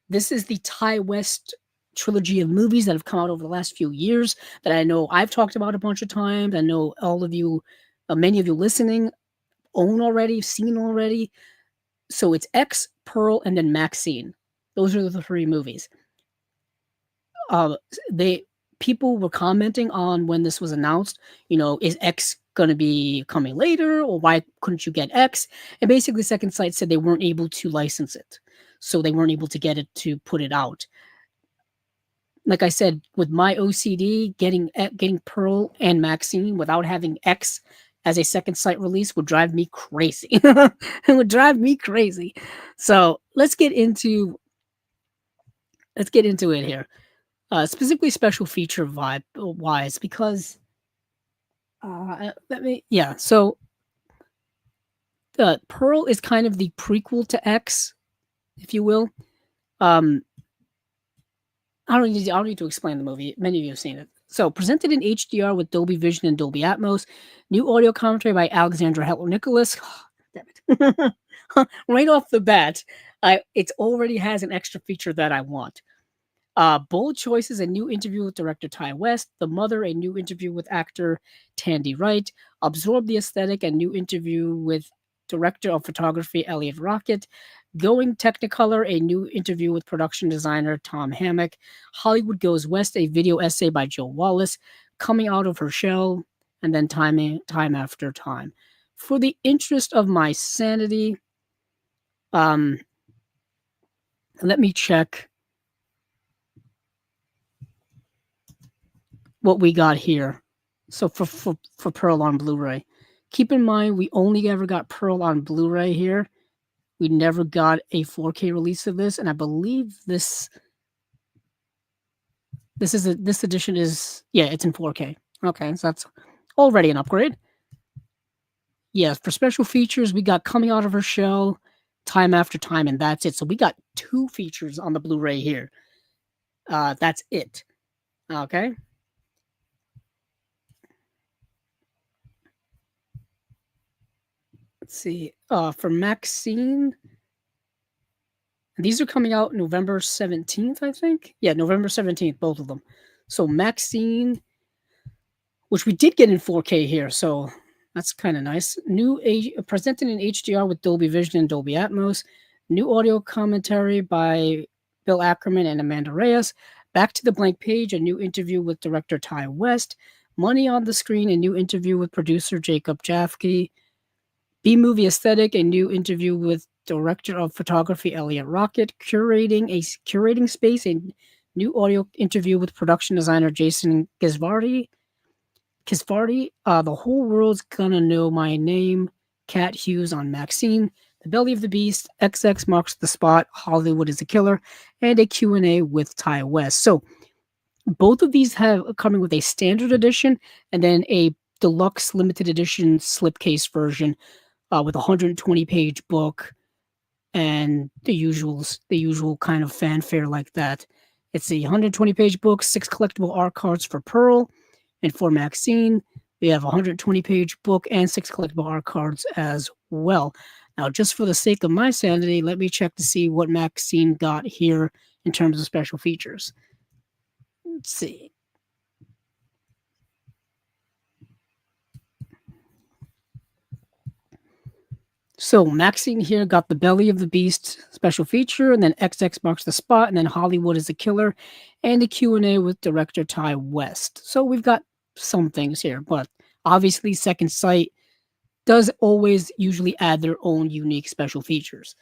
this is the Ty West trilogy of movies that have come out over the last few years that I know I've talked about a bunch of times. I know all of you, many of you listening, own already, seen already. So it's X, Pearl, and then Maxine. Those are the three movies. They people were commenting on when this was announced. Is X going to be coming later, or why couldn't you get X? And basically, Second Sight said they weren't able to license it, so they weren't able to get it to put it out. Like I said, with my OCD, getting Pearl and Maxine without having X as a Second Sight release would drive me crazy. It would drive me crazy. So let's get into it here. Specifically special feature vibe wise, because so Pearl is kind of the prequel to X, if you will. I don't need to explain the movie. Many of you have seen it. So, presented in HDR with Dolby Vision and Dolby Atmos, new audio commentary by Alexandra Heller Nicholas. Damn it. Right off the bat, it already has an extra feature that I want. Bold choices, a new interview with director Ty West. The Mother, a new interview with actor Tandy Wright. Absorb the Aesthetic, a new interview with director of photography Elliot Rocket. Going Technicolor, a new interview with production designer Tom Hammock. Hollywood Goes West, a video essay by Joe Wallace. Coming Out of Her Shell, and then Time After Time. For the interest of my sanity, let me check what we got here. So for Pearl on Blu-ray, keep in mind we only ever got Pearl on Blu-ray here. We never got a 4K release of this, and I believe this edition is it's in 4K. Okay, so that's already an upgrade. Yes, for special features we got Coming Out of Her Shell, Time After Time, and that's it. So we got 2 features on the Blu-ray here. That's it. Okay. Let's see. For Maxine, these are coming out November 17th, I think. Yeah, November 17th, both of them. So Maxine, which we did get in 4K here, so that's kind of nice. Presented in HDR with Dolby Vision and Dolby Atmos. New audio commentary by Bill Ackerman and Amanda Reyes. Back to the Blank Page, a new interview with director Ty West. Money on the Screen, a new interview with producer Jacob Jaffe. B-Movie Aesthetic, a new interview with director of photography Elliot Rocket. Curating Space, a new audio interview with production designer Jason Gisvardi. The Whole World's Gonna Know My Name, Cat Hughes on Maxine. The Belly of the Beast, XX Marks the Spot, Hollywood is a Killer, and a Q&A with Ty West. So both of these have coming with a standard edition and then a deluxe limited edition slipcase version with a 120-page book and the usual kind of fanfare like that. It's a 120-page book, 6 collectible art cards for Pearl, and for Maxine, we have a 120-page book and 6 collectible art cards as well. Now, just for the sake of my sanity, let me check to see what Maxine got here in terms of special features. Let's see. So Maxine here got the Belly of the Beast special feature, and then XX marks the spot, and then Hollywood is the killer, and a Q&A with director Ty West. So we've got some things here, but obviously Second Sight does always usually add their own unique special features,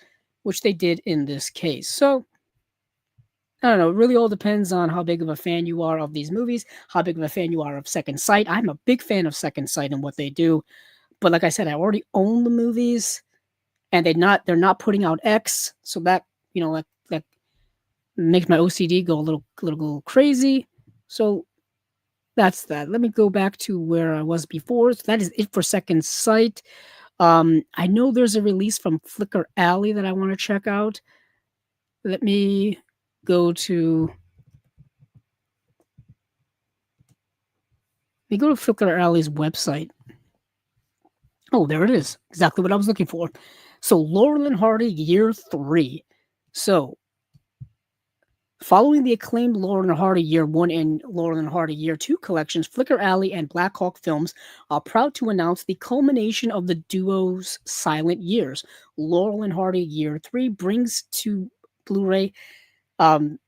which they did in this case. So I don't know. It really all depends on how big of a fan you are of these movies, how big of a fan you are of Second Sight. I'm a big fan of Second Sight and what they do, but like I said, I already own the movies, and they're not putting out X, so that that makes my OCD go a little crazy. So that's that. Let me go back to where I was before. So that is it for Second Sight. I know there's a release from Flickr Alley that I want to check out. Let me go to Flickr Alley's website. Oh, there it is. Exactly what I was looking for. So Laurel and Hardy Year 3. So following the acclaimed Laurel and Hardy Year 1 and Laurel and Hardy Year 2 collections, Flickr Alley and Black Hawk Films are proud to announce the culmination of the duo's silent years. Laurel and Hardy Year 3 brings to Blu-ray um,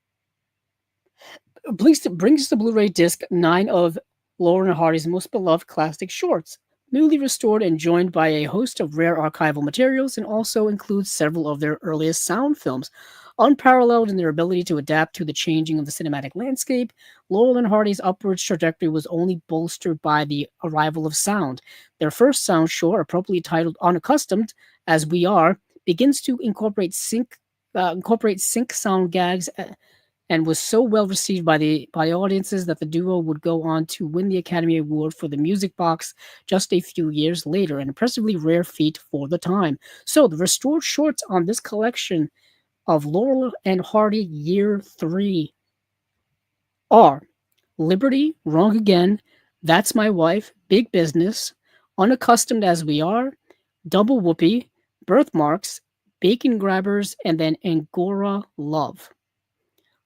brings to Blu-ray disc 9 of Laurel and Hardy's most beloved classic shorts, newly restored and joined by a host of rare archival materials, and also includes several of their earliest sound films. Unparalleled in their ability to adapt to the changing of the cinematic landscape, Laurel and Hardy's upward trajectory was only bolstered by the arrival of sound. Their first sound short, appropriately titled "Unaccustomed," as we are, begins to incorporate sync sound gags, and was so well received by audiences that the duo would go on to win the Academy Award for the Music Box just a few years later, an impressively rare feat for the time. So the restored shorts on this collection of Laurel and Hardy Year 3 are Liberty, Wrong Again, That's My Wife, Big Business, Unaccustomed as We Are, Double Whoopee, Birthmarks, Bacon Grabbers, and then Angora Love.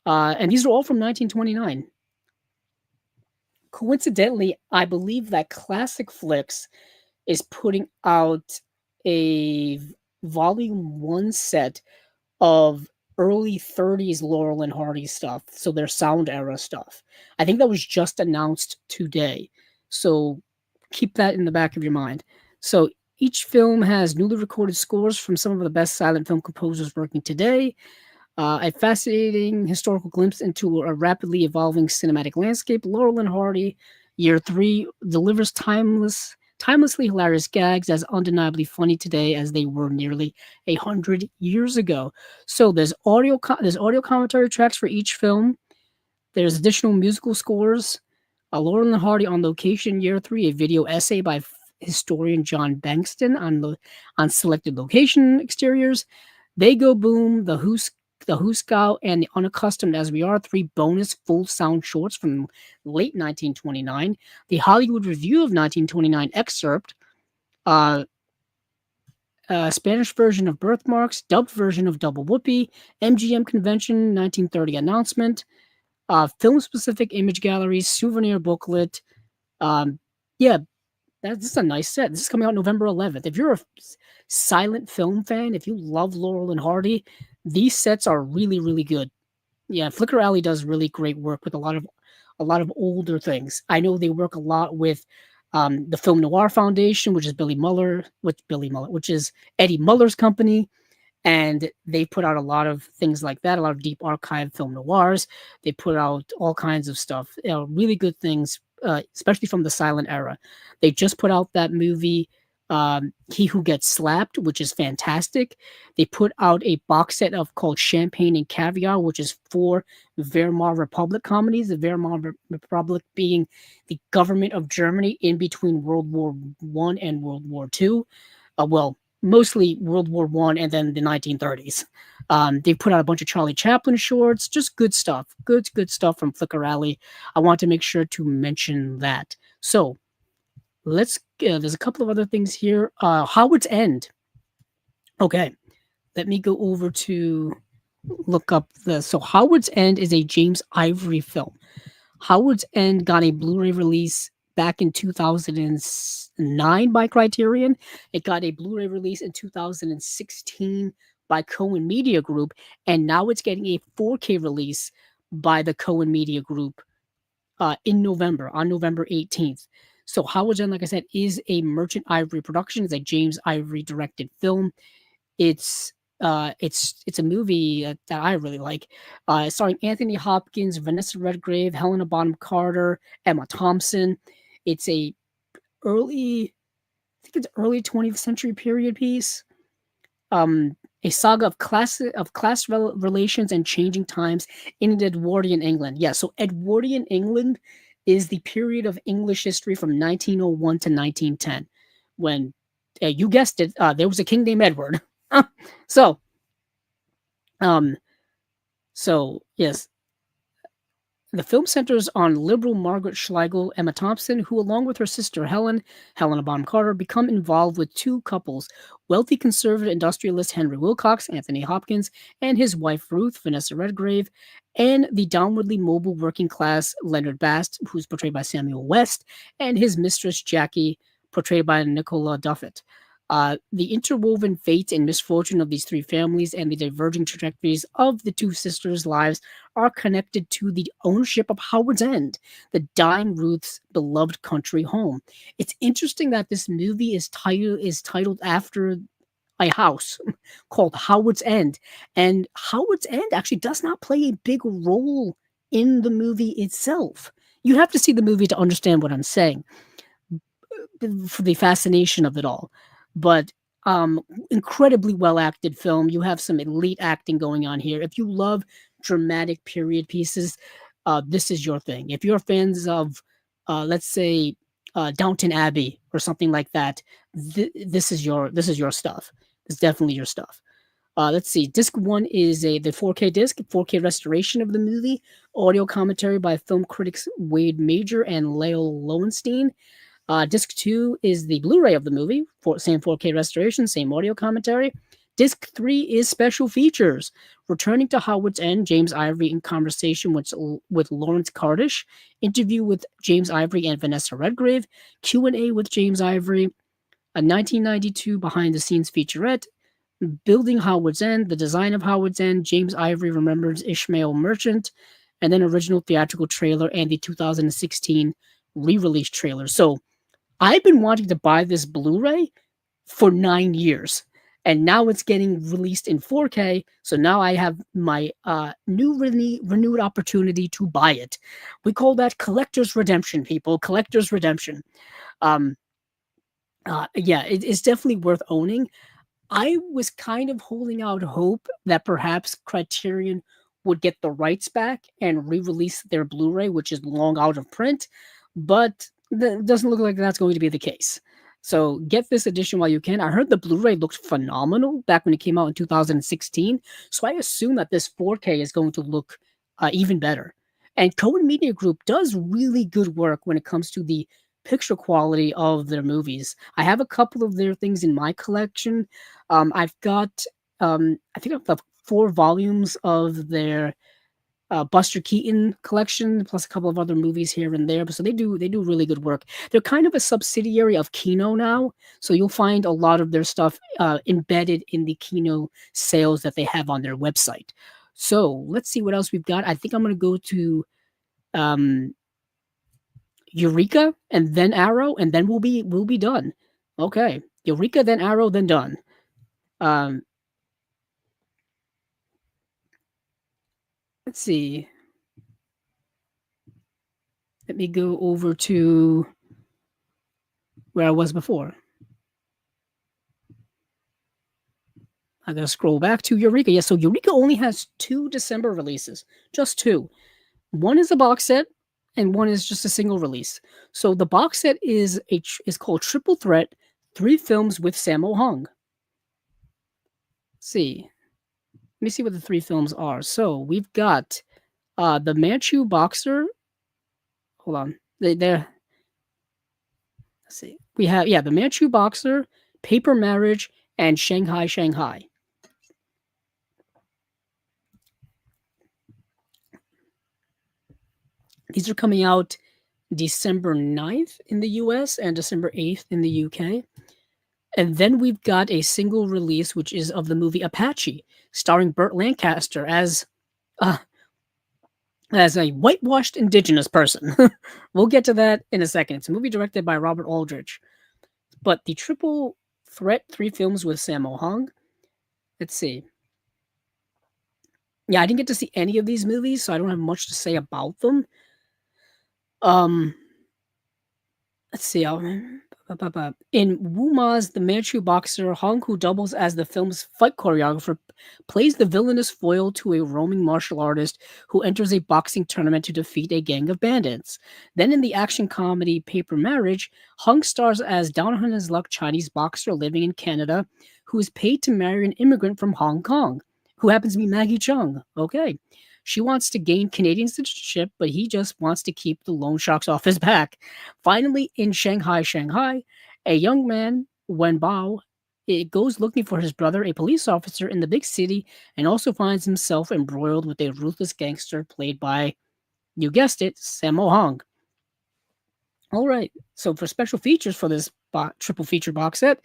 And these are all from 1929. Coincidentally, I believe that Classic Flicks is putting out a volume 1 set of early 30s Laurel and Hardy stuff, so their sound era stuff. I think that was just announced today. So keep that in the back of your mind. So each film has newly recorded scores from some of the best silent film composers working today. A fascinating historical glimpse into a rapidly evolving cinematic landscape. Laurel and Hardy, Year 3, delivers timelessly hilarious gags as undeniably funny today as they were nearly 100 years ago. So there's audio commentary tracks for each film. There's additional musical scores. Laurel and Hardy on Location Year 3, a video essay by historian John Bankston on selected location exteriors. They Go Boom, the Huskow, and the Unaccustomed as We Are, 3 bonus full sound shorts from late 1929. The Hollywood Review of 1929 excerpt, Spanish version of Birthmarks, dubbed version of Double Whoopee, MGM Convention 1930 announcement, film-specific image galleries, souvenir booklet. Yeah, this is a nice set. This is coming out November 11th. If you're a silent film fan, if you love Laurel and Hardy, these sets are really, really good. Yeah, Flickr Alley does really great work with a lot of older things. I know they work a lot with the Film Noir Foundation, which is which is Eddie Muller's company, and they put out a lot of things like that, a lot of deep archive film noirs. They put out all kinds of stuff, really good things, especially from the silent era. They just put out that movie, He Who Gets Slapped, which is fantastic. They put out a box set called Champagne and Caviar, which is 4 Weimar Republic comedies. The Weimar Republic being the government of Germany in between World War I and World War II. Well, mostly World War I and then the 1930s. They put out a bunch of Charlie Chaplin shorts, just good stuff. Good stuff from Flickr Alley. I want to make sure to mention that. So there's a couple of other things here. Howard's End. Okay, let me go over to look up the. So Howard's End is a James Ivory film. Howard's End got a Blu-ray release back in 2009 by Criterion. It got a Blu-ray release in 2016 by Cohen Media Group, and now it's getting a 4K release by the Cohen Media Group in November, on November 18th. So Howard's End, like I said, is a Merchant Ivory production. It's a James Ivory directed film. It's a movie that I really like, starring Anthony Hopkins, Vanessa Redgrave, Helena Bonham Carter, Emma Thompson. It's I think it's early 20th century period piece. A saga of relations and changing times in Edwardian England. Yeah, so Edwardian England is the period of English history from 1901 to 1910, when you guessed it, there was a king named Edward. so, um, so yes, the film centers on liberal Margaret Schlegel, Emma Thompson, who, along with her sister Helena Bonham Carter, become involved with two couples: wealthy conservative industrialist Henry Wilcox, Anthony Hopkins, and his wife Ruth, Vanessa Redgrave, and the downwardly mobile working class Leonard Bast, who's portrayed by Samuel West, and his mistress Jackie, portrayed by Nicola Duffett. The interwoven fate and misfortune of these three families and the diverging trajectories of the two sisters' lives are connected to the ownership of Howard's End, the dying Ruth's beloved country home. It's interesting that this movie is titled after a house called Howard's End, and Howard's End actually does not play a big role in the movie itself. You have to see the movie to understand what I'm saying, for the fascination of it all. But incredibly well acted film. You have some elite acting going on here. If you love dramatic period pieces, this is your thing. If you're fans of, let's say, Downton Abbey or something like that, this is your stuff. It's definitely your stuff. Let's see. Disc 1 is the 4K disc, 4K restoration of the movie, audio commentary by film critics Wade Major and Leo Lowenstein. Disc 2 is the Blu-ray of the movie, same 4K restoration, same audio commentary. Disc 3 is special features. Returning to Howard's End, James Ivory in conversation with Lawrence Kardish, interview with James Ivory and Vanessa Redgrave, Q&A with James Ivory, a 1992 behind-the-scenes featurette, building Howard's End, the design of Howard's End, James Ivory remembers Ishmael Merchant, and then original theatrical trailer and the 2016 re-release trailer. So I've been wanting to buy this Blu-ray for 9 years, and now it's getting released in 4K. So now I have my renewed opportunity to buy it. We call that collector's redemption, people. Collector's redemption. Yeah, it's definitely worth owning. I was kind of holding out hope that perhaps Criterion would get the rights back and re-release their Blu-ray, which is long out of print, but it doesn't look like that's going to be the case. So get this edition while you can. I heard the Blu-ray looked phenomenal back when it came out in 2016, so I assume that this 4K is going to look even better. And Cohen Media Group does really good work when it comes to the picture quality of their movies. I have a couple of their things in my collection. I've got, I think I've got 4 volumes of their Buster Keaton collection, plus a couple of other movies here and there. So they do really good work. They're kind of a subsidiary of Kino now, so you'll find a lot of their stuff embedded in the Kino sales that they have on their website. So let's see what else we've got. I think I'm going to go to Eureka and then Arrow, and then we'll be done. Okay, Eureka, then Arrow, then done. Let's see. Let me go over to where I was before. I gotta scroll back to Eureka. Yeah, so Eureka only has 2 December releases. Just 2. One is a box set, and one is just a single release. So the box set is called Triple Threat: 3 films with Sammo Hung. Let's see. Let me see what the 3 films are. So we've got the Manchu Boxer. Hold on. They're let's see. We have the Manchu Boxer, Paper Marriage, and Shanghai Shanghai. These are coming out December 9th in the US and December 8th in the UK. And then we've got a single release, which is of the movie Apache, starring Burt Lancaster uh, as a whitewashed indigenous person. We'll get to that in a second. It's a movie directed by Robert Aldrich. But the triple threat 3 films with Sammo Hung. Let's see. Yeah, I didn't get to see any of these movies, so I don't have much to say about them. Um, let's see. In Wuma's The Manchu Boxer, Hong, who doubles as the film's fight choreographer, plays the villainous foil to a roaming martial artist who enters a boxing tournament to defeat a gang of bandits. Then in the action comedy Paper Marriage, Hong stars as down on his luck Chinese boxer living in Canada who is paid to marry an immigrant from Hong Kong, who happens to be Maggie Chung. Okay. She wants to gain Canadian citizenship, but he just wants to keep the loan sharks off his back. Finally, in Shanghai, Shanghai, a young man, Wen Bao, goes looking for his brother, a police officer in the big city, and also finds himself embroiled with a ruthless gangster played by, you guessed it, Sammo Hung. All right, so for special features for this triple feature box set,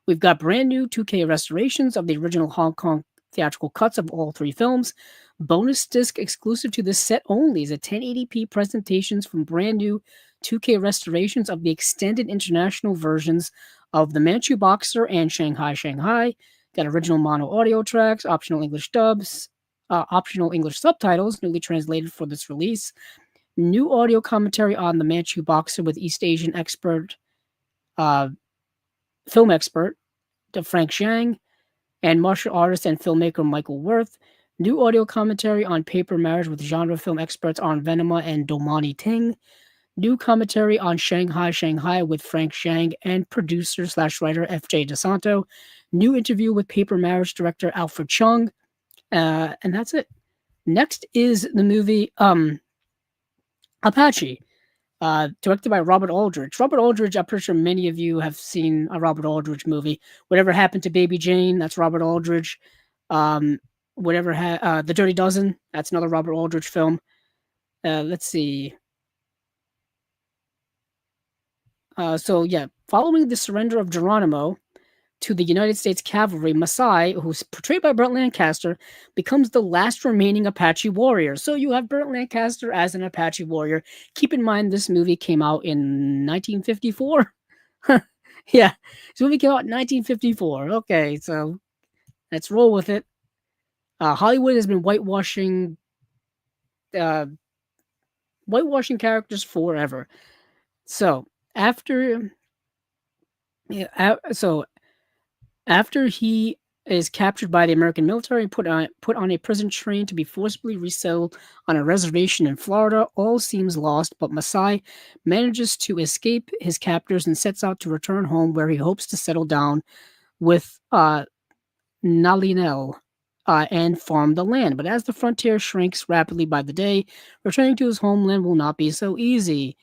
we've got brand new 2K restorations of the original Hong Kong theatrical cuts of all 3 films. Bonus disc exclusive to this set only is a 1080p presentations from brand new 2K restorations of the extended international versions of The Manchu Boxer and Shanghai, Shanghai. Got original mono audio tracks, optional English dubs, optional English subtitles, newly translated for this release. New audio commentary on The Manchu Boxer with East Asian expert, film expert, Frank Zhang, and martial artist and filmmaker Michael Worth. New audio commentary on Paper Marriage with genre film experts on Venema and Domani Ting. New commentary on Shanghai, Shanghai with Frank Zhang and producer/writer F.J. DeSanto. New interview with Paper Marriage director Alfred Chung. And that's it. Next is the movie Apache, directed by Robert Aldrich. Robert Aldrich, I'm pretty sure many of you have seen a Robert Aldrich movie. Whatever Happened to Baby Jane, that's Robert Aldrich. The Dirty Dozen, that's another Robert Aldrich film. Let's see. Following the surrender of Geronimo to the United States Cavalry, Masai, who's portrayed by Burt Lancaster, becomes the last remaining Apache warrior. So you have Burt Lancaster as an Apache warrior. Keep in mind, this movie came out in 1954. Yeah, this movie came out in 1954. Okay, so let's roll with it. Hollywood has been whitewashing characters forever. So after he is captured by the American military and put on a prison train to be forcibly resettled on a reservation in Florida, all seems lost, but Masai manages to escape his captors and sets out to return home, where he hopes to settle down with Nalinel and farm the land. But as the frontier shrinks rapidly by the day, returning to his homeland will not be so easy.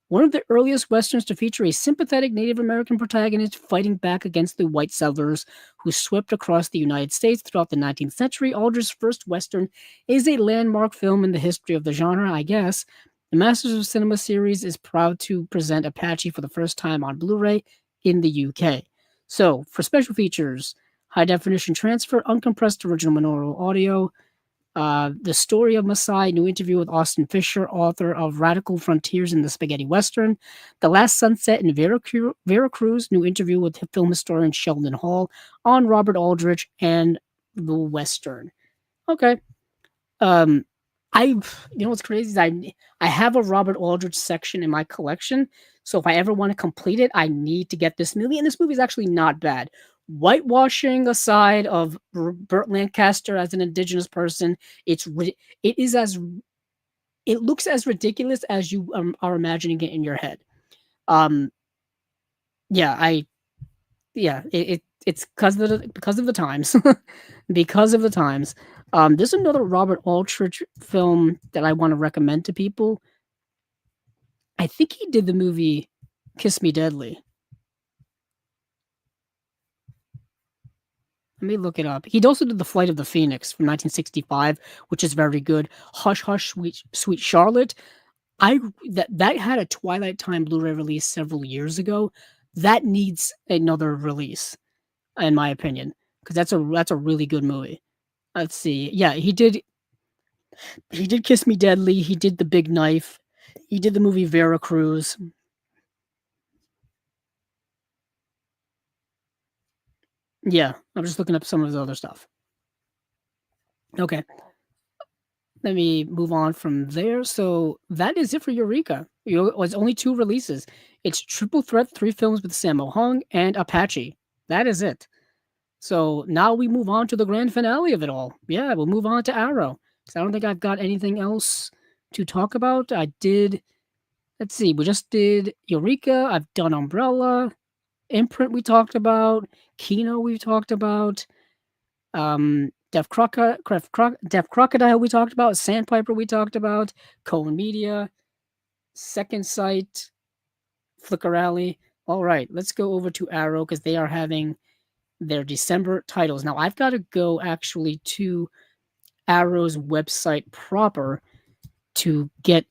One of the earliest westerns to feature a sympathetic Native American protagonist fighting back against the white settlers who swept across the United States throughout the 19th century, Aldrich's first western is a landmark film in the history of the genre, I guess. The Masters of Cinema series is proud to present Apache for the first time on Blu-ray in the UK. So, for special features, high-definition transfer, uncompressed original monaural audio, the story of Masai, new interview with Austin Fisher, author of Radical Frontiers in the Spaghetti Western. The Last Sunset in Veracruz, new interview with film historian Sheldon Hall on Robert Aldrich and the Western. Okay. What's crazy is I have a Robert Aldrich section in my collection, so if I ever want to complete it, I need to get this movie, and this movie is actually not bad. Whitewashing aside of Burt Lancaster as an indigenous person, it looks as ridiculous as you are imagining it in your head. It's because of the times, because of the times. There's another Robert Aldrich film that I want to recommend to people. I think he did the movie Kiss Me Deadly. Let me look it up. He also did The Flight of the Phoenix from 1965, which is very good. Hush, Hush, Sweet Charlotte. I that had a Twilight Time Blu-ray release several years ago. That needs another release, in my opinion, because that's a really good movie. Let's see. Yeah, he did Kiss Me Deadly. He did The Big Knife. He did the movie Veracruz. Yeah, I'm just looking up some of his other stuff. Okay, let me move on from there. So that is it for Eureka. It was only two releases. It's Triple Threat, three films with Sammo Hung and Apache. That is it. So now we move on to the grand finale of it all. Yeah, we'll move on to Arrow. 'Cause I don't think I've got anything else to talk about. I did, let's see, we just did Eureka. I've done Umbrella. Imprint we talked about. Kino we talked about. Deaf Crocodile we talked about. Sandpiper we talked about. Cohen Media. Second Sight. Flicker Alley. All right, let's go over to Arrow because they are having their December titles. Now, I've got to go actually to Arrow's website proper to get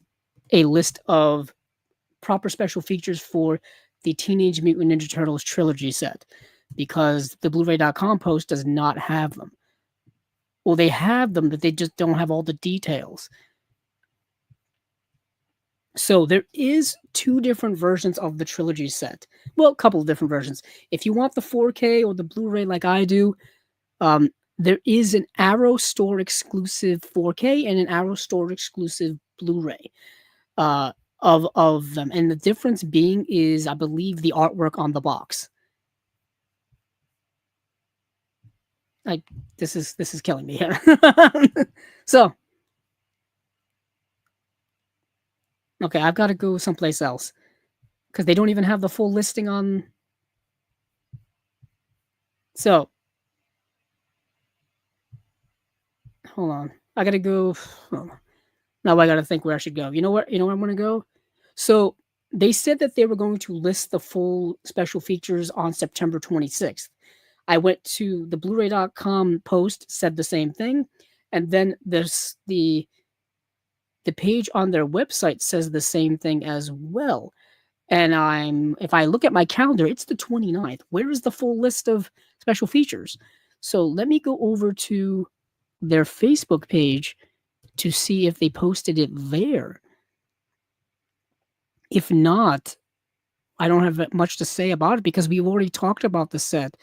a list of proper special features for the Teenage Mutant Ninja Turtles trilogy set because the Blu-ray.com post does not have them. Well, they have them, but they just don't have all the details. So there is two different versions of the trilogy set. Well, a couple of different versions. If you want the 4K or the Blu-ray like I do, there is an Arrow Store exclusive 4K and an Arrow Store exclusive Blu-ray of them, and the difference being is, I believe, the artwork on the box. Like this is killing me here. So, okay, I've got to go someplace else because they don't even have the full listing on. So, hold on, I gotta go. Now I gotta think where I should go. You know what? You know where I'm gonna go. So they said that they were going to list the full special features on September 26th. I went to the Blu-ray.com post, said the same thing, and then there's the page on their website says the same thing as well. And if I look at my calendar, it's the 29th. Where is the full list of special features? So let me go over to their Facebook page to see if they posted it there. If not, I don't have much to say about it because we've already talked about the set.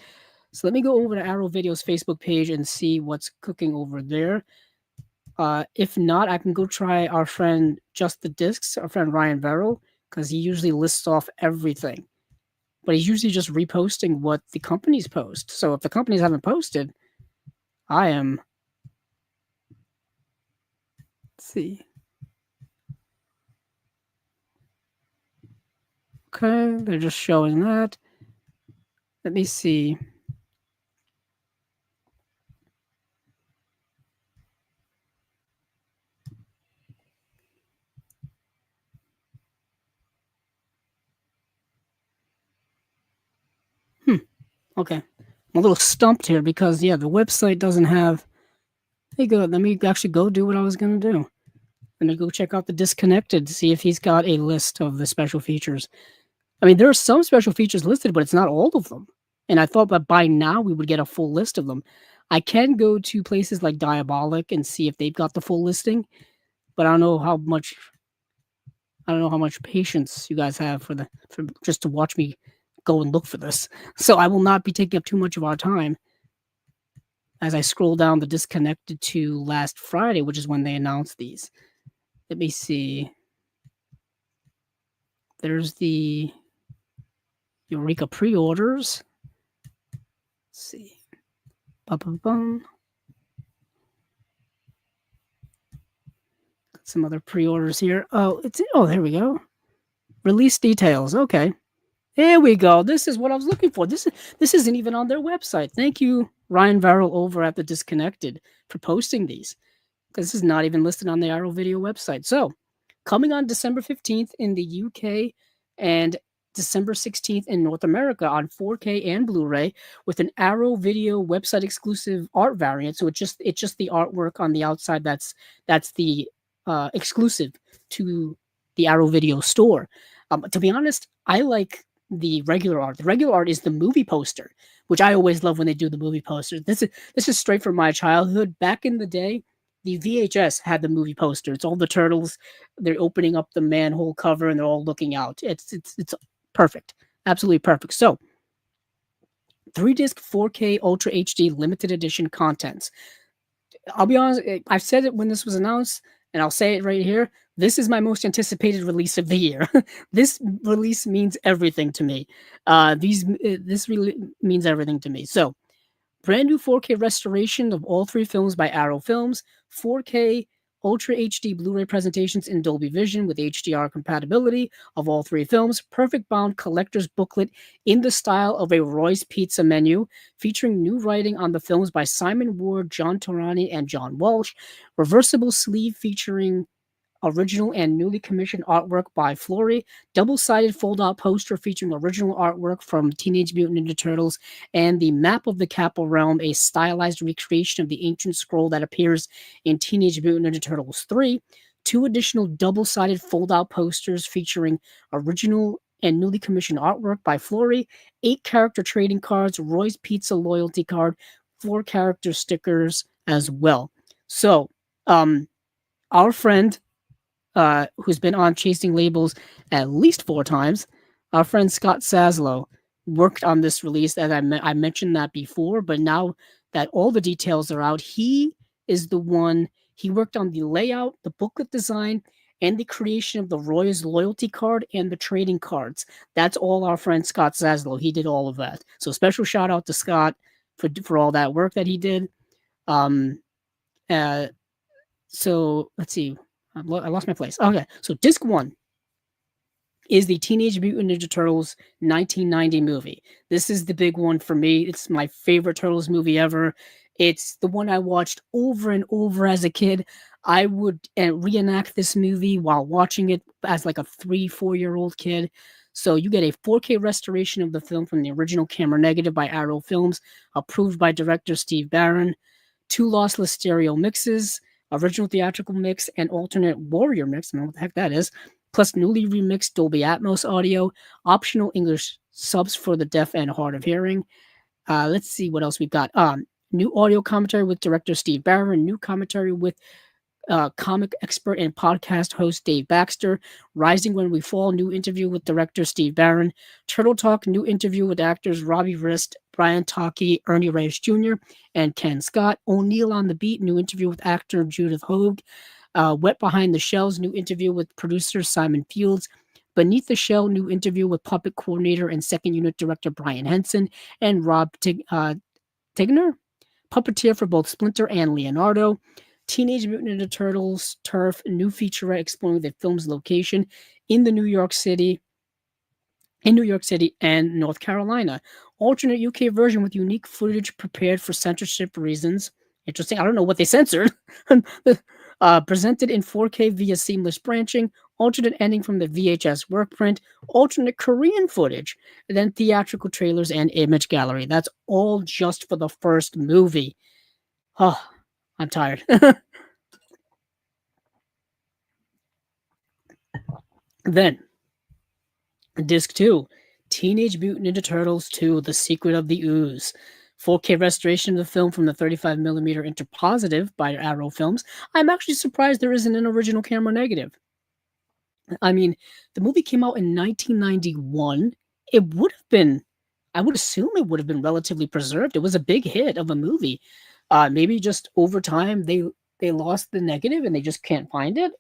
So let me go over to Arrow Video's Facebook page and see what's cooking over there. If not, I can go try our friend Just the Discs, our friend Ryan Verrill, because he usually lists off everything. But he's usually just reposting what the companies post. So if the companies haven't posted, I am. Let's see. Okay, they're just showing that. Let me see. Okay. I'm a little stumped here because, yeah, the website doesn't have. Hey, good. Let me actually go do what I was going to do. Let me go check out the Disconnected to see if he's got a list of the special features. I mean, there are some special features listed, but it's not all of them. And I thought that by now we would get a full list of them. I can go to places like Diabolic and see if they've got the full listing, but I don't know how much. I don't know how much patience you guys have for just to watch me go and look for this. So I will not be taking up too much of our time as I scroll down the Disconnected to last Friday, which is when they announced these. Let me see. There's the Eureka pre-orders. Let's see. Bum. Got some other pre-orders here. Oh, there we go. Release details. Okay. There we go. This is what I was looking for. This isn't even on their website. Thank you, Ryan Verrill over at the Disconnected, for posting these, because this is not even listed on the Arrow Video website. So, coming on December 15th in the UK and December 16th in North America on 4K and Blu-ray with an Arrow Video website exclusive art variant. So it's just the artwork on the outside that's the exclusive to the Arrow Video store. To be honest, I like the regular art. The regular art is the movie poster, which I always love when they do the movie posters. This is straight from my childhood. Back in the day, the VHS had the movie poster. It's all the turtles. They're opening up the manhole cover and they're all looking out. It's perfect, absolutely perfect. So, 3-disc 4K Ultra HD limited edition contents. I'll be honest, I've said it when this was announced, and I'll say it right here. This is my most anticipated release of the year. This release means everything to me. This really means everything to me. So, brand new 4K restoration of all 3 films by Arrow Films, 4K Ultra HD Blu-ray presentations in Dolby Vision with HDR compatibility of all 3 films, perfect bound collector's booklet in the style of a Roy's Pizza menu, featuring new writing on the films by Simon Ward, John Torani, and John Walsh, reversible sleeve featuring original and newly commissioned artwork by Flory, double-sided fold-out poster featuring original artwork from Teenage Mutant Ninja Turtles, and the map of the Kappa Realm, a stylized recreation of the ancient scroll that appears in Teenage Mutant Ninja Turtles 3, 2 additional double-sided fold-out posters featuring original and newly commissioned artwork by Flory, 8 character trading cards, Roy's Pizza loyalty card, 4 character stickers as well. So, our friend who's been on Chasing Labels at least 4 times. Our friend Scott Saslow worked on this release, as I mentioned that before, but now that all the details are out, he is the one. He worked on the layout, the booklet design, and the creation of the Roy's loyalty card and the trading cards. That's all our friend Scott Saslow. He did all of that. So special shout out to Scott for all that work that he did. Um, uh, so let's see. I lost my place. Okay, so disc 1 is the Teenage Mutant Ninja Turtles 1990 movie. This is the big one for me. It's my favorite Turtles movie ever. It's the one I watched over and over as a kid. I would reenact this movie while watching it as like a 3-4-year-old kid. So you get a 4K restoration of the film from the original camera negative by Arrow Films, approved by director Steve Barron, 2 lossless stereo mixes, original theatrical mix, and alternate Warrior mix, I don't know what the heck that is, plus newly remixed Dolby Atmos audio, optional English subs for the deaf and hard of hearing. Let's see what else we've got. New audio commentary with director Steve Barron, new commentary with comic expert and podcast host Dave Baxter, Rising When We Fall, new interview with director Steve Barron, Turtle Talk, new interview with actors Robbie Rist, Brian Taki, Ernie Reyes Jr., and Ken Scott, O'Neill on the Beat, new interview with actor Judith Hogue, Wet Behind the Shells, new interview with producer Simon Fields, Beneath the Shell, new interview with puppet coordinator and second unit director Brian Henson, and Rob Tigner, puppeteer for both Splinter and Leonardo. Teenage Mutant Ninja Turtles Turf, new featurette exploring the film's location in New York City and North Carolina. Alternate UK version with unique footage prepared for censorship reasons. Interesting. I don't know what they censored. Presented in 4K via seamless branching. Alternate ending from the VHS work print. Alternate Korean footage. And then theatrical trailers and image gallery. That's all just for the first movie. Oh, I'm tired. Then, disc 2, Teenage Mutant Ninja Turtles 2, The Secret of the Ooze. 4K restoration of the film from the 35mm interpositive by Arrow Films. I'm actually surprised there isn't an original camera negative. I mean, the movie came out in 1991. It would have been, I would assume it would have been relatively preserved. It was a big hit of a movie. Maybe just over time they lost the negative and they just can't find it.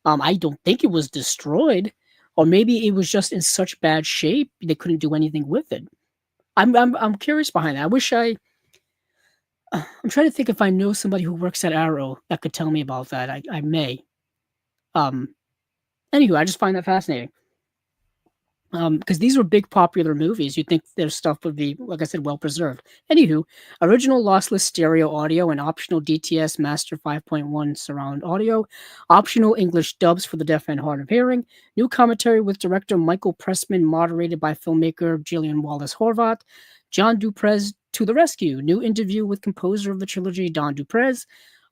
I don't think it was destroyed, or maybe it was just in such bad shape they couldn't do anything with it. I'm curious behind that. I'm trying to think if I know somebody who works at Arrow that could tell me about that. I may. Anywho, I just find that fascinating. Because these were big popular movies. You'd think their stuff would be, like I said, well preserved. Anywho, original lossless stereo audio and optional DTS Master 5.1 surround audio, optional English dubs for the deaf and hard of hearing, new commentary with director Michael Pressman, moderated by filmmaker Jillian Wallace Horvath, John Duprez to the rescue, new interview with composer of the trilogy Don Duprez,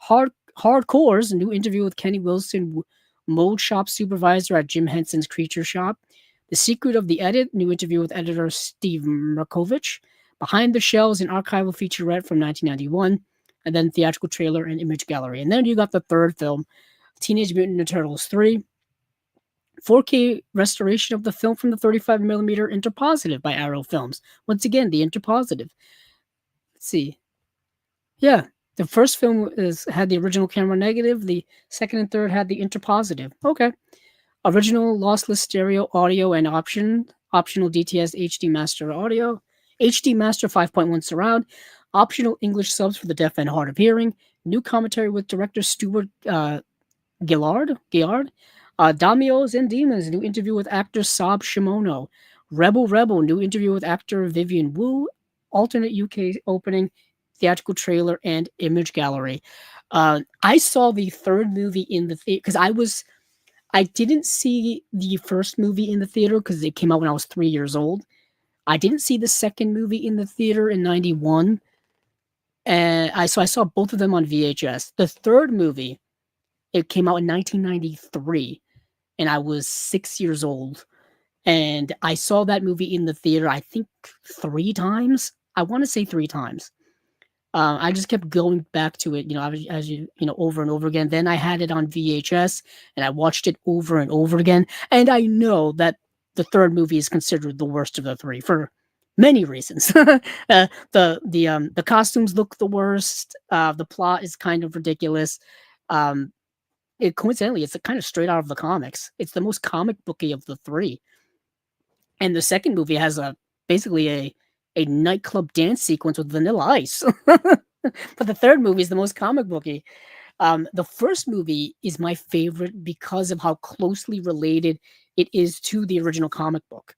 Hardcore's new interview with Kenny Wilson, Mold Shop Supervisor at Jim Henson's Creature Shop. The Secret of the Edit, new interview with editor Steve Murkovich. Behind the Shells, an archival featurette from 1991. And then theatrical trailer and image gallery. And then you got the third film, Teenage Mutant Ninja Turtles 3. 4K restoration of the film from the 35mm Interpositive by Arrow Films. Once again, the Interpositive. Let's see. Yeah, the first film had the original camera negative. The second and third had the Interpositive. Okay. Original lossless stereo audio and optional DTS HD Master audio. HD Master 5.1 surround. Optional English subs for the deaf and hard of hearing. New commentary with director Stuart Gillard. Damios and Demons, new interview with actor Sab Shimono. Rebel, new interview with actor Vivian Wu. Alternate UK opening, theatrical trailer, and image gallery. I saw the third movie in the theater because I didn't see the first movie in the theater because it came out when I was 3 years old. I didn't see the second movie in the theater in 91. And I saw both of them on VHS. The third movie, it came out in 1993, and I was 6 years old. And I saw that movie in the theater, I think 3 times. I want to say 3 times. I just kept going back to it, over and over again. Then I had it on VHS, and I watched it over and over again. And I know that the third movie is considered the worst of the 3 for many reasons. The costumes look the worst. The plot is kind of ridiculous. Coincidentally, it's kind of straight out of the comics. It's the most comic booky of the 3. And the second movie has basically a nightclub dance sequence with Vanilla Ice. But the third movie is the most comic booky. The first movie is my favorite because of how closely related it is to the original comic book,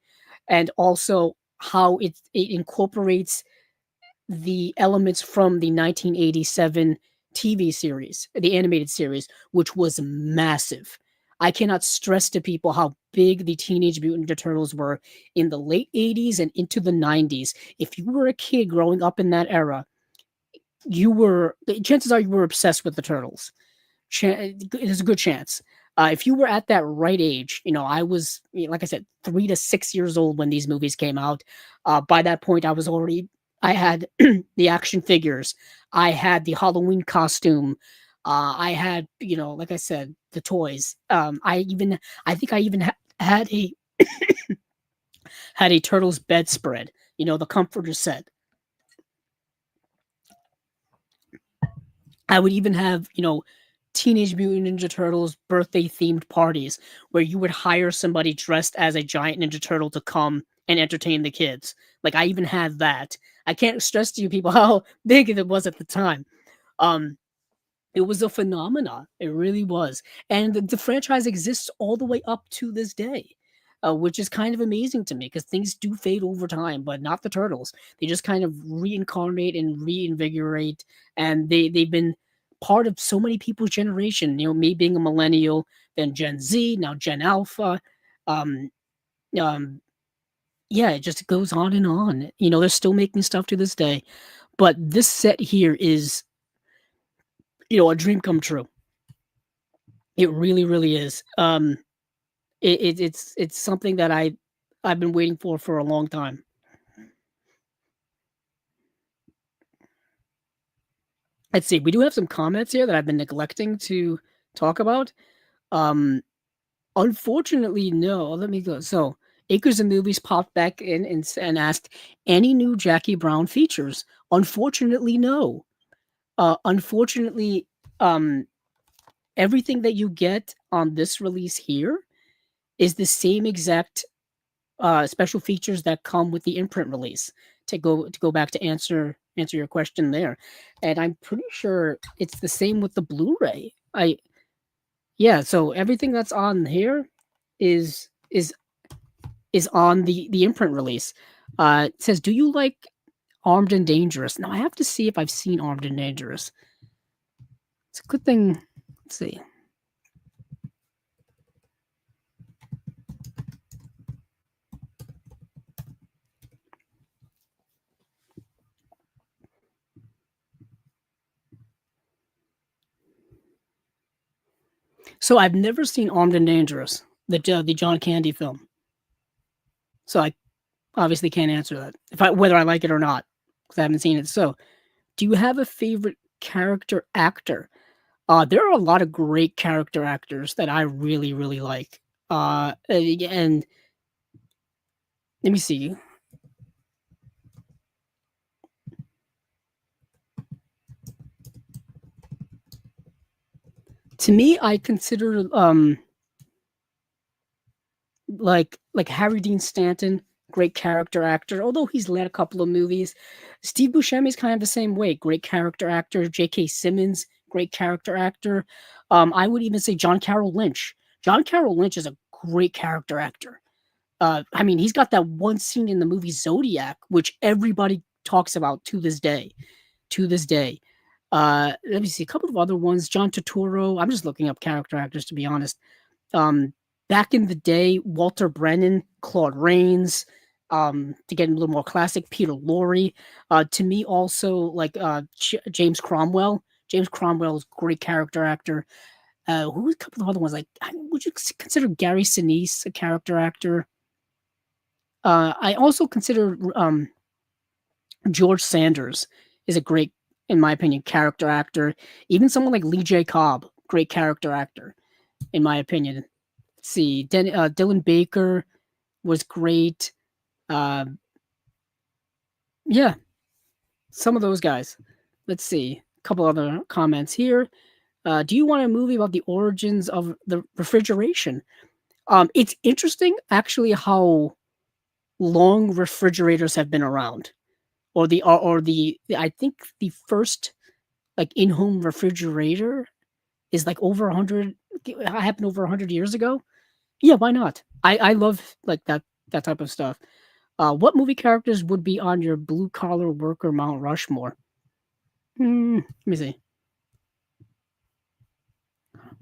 and also how it incorporates the elements from the 1987 TV series, the animated series, which was massive. I cannot stress to people how big the Teenage Mutant Ninja Turtles were in the late 80s and into the 90s. If you were a kid growing up in that era, chances are you were obsessed with the Turtles. There's a good chance. If you were at that right age, I was, like I said, 3 to 6 years old when these movies came out. By that point, I had the action figures. I had the Halloween costume. I had, like I said, the toys. I think I even had a had a Turtles bedspread. The comforter set. I would even have, Teenage Mutant Ninja Turtles birthday themed parties where you would hire somebody dressed as a giant Ninja Turtle to come and entertain the kids. Like, I even had that. I can't stress to you people how big it was at the time. It was a phenomena. It really was. And the franchise exists all the way up to this day, which is kind of amazing to me because things do fade over time, but not the Turtles. They just kind of reincarnate and reinvigorate, and they've been part of so many people's generation. Me being a millennial, then Gen Z, now Gen Alpha. Um, um, yeah, it just goes on and on. They're still making stuff to this day, but this set here is, a dream come true. It really, really is. It's something that I've been waiting for a long time. Let's see. We do have some comments here that I've been neglecting to talk about. Um, Unfortunately, no. Let me go. So, Acres and Movies popped back in and asked, any new Jackie Brown features? Unfortunately, no. Unfortunately, um, everything that you get on this release here is the same exact special features that come with the Imprint release. To go back to answer your question there, and I'm pretty sure it's the same with the Blu-ray. Yeah, so everything that's on here is on the Imprint release. It says, "Do you like Armed and Dangerous?" Now I have to see if I've seen Armed and Dangerous. It's a good thing. Let's see. So I've never seen Armed and Dangerous, the John Candy film. So I obviously can't answer that if I whether I like it or not because I haven't seen it. So, do you have a favorite character actor? There are a lot of great character actors that I really, really like. And let me see. To me, I consider like Harry Dean Stanton, great character actor. Although he's led a couple of movies, Steve Buscemi is kind of the same way. Great character actor. J.K. Simmons, great character actor. I would even say John Carroll Lynch. John Carroll Lynch is a great character actor. I mean, he's got that one scene in the movie Zodiac, which everybody talks about to this day. To this day. Let me see a couple of other ones. John Turturro. I'm just looking up character actors to be honest. Um, Back in the day, Walter Brennan, Claude Rains. To get a little more classic, Peter Lorre. To me, also like James Cromwell. James Cromwell is a great character actor. Who was a couple of other ones? Like, would you consider Gary Sinise a character actor? I also consider George Sanders is a great, in my opinion, character actor. Even someone like Lee J. Cobb, great character actor, in my opinion. Let's see, Dylan Baker was great. Uh, yeah, some of those guys. Let's see, a couple other comments here. Do you want a movie about the origins of the refrigeration? It's interesting, actually, how long refrigerators have been around, or the I think the first like in-home refrigerator is like over 100 happened over 100 years ago. Yeah, why not? I love like that type of stuff. What movie characters would be on your blue collar worker Mount Rushmore? Let me see.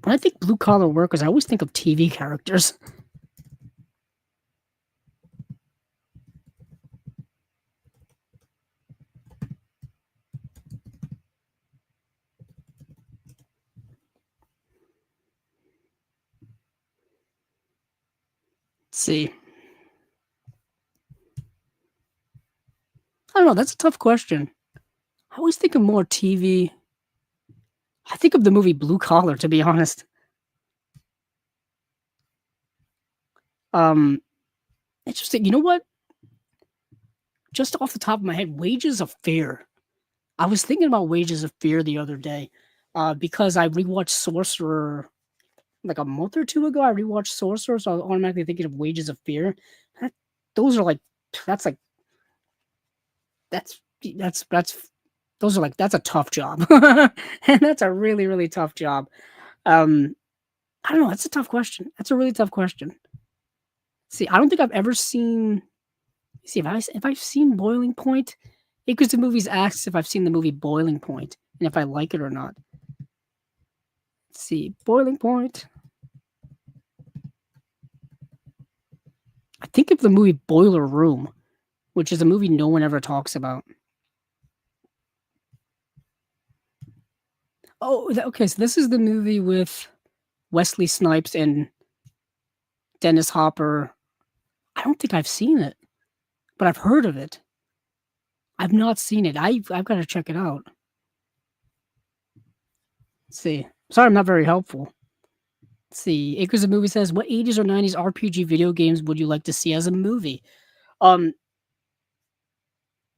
When I think blue collar workers, I always think of TV characters. Let's see. I don't know. That's a tough question. I always think of more TV. I think of the movie Blue Collar, to be honest. Um, Interesting. You know what? Just off the top of my head, Wages of Fear. I was thinking about Wages of Fear the other day, because I rewatched Sorcerer like a month or two ago. I rewatched Sorcerer, so I was automatically thinking of Wages of Fear. That, those are like that's like that's those are like that's a tough job, and that's a really really tough job. Um, I don't know. That's a tough question. That's a really tough question. See, I don't think I've ever seen. See if I've seen Boiling Point. Because the movies asks if I've seen the movie Boiling Point and if I like it or not. Let's see, Boiling Point. I think of the movie Boiler Room, which is a movie no one ever talks about. Oh, okay. So this is the movie with Wesley Snipes and Dennis Hopper. I don't think I've seen it, but I've heard of it. I've not seen it. I've got to check it out. Let's see. Sorry, I'm not very helpful. Let's see. Acres of Movie says, "What 80s or 90s RPG video games would you like to see as a movie?" Um,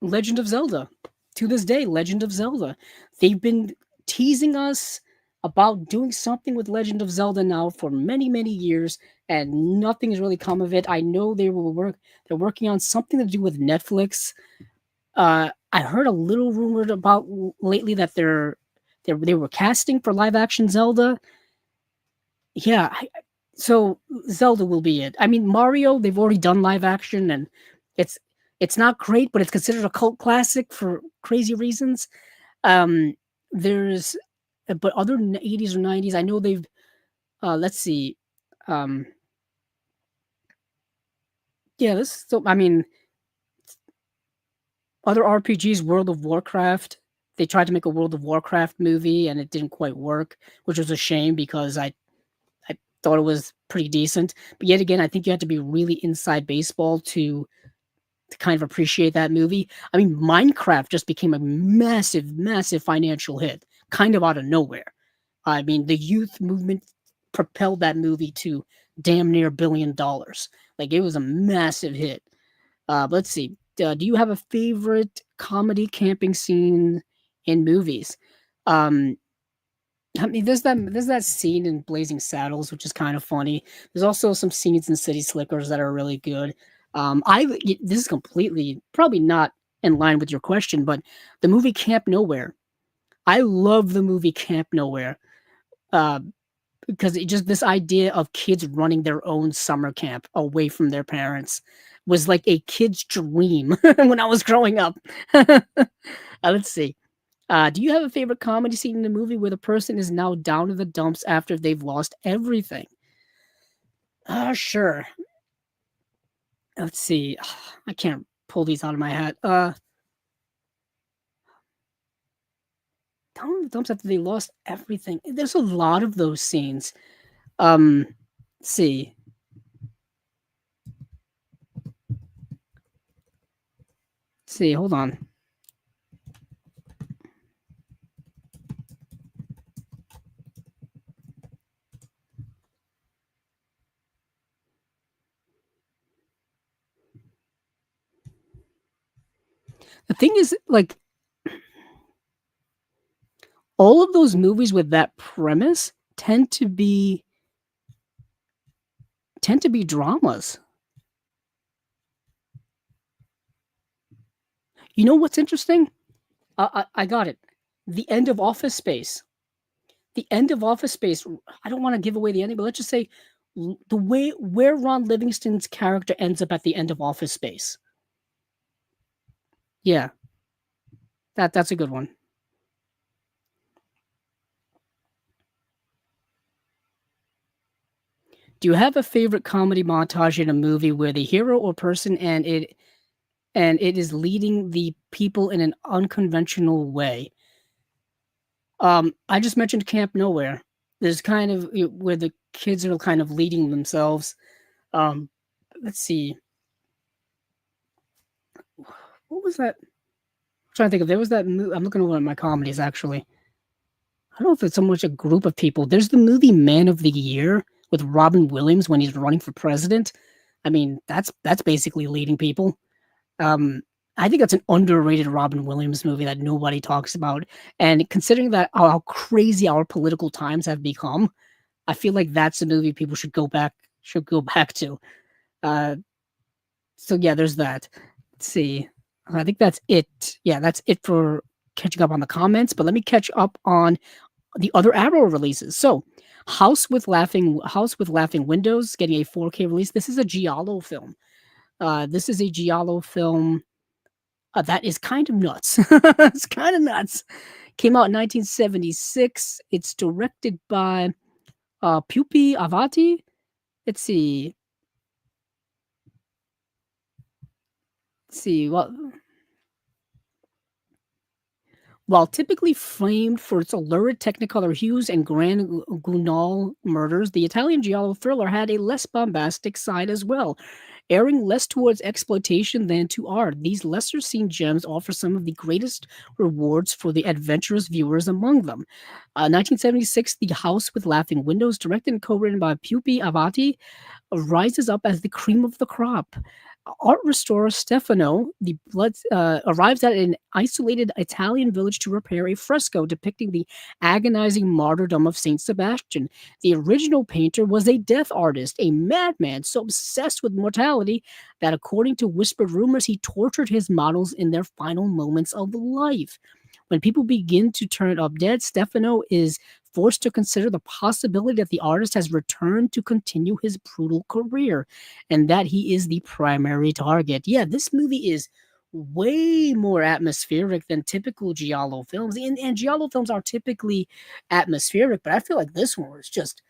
Legend of Zelda. To this day, Legend of Zelda. They've been teasing us about doing something with Legend of Zelda now for many, many years, and nothing has really come of it. I know they're working on something to do with Netflix. I heard a little rumored about lately that they were casting for live action Zelda. Yeah, so Zelda will be it. I mean, Mario, they've already done live action, and it's it's not great, but it's considered a cult classic for crazy reasons. Um, there's, but other than 80s or 90s, I know they've. Let's see. Um, yeah, this. So I mean, other RPGs, World of Warcraft. They tried to make a World of Warcraft movie, and it didn't quite work, which was a shame because thought it was pretty decent. But yet again, I think you have to be really inside baseball to kind of appreciate that movie. I mean, Minecraft just became a massive, massive financial hit, kind of out of nowhere. I mean, the youth movement propelled that movie to damn near $1 billion. Like it was a massive hit. Let's see. Do you have a favorite comedy camping scene in movies? Um, I mean, there's that scene in Blazing Saddles, which is kind of funny. There's also some scenes in City Slickers that are really good. This is completely probably not in line with your question, but the movie Camp Nowhere. I love the movie Camp Nowhere. Uh, because it just this idea of kids running their own summer camp away from their parents was like a kid's dream when I was growing up. Let's see. Do you have a favorite comedy scene in the movie where the person is now down in the dumps after they've lost everything? Sure. Let's see. I can't pull these out of my hat. Down in the dumps after they lost everything. There's a lot of those scenes. Um, let's see. Let's see. Hold on. The thing is, like, all of those movies with that premise tend to be dramas. You know what's interesting? I got it. The end of Office Space. The end of Office Space. I don't want to give away the ending, but let's just say the way where Ron Livingston's character ends up at the end of Office Space. Yeah, that's a good one. Do you have a favorite comedy montage in a movie where the hero or person and it is leading the people in an unconventional way? I just mentioned Camp Nowhere. There's kind of where the kids are kind of leading themselves. Um, let's see. What was that? I'm trying to think of. There was that. I'm looking over at my comedies actually. I don't know if it's so much a group of people. There's the movie Man of the Year with Robin Williams when he's running for president. I mean, that's basically leading people. Um, I think that's an underrated Robin Williams movie that nobody talks about. And considering that how crazy our political times have become, I feel like that's a movie people should go back to. Uh, so yeah, there's that. Let's see. I think that's it. Yeah, that's it for catching up on the comments. But let me catch up on the other Arrow releases. So, House with Laughing Windows getting a 4K release. This is a giallo film. This is a giallo film that is kind of nuts. It's kind of nuts. Came out in 1976. It's directed by Pupi Avati. Let's see. Let's see. While typically famed for its lurid technicolor hues and grand Gunal murders, the Italian giallo thriller had a less bombastic side as well, erring less towards exploitation than to art. These lesser seen gems offer some of the greatest rewards for the adventurous viewers among them. 1976, The House with Laughing Windows, directed and co-written by Pupi Avati, rises up as the cream of the crop. Art restorer Stefano arrives at an isolated Italian village to repair a fresco depicting the agonizing martyrdom of Saint Sebastian. The original painter was a death artist, a madman so obsessed with mortality that, according to whispered rumors, he tortured his models in their final moments of life. When people begin to turn up dead, Stefano is forced to consider the possibility that the artist has returned to continue his brutal career and that he is the primary target. Yeah, this movie is way more atmospheric than typical giallo films. And giallo films are typically atmospheric, but I feel like this one was just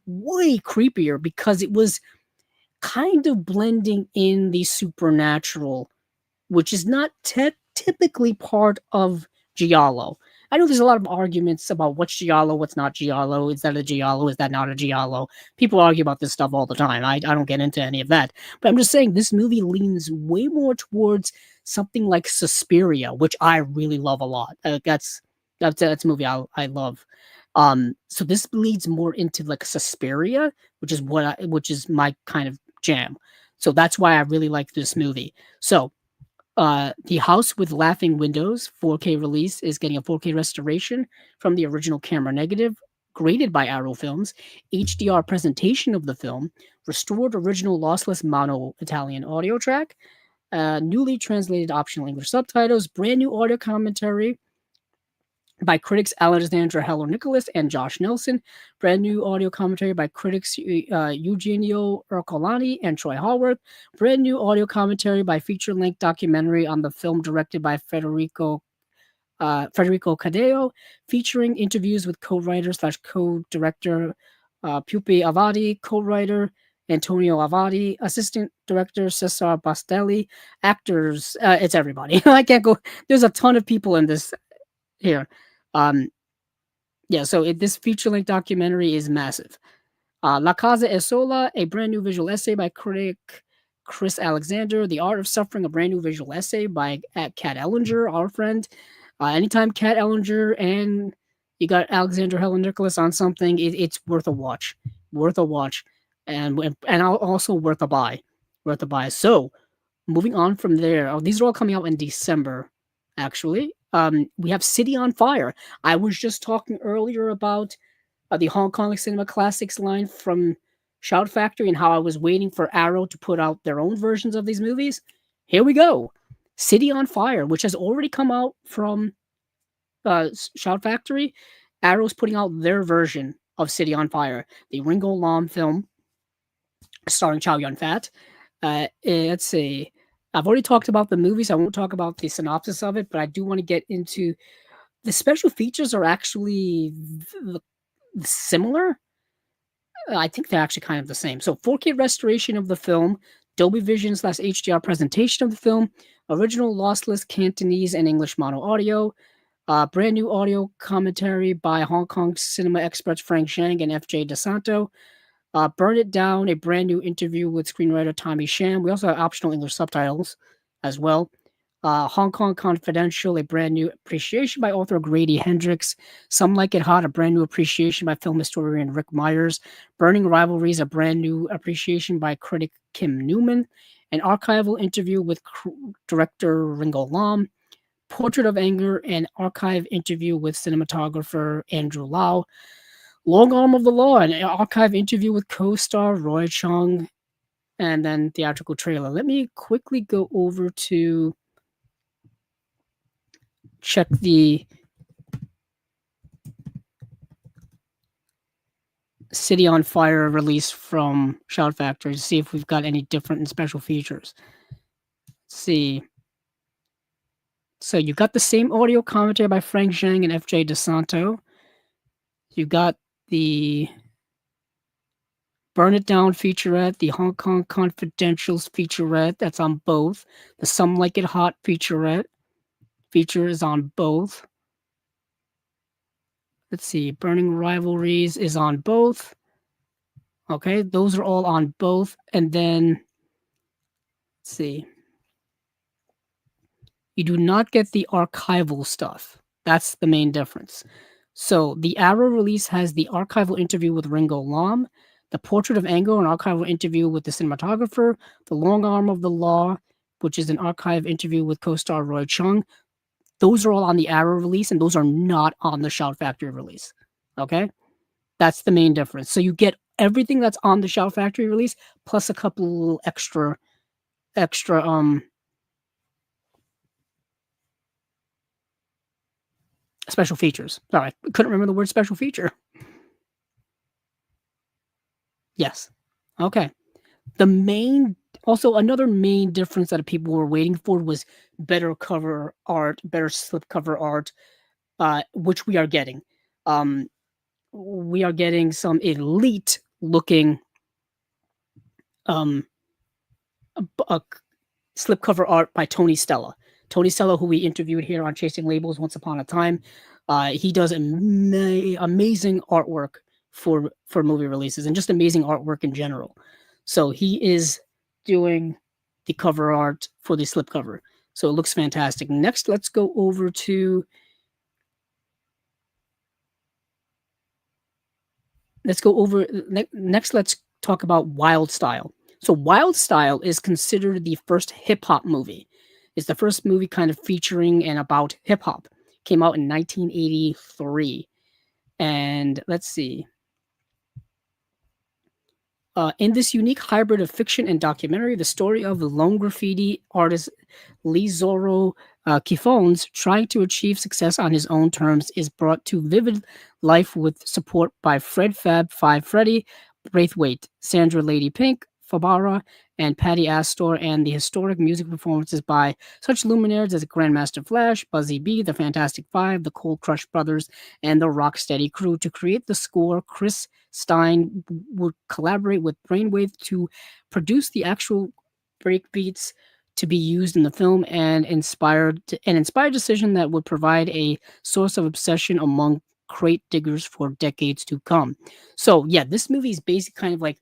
way creepier because it was kind of blending in the supernatural, which is not typically part of giallo. I know there's a lot of arguments about what's giallo, what's not giallo. Is that a giallo? Is that not a giallo? People argue about this stuff all the time. I don't get into any of that. But I'm just saying this movie leans way more towards something like Suspiria, which I really love a lot. That's a movie I love. So this leads more into like Suspiria, which is my kind of jam. So that's why I really like this movie. So The House with Laughing Windows 4K release is getting a 4K restoration from the original camera negative, graded by Arrow Films, HDR presentation of the film, restored original lossless mono Italian audio track, newly translated optional English subtitles, brand new audio commentary by critics Alexandra Heller Nicholas and Josh Nelson, brand new audio commentary by critics Eugenio Ercolani and Troy Hallworth, brand new audio commentary by feature-length documentary on the film directed by Federico Cadeo, featuring interviews with co-writer slash co-director Pupi Avati, co-writer Antonio Avati, assistant director Cesar Bastelli, actors, it's everybody. I can't go. There's a ton of people in this here. Um, yeah, so this feature-length documentary is massive. La Casa es Sola, a brand new visual essay by critic Chris Alexander. The Art of Suffering, a brand new visual essay by Kat Ellinger, our friend. Anytime Kat Ellinger and you got Alexander Helen Nicholas on something, it's worth a watch. Worth a watch. And also worth a buy. Worth a buy. So, moving on from there, these are all coming out in December, actually. We have City on Fire. I was just talking earlier about the Hong Kong Cinema Classics line from Shout Factory and how I was waiting for Arrow to put out their own versions of these movies. Here we go. City on Fire, which has already come out from Shout Factory. Arrow's putting out their version of City on Fire, the Ringo Lam film starring Chow Yun Fat. Let's see. I've already talked about the movies. I won't talk about the synopsis of it, but I do want to get into the special features are actually similar. I think they're actually kind of the same. So 4K restoration of the film, Dolby Vision / HDR presentation of the film, original lossless Cantonese and English mono audio, brand new audio commentary by Hong Kong cinema experts Frank Zhang and FJ DeSanto. Burn It Down, a brand new interview with screenwriter Tommy Sham. We also have optional English subtitles as well. Hong Kong Confidential, a brand new appreciation by author Grady Hendrix. Some Like It Hot, a brand new appreciation by film historian Rick Myers. Burning Rivalries, a brand new appreciation by critic Kim Newman. An archival interview with director Ringo Lam. Portrait of Anger, an archive interview with cinematographer Andrew Lau. Long Arm of the Law, an archive interview with co-star Roy Chung, and then theatrical trailer. Let me quickly go over to check the City on Fire release from Shout Factory to see if we've got any different and special features. Let's see. So you got the same audio commentary by Frank Zhang and FJ DeSanto. You got the Burn It Down featurette, the Hong Kong Confidentials featurette, that's on both. The Some Like It Hot featurette feature is on both. Let's see, Burning Rivalries is on both. Okay, those are all on both. And then, let's see. You do not get the archival stuff. That's the main difference. So the Arrow release has the archival interview with Ringo Lam, the Portrait of Anger, an archival interview with the cinematographer, the Long Arm of the Law, which is an archive interview with co-star Roy Chung. Those are all on the Arrow release, and those are not on the Shout Factory release. Okay? That's the main difference. So you get everything that's on the Shout Factory release, plus a couple little extra special features. Sorry, I couldn't remember the word special feature. Yes. Okay. Another main difference that people were waiting for was better cover art, better slipcover art, which we are getting. We are getting some elite looking slipcover art by Tony Stella. Tony Sello, who we interviewed here on Chasing Labels once upon a time, he does amazing artwork for movie releases and just amazing artwork in general. So he is doing the cover art for the slipcover. So it looks fantastic. Next, let's go over next let's talk about Wild Style. So Wild Style is considered the first hip hop movie. It's the first movie kind of featuring and about hip hop. Came out in 1983. And let's see. In this unique hybrid of fiction and documentary, the story of lone graffiti artist Lee Zorro Kifon's trying to achieve success on his own terms is brought to vivid life with support by Fred Fab Five Freddy, Braithwaite, Sandra Lady Pink, Fabara, and Patty Astor, and the historic music performances by such luminaries as Grandmaster Flash, Buzzy B, the Fantastic Five, the Cold Crush Brothers, and the Rocksteady Crew. To create the score, Chris Stein would collaborate with Brainwave to produce the actual breakbeats to be used in the film, and an inspired decision that would provide a source of obsession among crate diggers for decades to come. So yeah, this movie is basically kind of like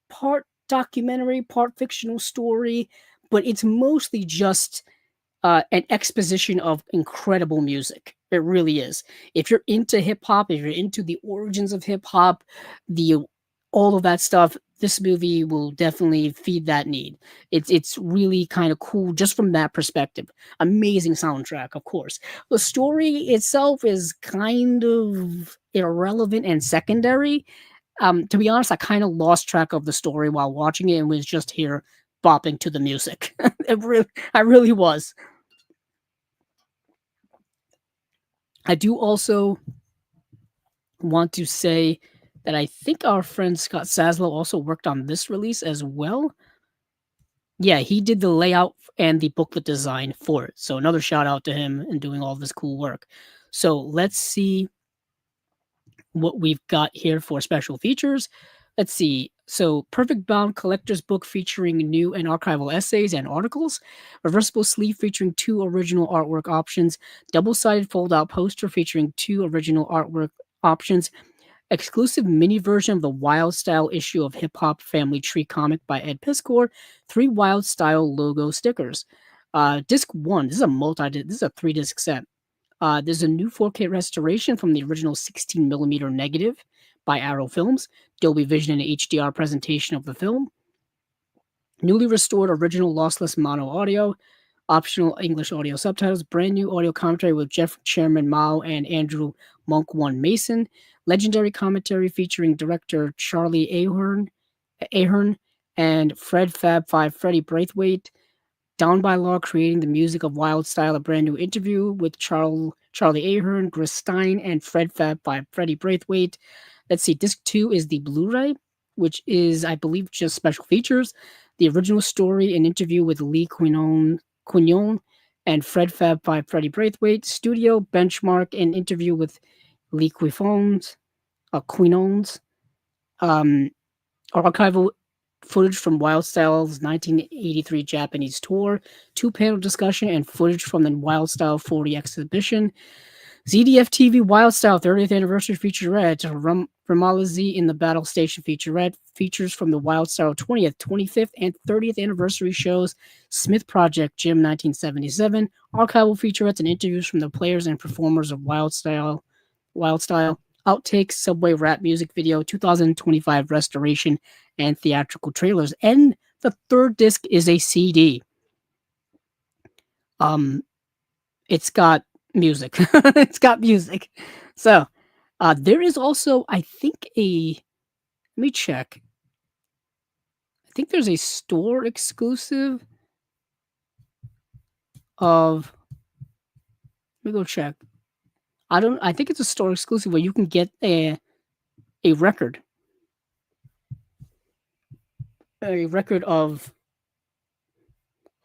part documentary, part fictional story, but it's mostly just an exposition of incredible music. It really is. If you're into hip hop, if you're into the origins of hip hop, the all of that stuff, this movie will definitely feed that need. It's really kind of cool just from that perspective. Amazing soundtrack, of course. The story itself is kind of irrelevant and secondary. To be honest, I kind of lost track of the story while watching it and was just here bopping to the music. I really was. I do also want to say that I think our friend Scott Saslow also worked on this release as well. Yeah, he did the layout and the booklet design for it. So another shout out to him and doing all this cool work. So let's see what we've got here for special features. Let's see. So, Perfect Bound Collector's Book featuring new and archival essays and articles. Reversible sleeve featuring two original artwork options. Double sided fold out poster featuring two original artwork options. Exclusive mini version of the Wild Style issue of Hip Hop Family Tree comic by Ed Piscor. Three Wild Style logo stickers. Disc one. This is a 3-disc set. There's a new 4K restoration from the original 16mm negative by Arrow Films, Dolby Vision and HDR presentation of the film, newly restored original lossless mono audio, optional English audio subtitles, brand new audio commentary with Jeff Chairman Mao and Andrew Monk One Mason, legendary commentary featuring director Charlie Ahern and Fred Fab Five Freddie Braithwaite, Down by Law creating the music of Wild Style, a brand new interview with Charlie Ahern, Chris Stein, and Fred Fab by Freddie Braithwaite. Let's see, disc 2 is the Blu-ray, which is, I believe, just special features. The original story, an interview with Lee Quignon and Fred Fab by Freddie Braithwaite. Studio, Benchmark, an interview with Lee Quinons. Archival footage from Wild Style's 1983 Japanese tour, two-panel discussion, and footage from the Wild Style 40 exhibition. ZDF TV Wild Style 30th Anniversary Featurette, Ramalazi in the Battle Station Featurette, features from the Wild Style 20th, 25th, and 30th Anniversary shows, Smith Project Gym 1977, archival featurettes and interviews from the players and performers of Wild Style, outtakes, Subway rap music video, 2025 restoration, and theatrical trailers. And the third disc is a CD. It's got music. It's got music. So, there is also, I think, let me check. I think there's a store exclusive of, let me go check. I think it's a store exclusive where you can get a record. A record of,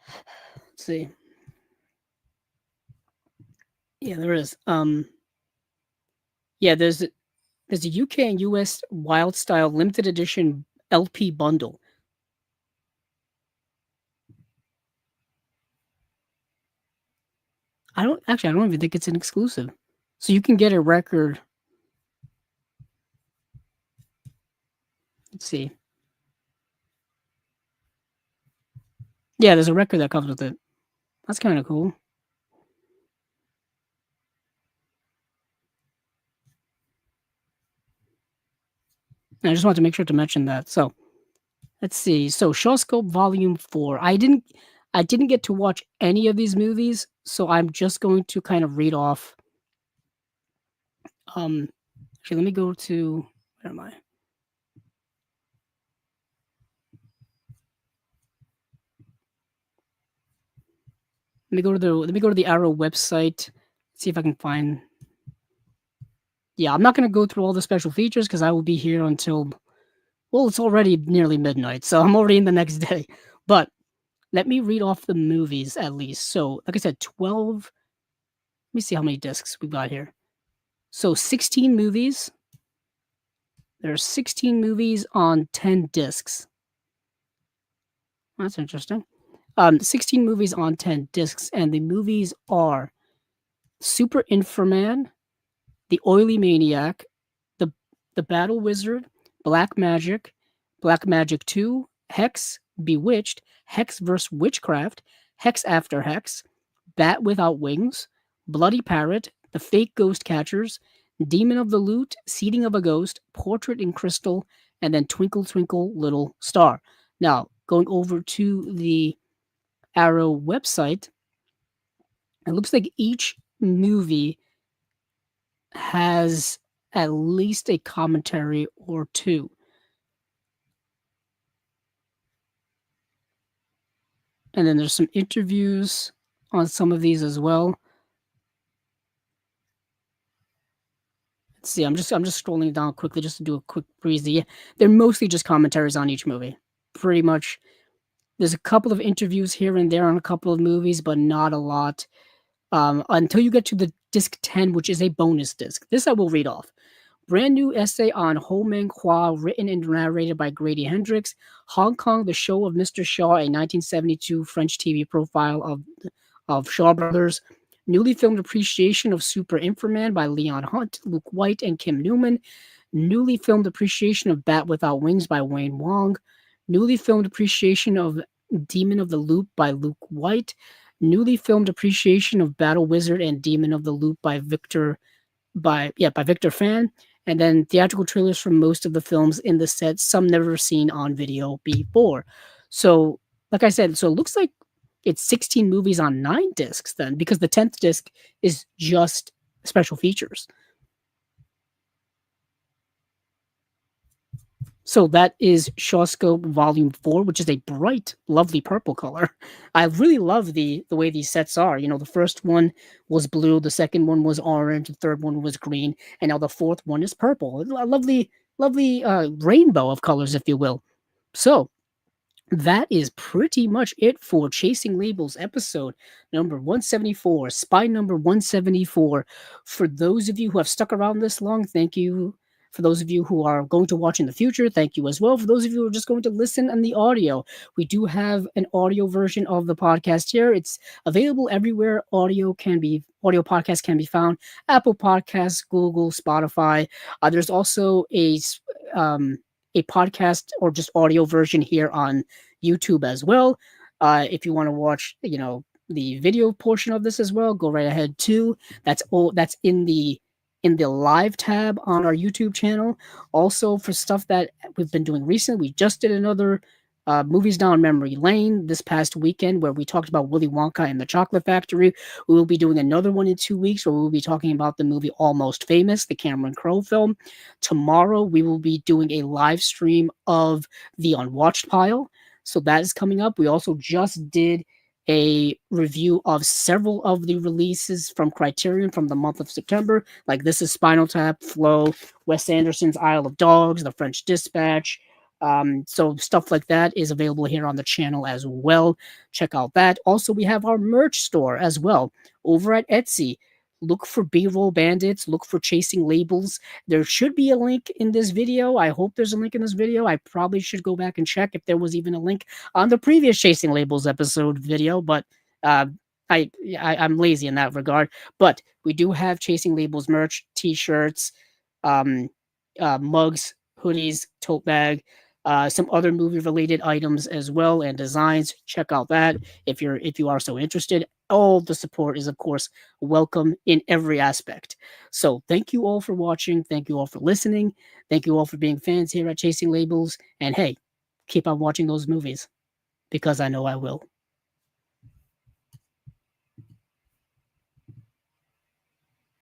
let's see. Yeah, there is. Yeah, there's a UK and US Wild Style limited edition LP bundle. I don't even think it's an exclusive. So you can get a record. Let's see. Yeah, there's a record that comes with it. That's kind of cool. And I just wanted to make sure to mention that. So let's see. So Shawscope Volume 4. I didn't get to watch any of these movies, so I'm just going to kind of read off. Actually, let me go to where am I? Let me go to the Arrow website. See if I can find. Yeah, I'm not going to go through all the special features because I will be here until, well, it's already nearly midnight, so I'm already in the next day. But let me read off the movies at least. So, like I said, 12. Let me see how many discs we've got here. So 16 movies. There's 16 movies on 10 discs. That's interesting. 16 movies on 10 discs, and the movies are Super Inframan, The Oily Maniac, the the Battle Wizard, Black Magic, Black Magic 2, Hex, Bewitched, Hex vs. Witchcraft, Hex After Hex, Bat Without Wings, Bloody Parrot, The Fake Ghost Catchers, Demon of the Loot, Seeding of a Ghost, Portrait in Crystal, and then Twinkle Twinkle Little Star. Now, going over to the Arrow website, it looks like each movie has at least a commentary or two. And then there's some interviews on some of these as well. Let's see, I'm just scrolling down quickly just to do a quick breezy. Yeah, they're mostly just commentaries on each movie. Pretty much. There's a couple of interviews here and there on a couple of movies, but not a lot. Until you get to the disc 10, which is a bonus disc. This I will read off. Brand new essay on Ho Meng Hua, written and narrated by Grady Hendrix. Hong Kong, the Show of Mr. Shaw, a 1972 French TV profile of Shaw Brothers. Newly filmed appreciation of Super Inframan by Leon Hunt, Luke White, and Kim Newman. Newly filmed appreciation of Bat Without Wings by Wayne Wong. Newly filmed appreciation of Demon of the Loop by Luke White. Newly filmed appreciation of Battle Wizard and Demon of the Loop by Victor Fan, and then theatrical trailers from most of the films in the set, some never seen on video before. So, like I said, so it looks like it's 16 movies on 9 discs then, because the 10th disc is just special features. So that is Shawscope Volume 4, which is a bright, lovely purple color. I really love the way these sets are. You know, the first one was blue, the second one was orange, the third one was green, and now the fourth one is purple. A lovely, lovely rainbow of colors, if you will. So that is pretty much it for Chasing Labels episode number 174, spy number 174. For those of you who have stuck around this long, thank you. For those of you who are going to watch in the future, thank you as well. For those of you who are just going to listen on the audio, we do have an audio version of the podcast here. It's available everywhere audio podcast can be found. Apple Podcasts, Google, Spotify. There's also a podcast or just audio version here on YouTube as well. If you want to watch, the video portion of this as well, go right ahead too. That's in the live tab on our YouTube channel. Also, for stuff that we've been doing recently, we just did another Movies Down Memory Lane this past weekend where we talked about Willy Wonka and the Chocolate Factory. We will be doing another one in 2 weeks where we will be talking about the movie Almost Famous, the Cameron Crowe film. Tomorrow, we will be doing a live stream of The Unwatched Pile. So that is coming up. We also just did a review of several of the releases from Criterion from the month of September, like This Is Spinal Tap, Flow, Wes Anderson's Isle of Dogs, The French Dispatch. So stuff like that is available here on the channel as well. Check out that. Also, we have our merch store as well over at Etsy. Look for B-roll bandits, look for Chasing Labels. There should be a link in this video. I hope there's a link in this video. I probably should go back and check if there was even a link on the previous Chasing Labels episode video, but I'm lazy in that regard, but we do have Chasing Labels merch, T-shirts, um, mugs, hoodies, tote bag, some other movie related items as well and designs. Check out that if you are so interested. All the support is of course welcome in every aspect. So thank you all for watching. Thank you all for listening. Thank you all for being fans here at Chasing Labels. And hey, keep on watching those movies because I know I will.